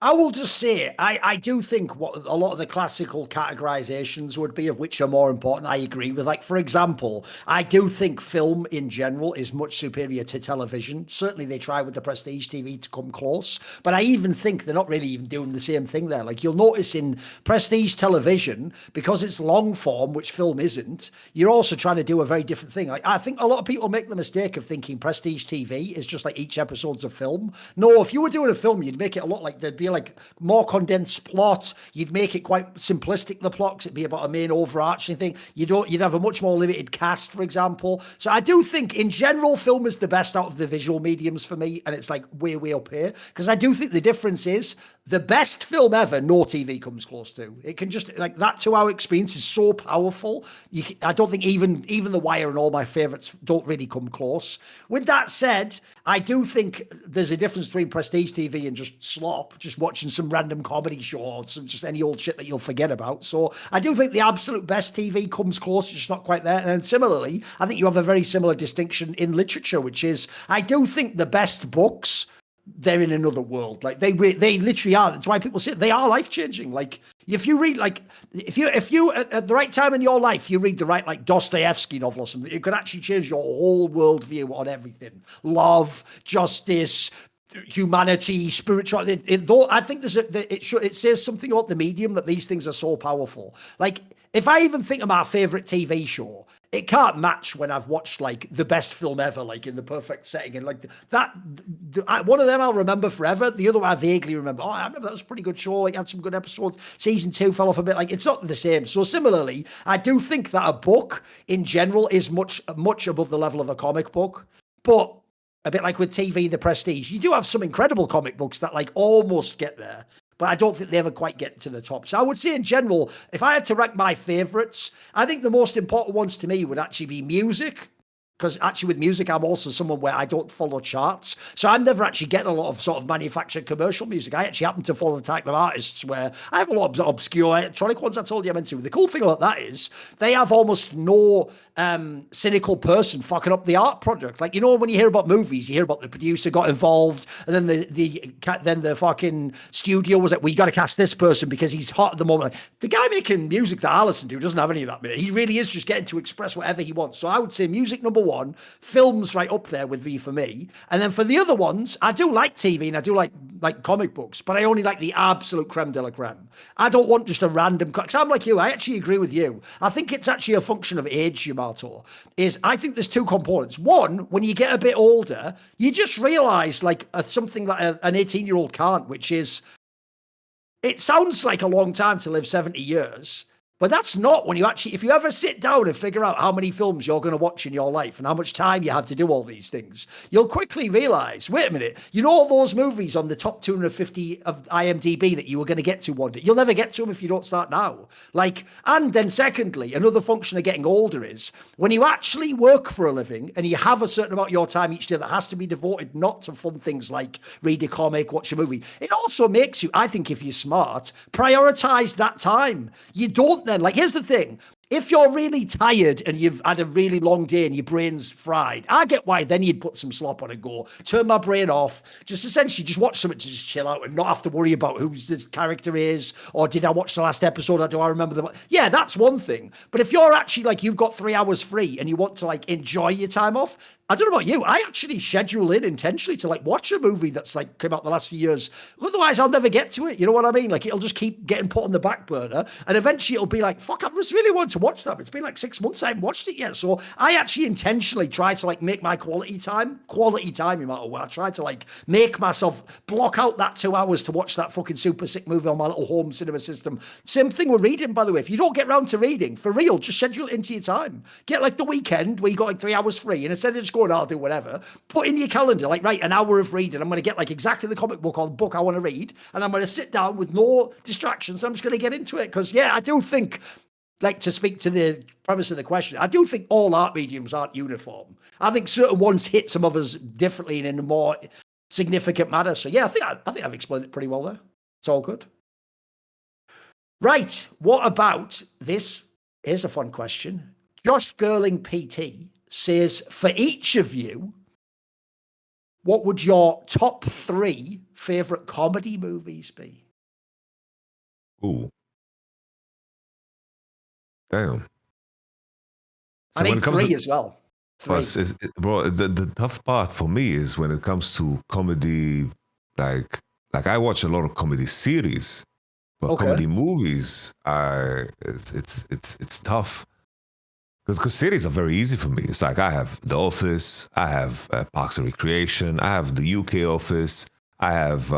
I will just say, I do think what a lot of the classical categorizations would be, of which are more important, I agree with. Like, for example, I do think film in general is much superior to television. Certainly they try with the prestige TV to come close, but I even think they're not really even doing the same thing there. Like, you'll notice in prestige television, because it's long form, which film isn't, you're also trying to do a very different thing. Like, I think a lot of people make the mistake of thinking prestige TV is just like each episode's a film. No, if you were doing a film, you'd make it a lot like there'd be like more condensed plot. You'd make it quite simplistic, the plot, 'cause it'd be about a main overarching thing. You'd have a much more limited cast, for example. So I do think in general film is the best out of the visual mediums for me, and it's like way up here, because I do think the difference is the best film ever no TV comes close to. It can just like that 2-hour experience is so powerful. I don't think even The Wire and all my favorites don't really come close. With that said, I do think there's a difference between prestige TV and just slop, just watching some random comedy show or some just any old shit that you'll forget about. So I do think the absolute best TV comes close, it's just not quite there. And then similarly, I think you have a very similar distinction in literature, which is I do think the best books, they're in another world. Like they literally are. That's why people say they are life changing. Like if you read, like if you at the right time in your life, you read the right like Dostoevsky novel or something, it could actually change your whole worldview on everything. Love, justice, humanity, spiritual. I think it says something about the medium that these things are so powerful. Like if I even think of my favorite TV show, it can't match when I've watched like the best film ever, like in the perfect setting, and like that. One of them I'll remember forever. The other one I vaguely remember. Oh, I remember that was a pretty good show. Like had some good episodes. Season 2 fell off a bit. Like it's not the same. So similarly, I do think that a book in general is much above the level of a comic book, but a bit like with TV, the prestige, you do have some incredible comic books that like almost get there, but I don't think they ever quite get to the top. So I would say in general, if I had to rank my favorites, I think the most important ones to me would actually be music. Because actually with music, I'm also someone where I don't follow charts. So I'm never actually getting a lot of sort of manufactured commercial music. I actually happen to follow the type of artists where I have a lot of obscure electronic ones I told you I'm into. The cool thing about that is they have almost no cynical person fucking up the art product. Like, you know, when you hear about movies, you hear about the producer got involved and then the fucking studio was like, we got to cast this person because he's hot at the moment. The guy making music that I listen to doesn't have any of that. He really is just getting to express whatever he wants. So I would say music number one, films right up there with V for me. And then for the other ones, I do like TV and I do like comic books, but I only like the absolute creme de la creme. I don't want just a random, because I'm like you, I actually agree with you. I think it's actually a function of age, Yamato, is I think there's two components. One, when you get a bit older, you just realize like something like an 18-year-old can't, which is, it sounds like a long time to live 70 years, but that's not when you actually, if you ever sit down and figure out how many films you're going to watch in your life and how much time you have to do all these things, you'll quickly realize, wait a minute, you know all those movies on the top 250 of IMDb that you were going to get to one day? You'll never get to them if you don't start now. Like, and then secondly, another function of getting older is when you actually work for a living and you have a certain amount of your time each day that has to be devoted not to fun things like read a comic, watch a movie, it also makes you, I think if you're smart, prioritize that time. You don't then, like, here's the thing. If you're really tired and you've had a really long day and your brain's fried, I get why then you'd put some slop on and go, turn my brain off, just essentially just watch something to just chill out and not have to worry about who this character is, or did I watch the last episode, or do I remember them? Yeah, that's one thing. But if you're actually like, you've got 3 hours free and you want to like enjoy your time off, I don't know about you. I actually schedule in intentionally to like watch a movie that's like come out the last few years. Otherwise, I'll never get to it. You know what I mean? Like it'll just keep getting put on the back burner, and eventually it'll be like, "Fuck, I just really want to watch that." But it's been like 6 months I haven't watched it yet. So I actually intentionally try to like make my quality time, no matter what. I try to like make myself block out that 2 hours to watch that fucking super sick movie on my little home cinema system. Same thing with reading, by the way. If you don't get round to reading, for real, just schedule it into your time. Get like the weekend where you got like 3 hours free, and instead of just going, I'll do whatever, put in your calendar, like, right, an hour of reading. I'm going to get like exactly the comic book or the book I want to read, and I'm going to sit down with no distractions. I'm just going to get into it. Because, yeah, I do think, like, to speak to the premise of the question, I do think all art mediums aren't uniform. I think certain ones hit some others differently and in a more significant manner. So, yeah, I think I've explained it pretty well there. It's all good. Right. What about this? Here's a fun question. Josh Girling PT says, for each of you, what would your top 3 favorite comedy movies be? Ooh. Damn. So I need 3 as well. 3. Bro, the tough part for me is when it comes to comedy, like I watch a lot of comedy series, but comedy movies, it's tough. Because series are very easy for me. It's like I have The Office, I have Parks and Recreation, I have the UK Office, I have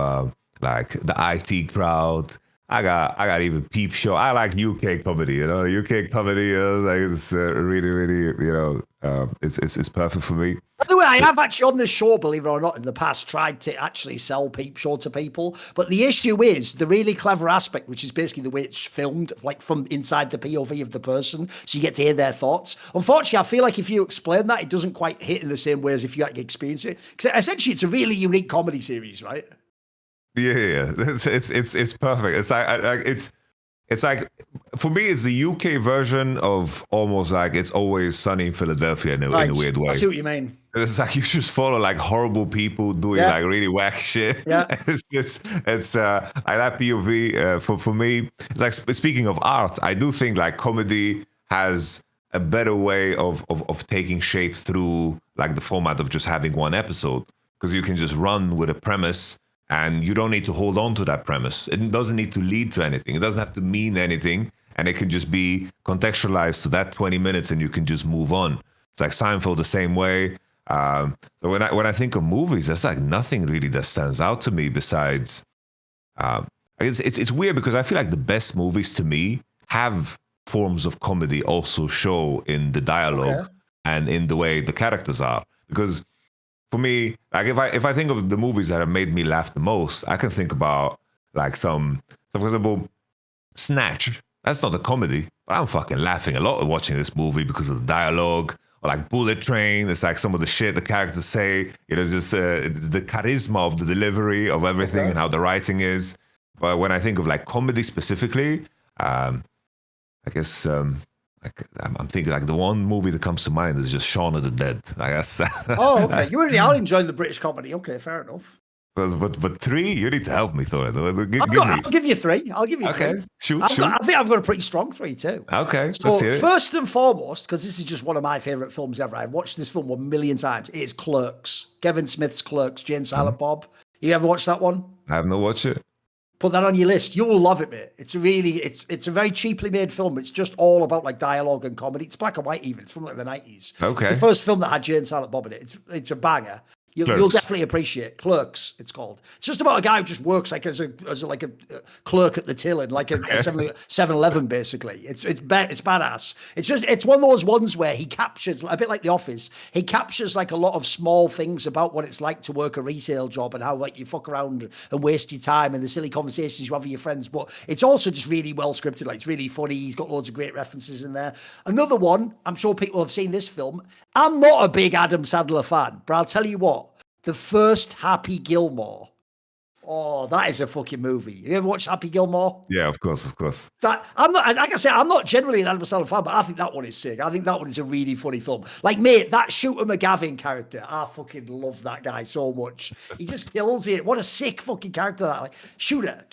like the IT Crowd. I got even Peep Show. I like UK comedy, you know. UK comedy, like it's really, really, you know, it's perfect for me. By the way, I have actually on this show, believe it or not, in the past tried to actually sell Peep Show to people. But the issue is the really clever aspect, which is basically the way it's filmed, like from inside the POV of the person. So you get to hear their thoughts. Unfortunately, I feel like if you explain that, it doesn't quite hit in the same way as if you actually experience it. Because essentially, it's a really unique comedy series, right? Yeah. It's perfect. It's like, for me, it's the UK version of almost like It's Always Sunny in Philadelphia in a weird way. I see what you mean. It's like you just follow like horrible people doing like really whack shit. Yeah. it's I like POV. For me, it's like, speaking of art, I do think like comedy has a better way of taking shape through like the format of just having one episode, because you can just run with a premise. And you don't need to hold on to that premise. It doesn't need to lead to anything. It doesn't have to mean anything. And it can just be contextualized to that 20 minutes and you can just move on. It's like Seinfeld the same way. So when I think of movies, there's like nothing really that stands out to me besides... it's weird because I feel like the best movies to me have forms of comedy also show in the dialogue and in the way the characters are. Because... for me, like if I think of the movies that have made me laugh the most, I can think about like so for example, Snatch. That's not a comedy, but I'm fucking laughing a lot watching this movie because of the dialogue. Or like Bullet Train, it's like some of the shit the characters say. You know, just the charisma of the delivery of everything and how the writing is. But when I think of like comedy specifically, I guess. I'm thinking like the one movie that comes to mind is just Shaun of the Dead. I guess. Oh, okay. You really are enjoying the British comedy. Okay, fair enough. But 3, you need to help me, Thorin. I'll give you 3. I'll give you 3. Okay, shoot. I think I've got a pretty strong 3 too. Okay, so let's hear it. First and foremost, because this is just one of my favorite films ever. I've watched this film 1 million times. It is Clerks. Kevin Smith's Clerks. Jay and Silent Bob. You ever watched that one? I have not watched it. Put that on your list. You will love it, mate. It's a very cheaply made film. It's just all about like dialogue and comedy. It's black and white even. It's from like the 90s. Okay. It's the first film that had Jay and Silent Bob in it. It's a banger. You'll definitely appreciate Clerks. It's called. It's just about a guy who just works like as a clerk at the till in like a 7-Eleven basically. It's badass. It's one of those ones where he captures a bit like The Office. He captures like a lot of small things about what it's like to work a retail job and how like you fuck around and waste your time and the silly conversations you have with your friends. But it's also just really well scripted. Like it's really funny. He's got loads of great references in there. Another one. I'm sure people have seen this film. I'm not a big Adam Sandler fan, but I'll tell you what. The first Happy Gilmore. Oh, that is a fucking movie. You ever watched Happy Gilmore? Yeah, of course. That I'm not, like I said, I'm not generally an Adam Sandler fan, but I think that one is sick. I think that one is a really funny film. Like, mate, that Shooter McGavin character, I fucking love that guy so much. He just kills it. What a sick fucking character that. Like, Shooter.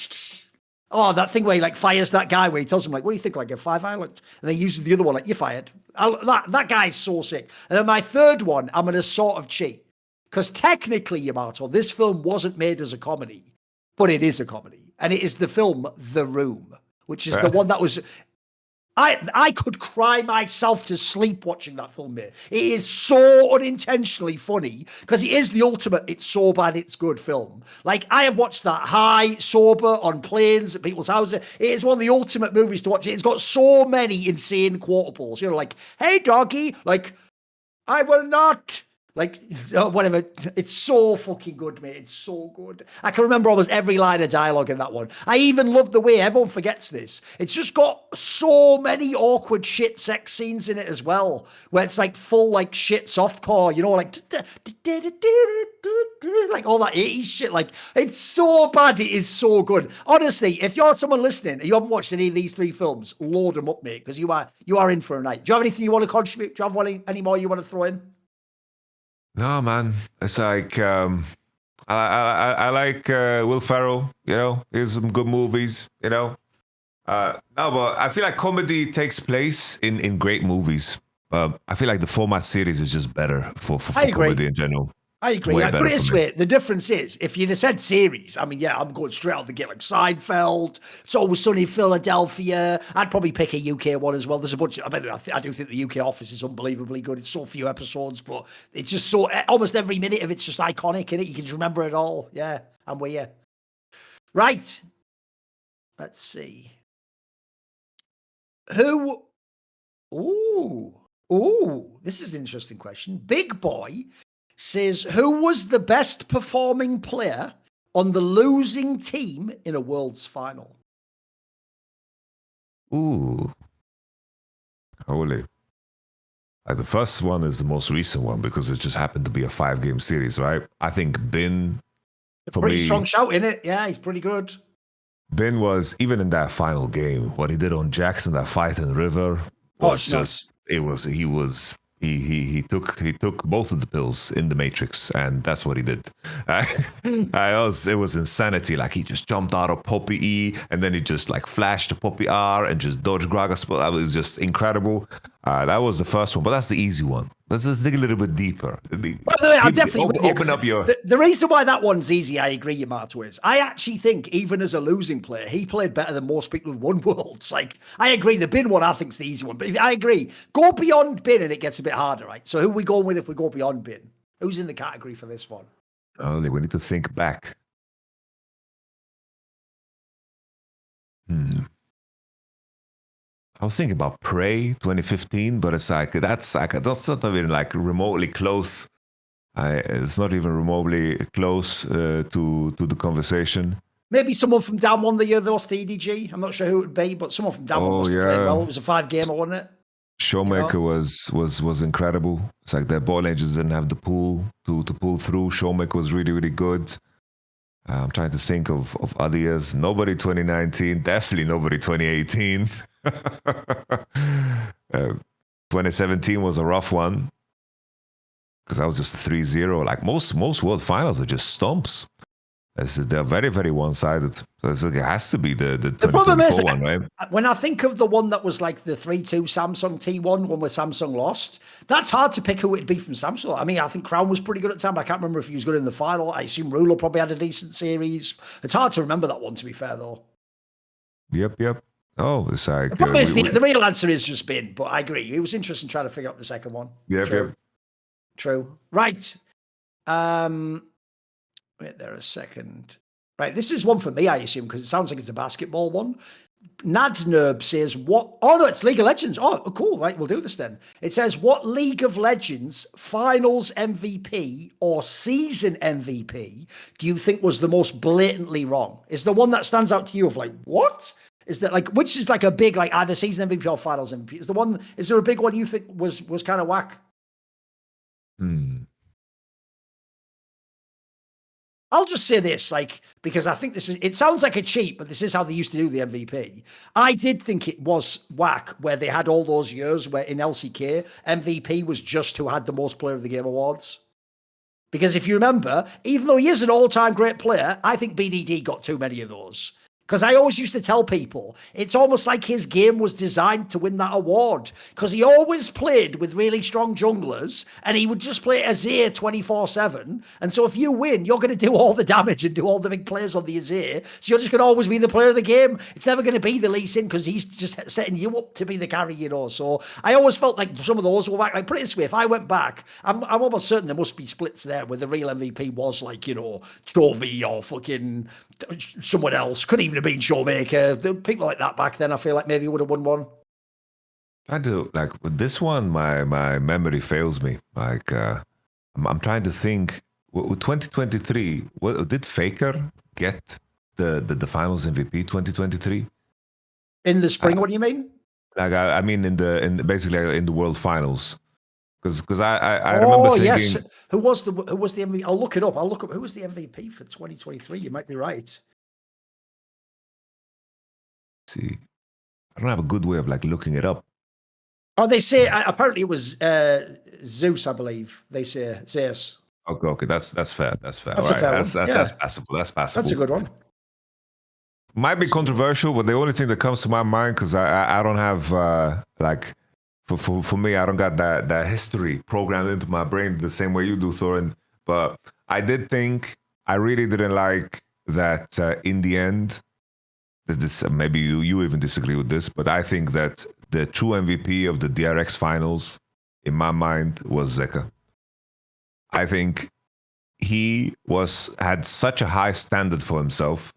Oh, that thing where he like fires that guy where he tells him like, "What do you think? Like a 5 island?" And then he uses the other one like, "You're fired." That guy's so sick. And then my third one, I'm gonna sort of cheat because technically, Yamato, this film wasn't made as a comedy, but it is a comedy, and it is the film The Room, which is the one that was. I could cry myself to sleep watching that film, mate. It is so unintentionally funny because it is the ultimate it's so bad it's good film. Like, I have watched that high, sober, on planes, at people's houses. It is one of the ultimate movies to watch. It's got so many insane quotables. You know, like, "Hey, doggy," like, "I will not." Like, whatever. It's so fucking good, mate. It's so good. I can remember almost every line of dialogue in that one. I even love the way everyone forgets this. It's just got so many awkward shit sex scenes in it as well, where it's like full like shit softcore, you know, like all that 80s shit. Like, it's so bad. It is so good. Honestly, if you're someone listening and you haven't watched any of these three films, load them up, mate, because you are in for a night. Do you have anything you want to contribute? Do you have any more you want to throw in? No, man. It's like I like Will Ferrell. You know, here's some good movies. You know, no, but I feel like comedy takes place in great movies. I feel like the format series is just better for comedy in general. I agree. I put it this way: the difference is, if you'd have said series, I mean, yeah, I'm going straight out the gate, like Seinfeld, It's Always Sunny in Philadelphia. I'd probably pick a UK one as well. There's a bunch. I do think the UK Office is unbelievably good. It's so few episodes, but it's just so almost every minute of it's just iconic, innit? You can just remember it all. Yeah, I'm with you. Right. Let's see. Who? Ooh, this is an interesting question. Big Boy says, who was the best performing player on the losing team in a Worlds final? Ooh. Holy. Like, the first one is the most recent one because it just happened to be a 5-game series, right? I think Bin, for pretty me, strong shout in it. Yeah, he's pretty good. Bin was, even in that final game, what he did on Jackson, that fight in the river, was just, nice. He took both of the pills in the Matrix, and that's what he did. It was insanity. Like, he just jumped out of Poppy E, and then he just like flashed to Poppy R and just dodged Gragas. That was just incredible. That was the first one, but that's the easy one. Let's just dig a little bit deeper. I'm definitely open up your. The reason why that one's easy, I agree, Yamato, is I actually think even as a losing player, he played better than most people who've won Worlds. Like, I agree, the Bin one I think's the easy one, but I agree, go beyond Bin and it gets a bit harder, right? So who are we going with if we go beyond Bin? Who's in the category for this one? Only we need to think back. I was thinking about Prey 2015, but it's like that's not even like remotely close. It's not even remotely close to the conversation. Maybe someone from down one the year they lost to EDG. I'm not sure who it would be, but someone from down one must have played well. It was a 5-gamer, wasn't it? Showmaker was incredible. It's like their ball agents didn't have the pool to pull through. Showmaker was really, really good. I'm trying to think of other years. Nobody 2019, definitely nobody 2018. 2017 was a rough one because that was just 3-0. Like most world finals are just stomps. They're very, very one-sided. So it has to be the 2024 one, right? When I think of the one that was like the 3-2 Samsung T1, one where Samsung lost, that's hard to pick who it'd be from Samsung. I mean, I think Crown was pretty good at the time, but I can't remember if he was good in the final. I assume Ruler probably had a decent series. It's hard to remember that one, to be fair, though. Yep. Oh, it's like... the real answer is just Bin, but I agree. It was interesting trying to figure out the second one. Yep. True. Right. Wait there a second. Right, this is one for me, I assume, because it sounds like it's a basketball one. Nadnerb says, what? Oh, no, it's League of Legends. Oh, cool. Right, we'll do this then. It says, what League of Legends finals MVP or season MVP do you think was the most blatantly wrong? Is the one that stands out to you of like, what? Is that like, which is like a big, like either season MVP or finals MVP? Is there a big one you think was kind of whack? I'll just say this, like, because I think it sounds like a cheat, but this is how they used to do the MVP. I did think it was whack where they had all those years where in LCK, MVP was just who had the most player of the game awards. Because if you remember, even though he is an all-time great player, I think BDD got too many of those. Because I always used to tell people, it's almost like his game was designed to win that award. Because he always played with really strong junglers, and he would just play Azir 24/7. And so if you win, you're going to do all the damage and do all the big plays on the Azir. So you're just going to always be the player of the game. It's never going to be the Lee Sin because he's just setting you up to be the carry, you know. So I always felt like some of those were back. Like, put it this way, if I went back, I'm almost certain there must be splits there where the real MVP was like, you know, Chovy or fucking someone else. Couldn't even have been Showmaker. People like that back then, I feel like maybe would have won one. I do, like with this one, my memory fails me. Like I'm trying to think. With 2023, what did Faker get the finals MVP 2023? In the spring, what do you mean? Like I mean in basically in the World Finals. Because I remember thinking, yes, who was the MVP? I'll look it up. I'll look up who was the MVP for 2023. You might be right. See, I don't have a good way of like looking it up. Oh, they say apparently it was Zeus, I believe. They say Zeus. Okay, that's fair. That's fair. That's a fair one. That's passable. That's passable. That's a good one. Might be controversial, but the only thing that comes to my mind, because I don't have like. For me, I don't got that history programmed into my brain the same way you do, Thorin. But I did think, I really didn't like that in the end, this maybe you even disagree with this, but I think that the true MVP of the DRX finals, in my mind, was Zeka. I think he had such a high standard for himself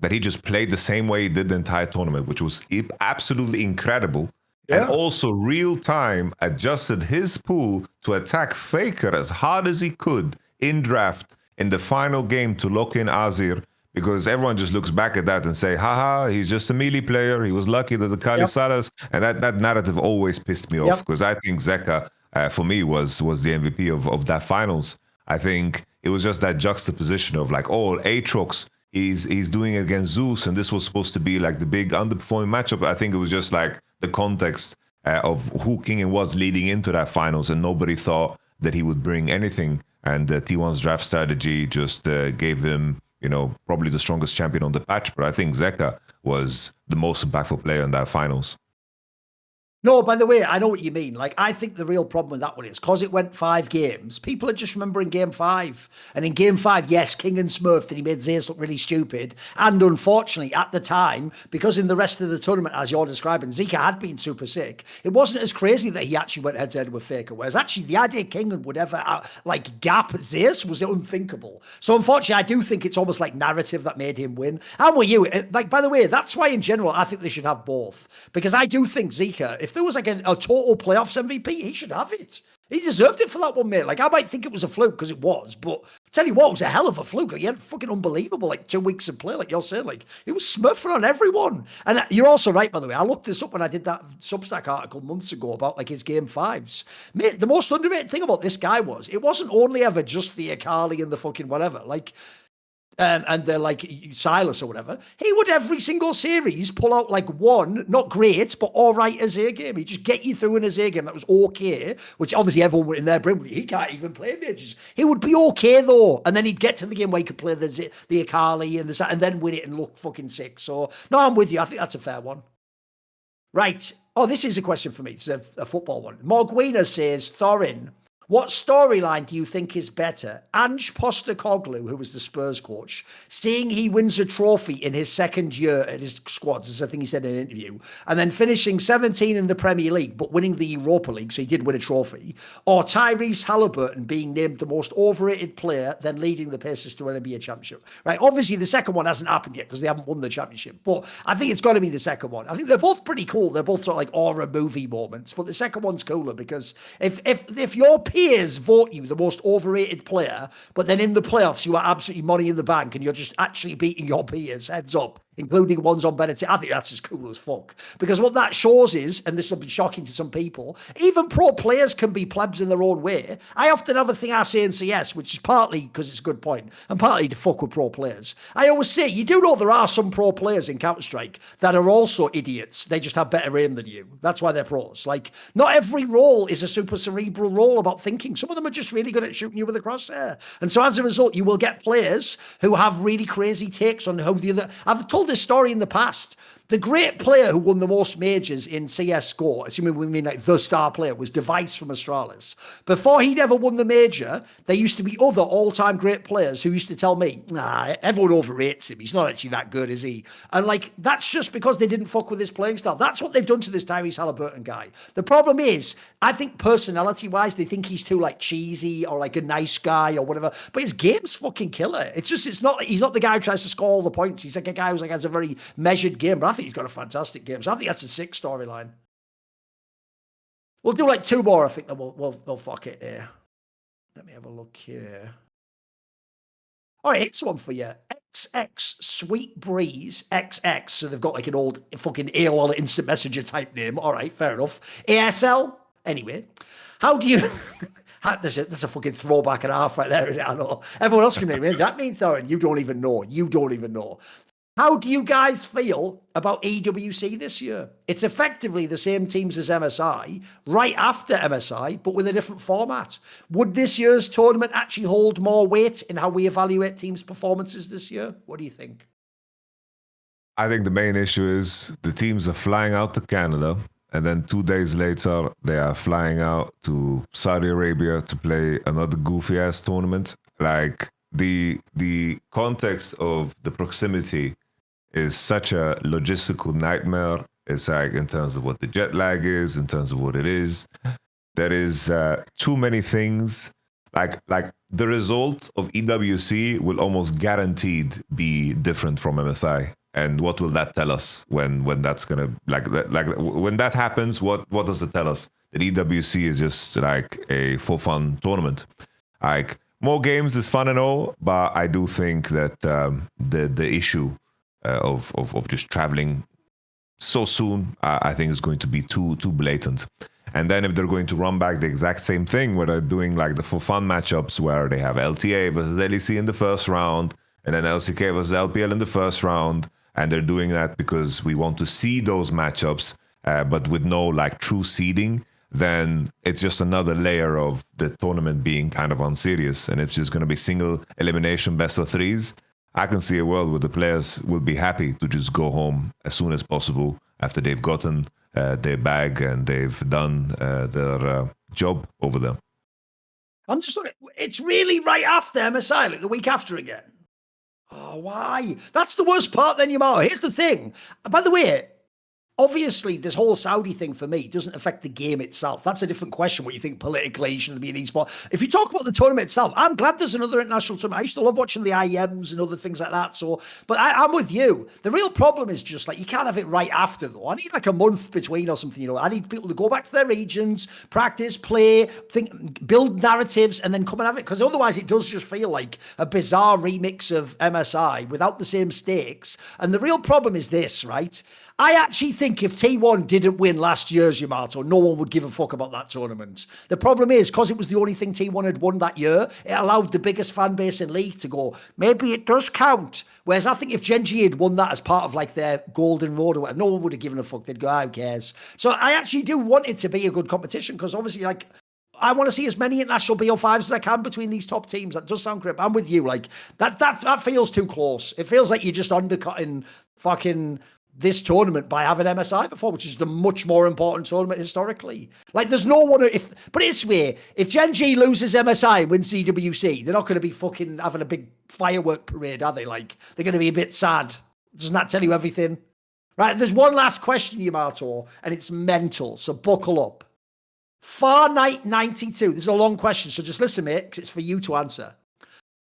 that he just played the same way he did the entire tournament, which was absolutely incredible. Yeah. And also real time adjusted his pool to attack Faker as hard as he could in draft in the final game to lock in Azir, because everyone just looks back at that and say, haha, he's just a melee player. He was lucky that the Kali Salas. And that narrative always pissed me off, because I think Zeka, for me, was the MVP of that finals. I think it was just that juxtaposition of like, oh, Aatrox, he's doing it against Zeus, and this was supposed to be like the big underperforming matchup. I think it was just like the context of who Kingen was leading into that finals, and nobody thought that he would bring anything. And T1's draft strategy just gave him, you know, probably the strongest champion on the patch. But I think Zeka was the most impactful player in that finals. No, by the way, I know what you mean. Like, I think the real problem with that one is because it went 5 games, people are just remembering game 5. And in game 5, yes, Kingen smurfed and he made Zeus look really stupid. And unfortunately, at the time, because in the rest of the tournament, as you're describing, Zeka had been super sick, it wasn't as crazy that he actually went head-to-head with Faker. Whereas actually, the idea Kingen would ever, gap Zeus was unthinkable. So unfortunately, I do think it's almost like narrative that made him win. And with you, like, by the way, that's why in general, I think they should have both. Because I do think Zeka, if there was like a total playoffs MVP, he should have it. He deserved it for that one, mate. Like, I might think it was a fluke because it was, but I tell you what, it was a hell of a fluke. Like, he had fucking unbelievable, like, 2 weeks of play, like you're saying. Like, he was smurfing on everyone. And you're also right, by the way. I looked this up when I did that Substack article months ago about, like, his game 5s. Mate, the most underrated thing about this guy was, it wasn't only ever just the Akali and the fucking whatever. Like, and they're like Silas or whatever, he would every single series pull out like one, not great, but all right Azir game. He'd just get you through an Azir game that was okay, which obviously everyone went in their brain, he can't even play mages. He would be okay though, and then he'd get to the game where he could play the Akali and then win it and look fucking sick. So, no, I'm with you. I think that's a fair one. Right. Oh, this is a question for me. It's a football one. Morguina says, Thorin, what storyline do you think is better? Ange Postecoglou, who was the Spurs coach, seeing he wins a trophy in his second year at his squads, as I think he said in an interview, and then finishing 17 in the Premier League, but winning the Europa League, so he did win a trophy, or Tyrese Halliburton being named the most overrated player, then leading the Pacers to an NBA championship? Right, obviously the second one hasn't happened yet because they haven't won the championship, but I think it's got to be the second one. I think they're both pretty cool. They're both sort of like aura movie moments, but the second one's cooler because if your peers vote you the most overrated player, but then in the playoffs you are absolutely money in the bank and you're just actually beating your peers heads up, including ones on better team. I think that's as cool as fuck. Because what that shows is, and this will be shocking to some people, even pro players can be plebs in their own way. I often have a thing I say in CS, which is partly because it's a good point, and partly to fuck with pro players. I always say, you do know there are some pro players in Counter-Strike that are also idiots. They just have better aim than you. That's why they're pros. Like, not every role is a super cerebral role about thinking. Some of them are just really good at shooting you with a crosshair. And so as a result, you will get players who have really crazy takes on how the other... I've told told this story in the past. The great player who won the most majors in CSGO, assuming we mean like the star player, was Device from Astralis. Before he'd ever won the major, there used to be other all-time great players who used to tell me, nah, everyone overrates him. He's not actually that good, is he? And like, that's just because they didn't fuck with his playing style. That's what they've done to this Tyrese Halliburton guy. The problem is, I think personality-wise, they think he's too like cheesy or like a nice guy or whatever. But his game's fucking killer. He's not the guy who tries to score all the points. He's like a guy who's like has a very measured game. But I think he's got a fantastic game. So I think that's a sick storyline. We'll do like 2 more. I think that we'll fuck it here. Let me have a look here. All right, here's one for you. XX Sweet Breeze XX. So they've got like an old fucking AOL instant messenger type name. All right, fair enough. ASL. Anyway, how do you... That's a fucking throwback and a half right there. I know. Everyone else can name it. That means, Thorin, you don't even know. You don't even know. How do you guys feel about EWC this year? It's effectively the same teams as MSI, right after MSI, but with a different format. Would this year's tournament actually hold more weight in how we evaluate teams' performances this year? What do you think? I think the main issue is the teams are flying out to Canada, and then 2 days later, they are flying out to Saudi Arabia to play another goofy-ass tournament. Like, the context of the proximity is such a logistical nightmare. It's like in terms of what the jet lag is, in terms of what it is. There is too many things. Like the result of EWC will almost guaranteed be different from MSI. And what will that tell us when that's gonna like when that happens? What does it tell us? That EWC is just like a for fun tournament. Like more games is fun and all, but I do think that the issue of just traveling so soon, I think is going to be too blatant. And then if they're going to run back the exact same thing where they're doing like the for fun matchups where they have LTA versus LEC in the first round, and then LCK versus LPL in the first round, and they're doing that because we want to see those matchups, but with no like true seeding, then it's just another layer of the tournament being kind of unserious, and it's just going to be single elimination best of threes. I can see a world where the players will be happy to just go home as soon as possible after they've gotten their bag and they've done their job over there. I'm just looking. It's really right after MSI, like the week after again. Oh, why? That's the worst part then, Yamato. Here's the thing. By the way, obviously, this whole Saudi thing for me doesn't affect the game itself. That's a different question, what you think politically should be an esport. If you talk about the tournament itself, I'm glad there's another international tournament. I used to love watching the IEMs and other things like that. So, but I'm with you. The real problem is just like, you can't have it right after though. I need like a month between or something, you know. I need people to go back to their regions, practice, play, build narratives, and then come and have it. Because otherwise it does just feel like a bizarre remix of MSI without the same stakes. And the real problem is this, right? I actually think if T1 didn't win last year's Yamato, no one would give a fuck about that tournament. The problem is, because it was the only thing T1 had won that year, it allowed the biggest fan base in League to go, maybe it does count. Whereas I think if GenG had won that as part of like their golden road or whatever, no one would have given a fuck. They'd go, who cares? So I actually do want it to be a good competition, because obviously, like, I want to see as many international BO5s as I can between these top teams. That does sound great. I'm with you. Like, that feels too close. It feels like you're just undercutting fucking this tournament by having MSI before, which is the much more important tournament historically. Like, there's no one, but it's way, if GenG loses MSI and wins DWC, they're not going to be fucking having a big firework parade, are they? Like, they're going to be a bit sad. Doesn't that tell you everything? Right, there's one last question, Yamato, and it's mental, so buckle up. Far Night 92, this is a long question, so just listen, mate, because it's for you to answer.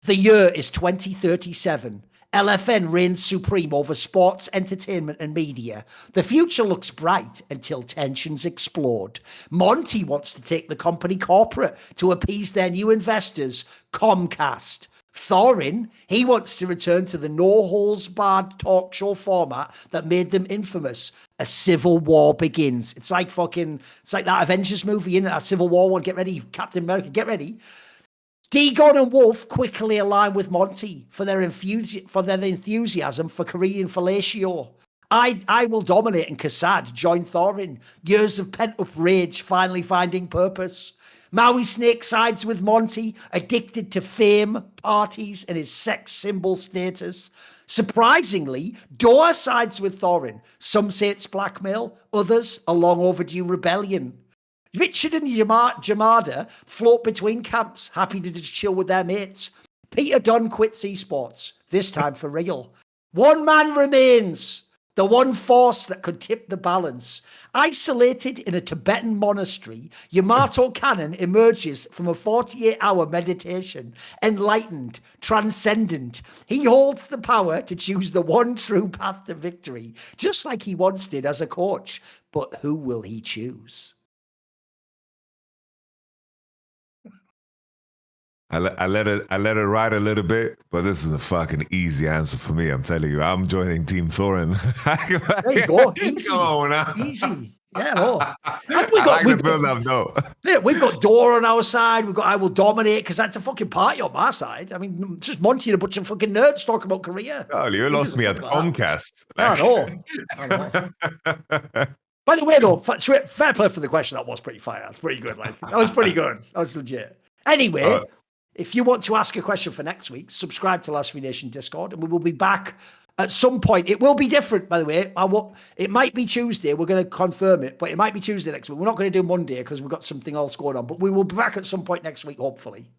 The year is 2037. LFN reigns supreme over sports, entertainment, and media. The future looks bright until tensions explode. Monty wants to take the company corporate to appease their new investors, Comcast. Thorin, he wants to return to the no-holds-barred talk show format that made them infamous. A civil war begins. It's like that Avengers movie, innit? That Civil War one. Get ready, Captain America, get ready. Degon and Wolf quickly align with Monty for their enthusiasm for Korean fellatio. I will dominate, and Kassad join Thorin. Years of pent-up rage finally finding purpose. Maui Snake sides with Monty, addicted to fame, parties, and his sex symbol status. Surprisingly, Doa sides with Thorin. Some say it's blackmail, others a long overdue rebellion. Richard and Yamada float between camps, happy to just chill with their mates. Peter Dunn quits esports, this time for real. One man remains, the one force that could tip the balance. Isolated in a Tibetan monastery, Yamato Cannon emerges from a 48-hour meditation, enlightened, transcendent. He holds the power to choose the one true path to victory, just like he once did as a coach. But who will he choose? I let it ride a little bit, but this is a fucking easy answer for me. I'm telling you, I'm joining Team Thorin. There you go, easy, Come on now. easy. Yeah, no. The build up, though. Yeah, we've got Dora on our side. We've got I Will Dominate, because that's a fucking party on my side. I mean, just Monty and a bunch of fucking nerds talking about Korea. Oh, you lost me at Comcast. I know. By the way, though, fair play for the question. That was pretty fire. That's pretty good. Like, that was pretty good. That was legit. Anyway, if you want to ask a question for next week, subscribe to Last Free Nation Discord, and we will be back at some point. It will be different, by the way. It might be Tuesday. We're going to confirm it, but it might be Tuesday next week. We're not going to do Monday because we've got something else going on. But we will be back at some point next week, hopefully.